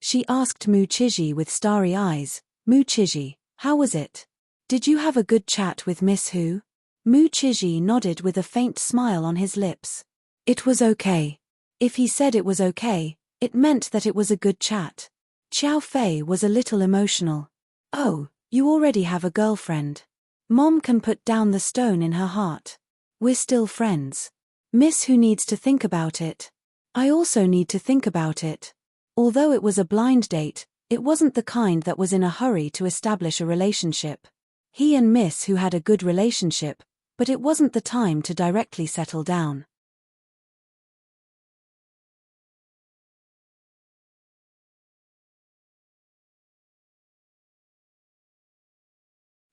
She asked Mu Chiji with starry eyes, "Mu Chiji, how was it? Did you have a good chat with Miss Hu?" Mu Chiji nodded with a faint smile on his lips. "It was okay." If he said it was okay, it meant that it was a good chat. Xiao Fei was a little emotional. "Oh, you already have a girlfriend. Mom can put down the stone in her heart. We're still friends. Miss Hu needs to think about it. I also need to think about it." Although it was a blind date, it wasn't the kind that was in a hurry to establish a relationship. He and Miss Hu had a good relationship, but it wasn't the time to directly settle down.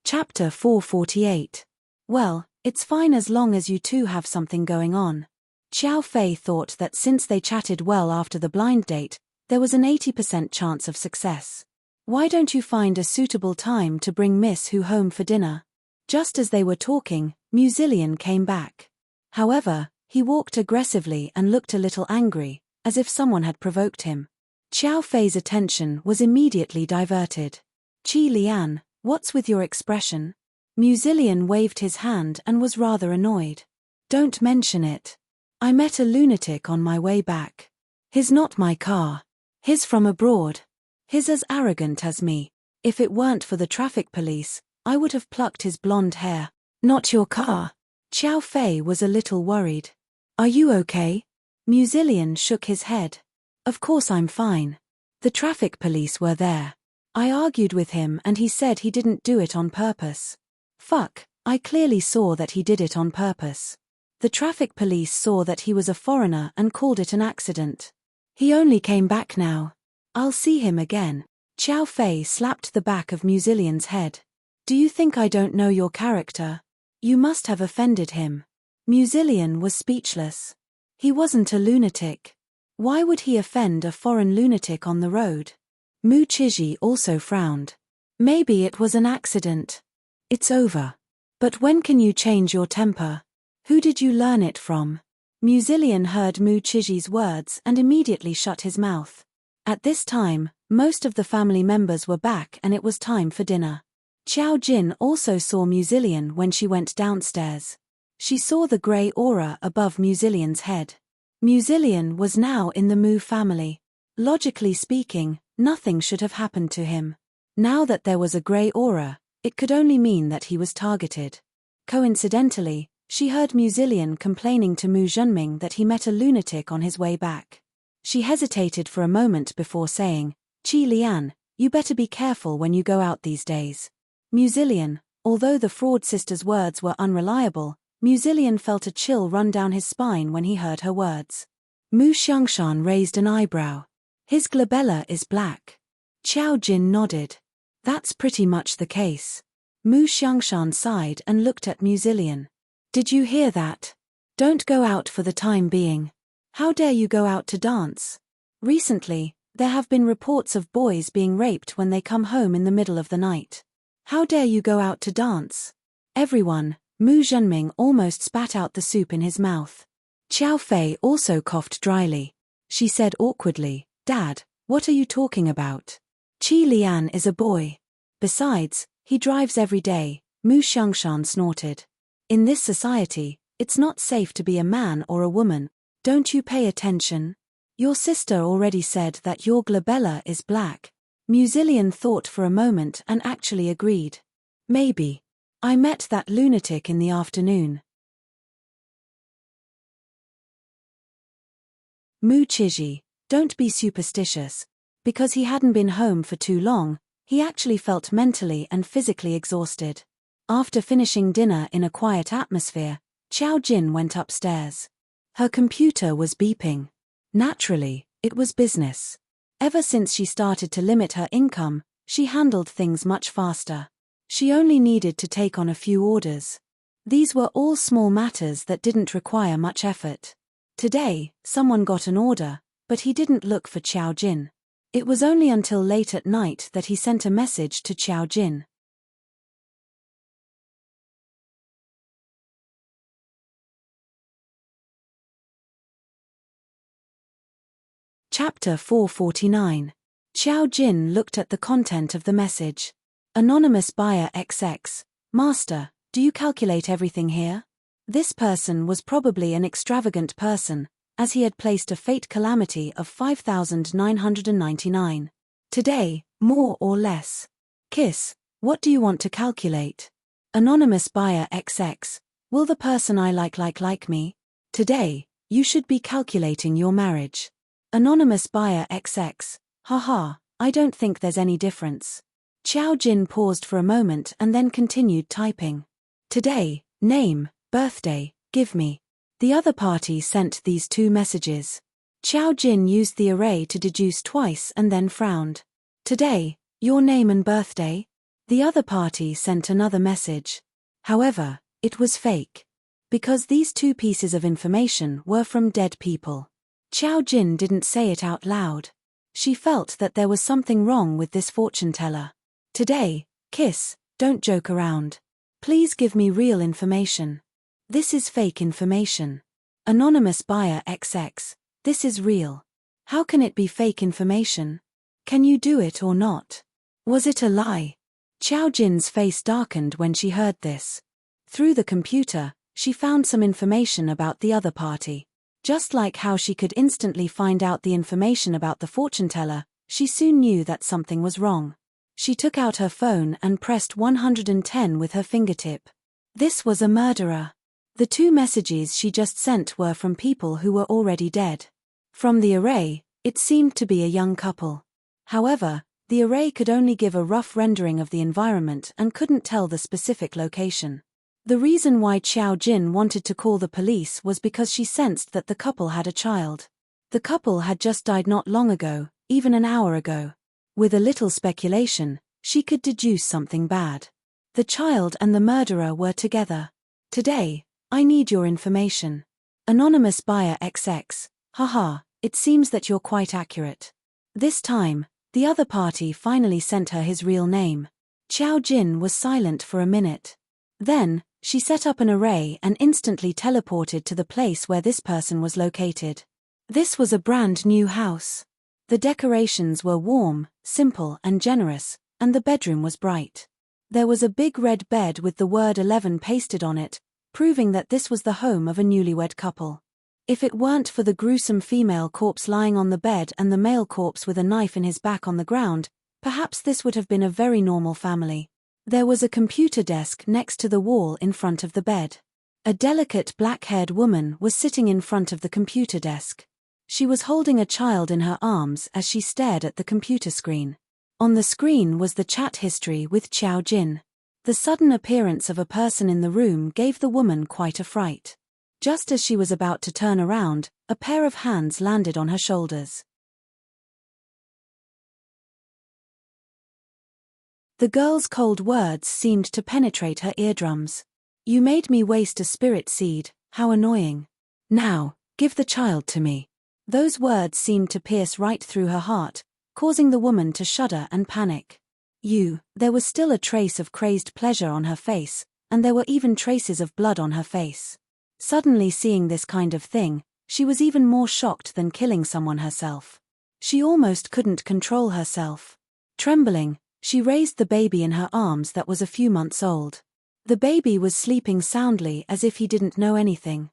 Chapter 448. Well, it's fine as long as you two have something going on. Xiao Fei thought that since they chatted well after the blind date, there was an 80% chance of success. "Why don't you find a suitable time to bring Miss Hu home for dinner?" Just as they were talking, Musilian came back. However, he walked aggressively and looked a little angry, as if someone had provoked him. Xiao Fei's attention was immediately diverted. "Qi Lian, what's with your expression?" Musilian waved his hand and was rather annoyed. "Don't mention it. I met a lunatic on my way back. He's not my car. He's from abroad. He's as arrogant as me. If it weren't for the traffic police, I would have plucked his blonde hair." "Not your car?" Xiao Fei was a little worried. "Are you okay?" Musilian shook his head. "Of course I'm fine. The traffic police were there. I argued with him and he said he didn't do it on purpose." "Fuck, I clearly saw that he did it on purpose. The traffic police saw that he was a foreigner and called it an accident. He only came back now. I'll see him again." Xiao Fei slapped the back of Musilian's head. "Do you think I don't know your character? You must have offended him." Musilian was speechless. He wasn't a lunatic. Why would he offend a foreign lunatic on the road? Mu Chiji also frowned. "Maybe it was an accident. It's over. But when can you change your temper? Who did you learn it from?" Musilian heard Mu Chiji's words and immediately shut his mouth. At this time, most of the family members were back and it was time for dinner. Xiao Jin also saw Musilian when she went downstairs. She saw the grey aura above Musilian's head. Musilian was now in the Mu family. Logically speaking, Nothing should have happened to him. Now that there was a grey aura, it could only mean that he was targeted. Coincidentally, she heard Mu Zillion complaining to Mu Zhenming that he met a lunatic on his way back. She hesitated for a moment before saying, "Qi Lian, you better be careful when you go out these days." Mu Zillion, although the fraud sister's words were unreliable, Mu Zillion felt a chill run down his spine when he heard her words. Mu Xiangshan raised an eyebrow. "His glabella is black." Qiao Jin nodded. "That's pretty much the case." Mu Xiangshan sighed and looked at Mu Zillion. "Did you hear that? Don't go out for the time being. How dare you go out to dance? Recently, there have been reports of boys being raped when they come home in the middle of the night. How dare you go out to dance?" Everyone, Mu Zhenming almost spat out the soup in his mouth. Qiao Fei also coughed dryly. She said awkwardly, "Dad, what are you talking about? Qi Lian is a boy. Besides, he drives every day." Mu Xiangshan snorted. "In this society, it's not safe to be a man or a woman. Don't you pay attention? Your sister already said that your glabella is black." Mu Zillion thought for a moment and actually agreed. "Maybe. I met that lunatic in the afternoon." Mu Chiji, don't be superstitious. Because he hadn't been home for too long, he actually felt mentally and physically exhausted. After finishing dinner in a quiet atmosphere, Qiao Jin went upstairs. Her computer was beeping. Naturally, it was business. Ever since she started to limit her income, she handled things much faster. She only needed to take on a few orders. These were all small matters that didn't require much effort. Today, someone got an order, but he didn't look for Qiao Jin. It was only until late at night that he sent a message to Qiao Jin. Chapter 449. Qiao Jin looked at the content of the message. Anonymous buyer XX. Master, do you calculate everything here? This person was probably an extravagant person, as he had placed a fate calamity of 5,999. Today, more or less. Kiss, what do you want to calculate? Anonymous buyer XX. Will the person I like me? Today, you should be calculating your marriage. Anonymous buyer XX. Haha, I don't think there's any difference. Qiao Jin paused for a moment and then continued typing. Today, name, birthday, give me. The other party sent these two messages. Qiao Jin used the array to deduce twice and then frowned. Today, your name and birthday? The other party sent another message. However, it was fake. Because these two pieces of information were from dead people. Qiao Jin didn't say it out loud. She felt that there was something wrong with this fortune teller. Today, kiss, don't joke around. Please give me real information. This is fake information. Anonymous buyer XX. This is real. How can it be fake information? Can you do it or not? Was it a lie? Qiao Jin's face darkened when she heard this. Through the computer, she found some information about the other party. Just like how she could instantly find out the information about the fortune teller, she soon knew that something was wrong. She took out her phone and pressed 110 with her fingertip. This was a murderer. The two messages she just sent were from people who were already dead. From the array, it seemed to be a young couple. However, the array could only give a rough rendering of the environment and couldn't tell the specific location. The reason why Qiao Jin wanted to call the police was because she sensed that the couple had a child. The couple had just died not long ago, even an hour ago. With a little speculation, she could deduce something bad. The child and the murderer were together. Today, I need your information. Anonymous buyer XX. Haha, it seems that you're quite accurate. This time, the other party finally sent her his real name. Qiao Jin was silent for a minute. Then, she set up an array and instantly teleported to the place where this person was located. This was a brand new house. The decorations were warm, simple and generous, and the bedroom was bright. There was a big red bed with the word 11 pasted on it, proving that this was the home of a newlywed couple. If it weren't for the gruesome female corpse lying on the bed and the male corpse with a knife in his back on the ground, perhaps this would have been a very normal family. There was a computer desk next to the wall in front of the bed. A delicate black-haired woman was sitting in front of the computer desk. She was holding a child in her arms as she stared at the computer screen. On the screen was the chat history with Qiao Jin. The sudden appearance of a person in the room gave the woman quite a fright. Just as she was about to turn around, a pair of hands landed on her shoulders. The girl's cold words seemed to penetrate her eardrums. "You made me waste a spirit seed, how annoying. Now, give the child to me." Those words seemed to pierce right through her heart, causing the woman to shudder and panic. There was still a trace of crazed pleasure on her face, and there were even traces of blood on her face. Suddenly seeing this kind of thing, she was even more shocked than killing someone herself. She almost couldn't control herself. Trembling, she raised the baby in her arms that was a few months old. The baby was sleeping soundly as if he didn't know anything.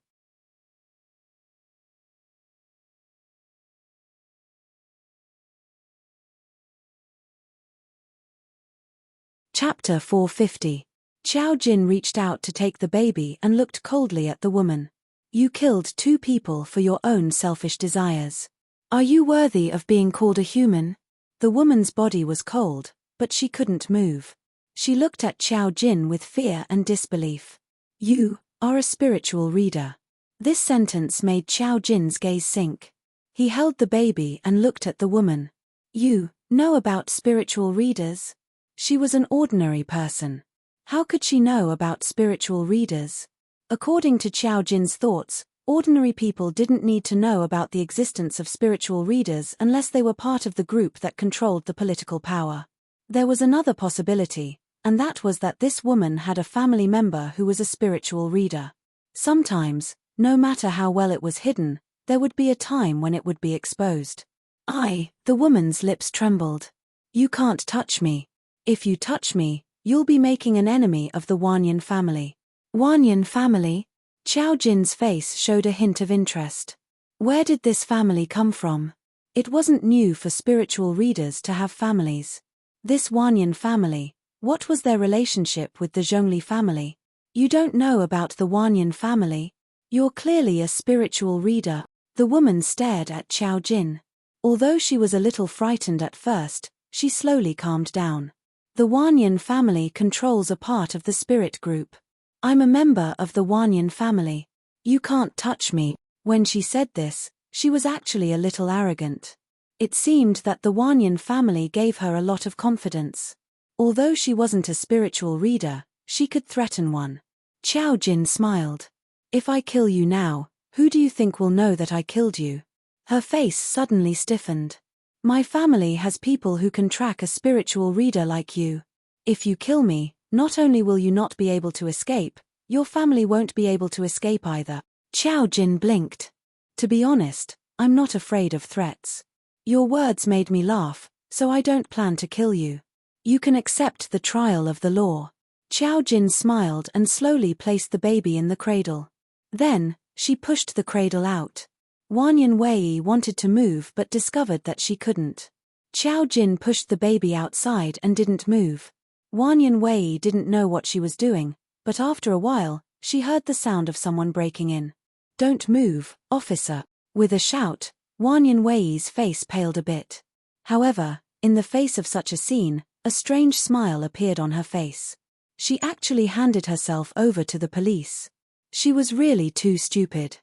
Chapter 450. Qiao Jin reached out to take the baby and looked coldly at the woman. "You killed 2 people for your own selfish desires. Are you worthy of being called a human?" The woman's body was cold, but she couldn't move. She looked at Qiao Jin with fear and disbelief. "You are a spiritual reader." This sentence made Qiao Jin's gaze sink. He held the baby and looked at the woman. "You know about spiritual readers?" She was an ordinary person. How could she know about spiritual readers? According to Qiao Jin's thoughts, ordinary people didn't need to know about the existence of spiritual readers unless they were part of the group that controlled the political power. There was another possibility, and that was that this woman had a family member who was a spiritual reader. Sometimes, no matter how well it was hidden, there would be a time when it would be exposed. The woman's lips trembled. "You can't touch me. If you touch me, you'll be making an enemy of the Wanyan family." "Wanyan family?" Qiao Jin's face showed a hint of interest. Where did this family come from? It wasn't new for spiritual readers to have families. This Wanyan family, what was their relationship with the Zhongli family? "You don't know about the Wanyan family? You're clearly a spiritual reader." The woman stared at Qiao Jin. Although she was a little frightened at first, she slowly calmed down. The Wanyan family controls a part of the spirit group. "I'm a member of the Wanyan family. You can't touch me." When she said this, she was actually a little arrogant. It seemed that the Wanyan family gave her a lot of confidence. Although she wasn't a spiritual reader, she could threaten one. Qiao Jin smiled. "If I kill you now, who do you think will know that I killed you?" Her face suddenly stiffened. "My family has people who can track a spiritual reader like you. If you kill me, not only will you not be able to escape, your family won't be able to escape either." Qiao Jin blinked. "To be honest, I'm not afraid of threats. Your words made me laugh, so I don't plan to kill you. You can accept the trial of the law." Qiao Jin smiled and slowly placed the baby in the cradle. Then, she pushed the cradle out. Wanyan Wei wanted to move but discovered that she couldn't. Qiao Jin pushed the baby outside and didn't move. Wanyan Wei didn't know what she was doing, but after a while, she heard the sound of someone breaking in. "Don't move, officer." With a shout, Wanyan Wei's face paled a bit. However, in the face of such a scene, a strange smile appeared on her face. She actually handed herself over to the police. She was really too stupid.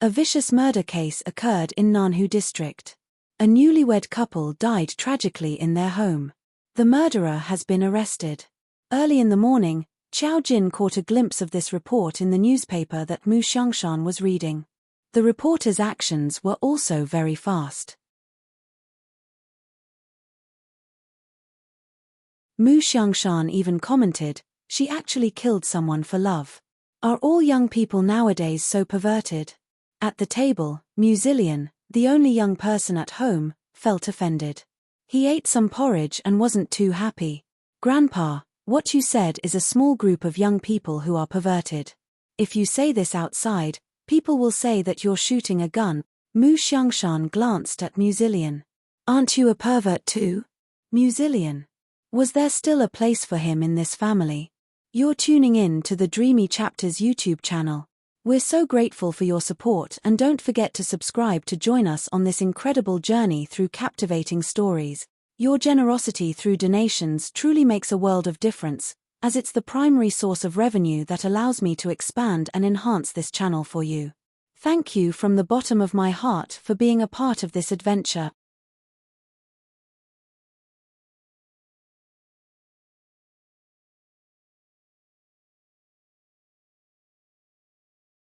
A vicious murder case occurred in Nanhu district. A newlywed couple died tragically in their home. The murderer has been arrested. Early in the morning, Qiao Jin caught a glimpse of this report in the newspaper that Mu Xiangshan was reading. The reporter's actions were also very fast. Mu Xiangshan even commented, "She actually killed someone for love. Are all young people nowadays so perverted?" At the table, Musilian, the only young person at home, felt offended. He ate some porridge and wasn't too happy. "Grandpa, what you said is a small group of young people who are perverted. If you say this outside, People will say that you're shooting a gun. Mu Xiangshan glanced at Musilian. Aren't you a pervert too? Musilian. Was there still a place for him in this family? You're tuning in to the Dreamy Chapters YouTube channel. We're so grateful for your support, and don't forget to subscribe to join us on this incredible journey through captivating stories. Your generosity through donations truly makes a world of difference, as it's the primary source of revenue that allows me to expand and enhance this channel for you. Thank you from the bottom of my heart for being a part of this adventure.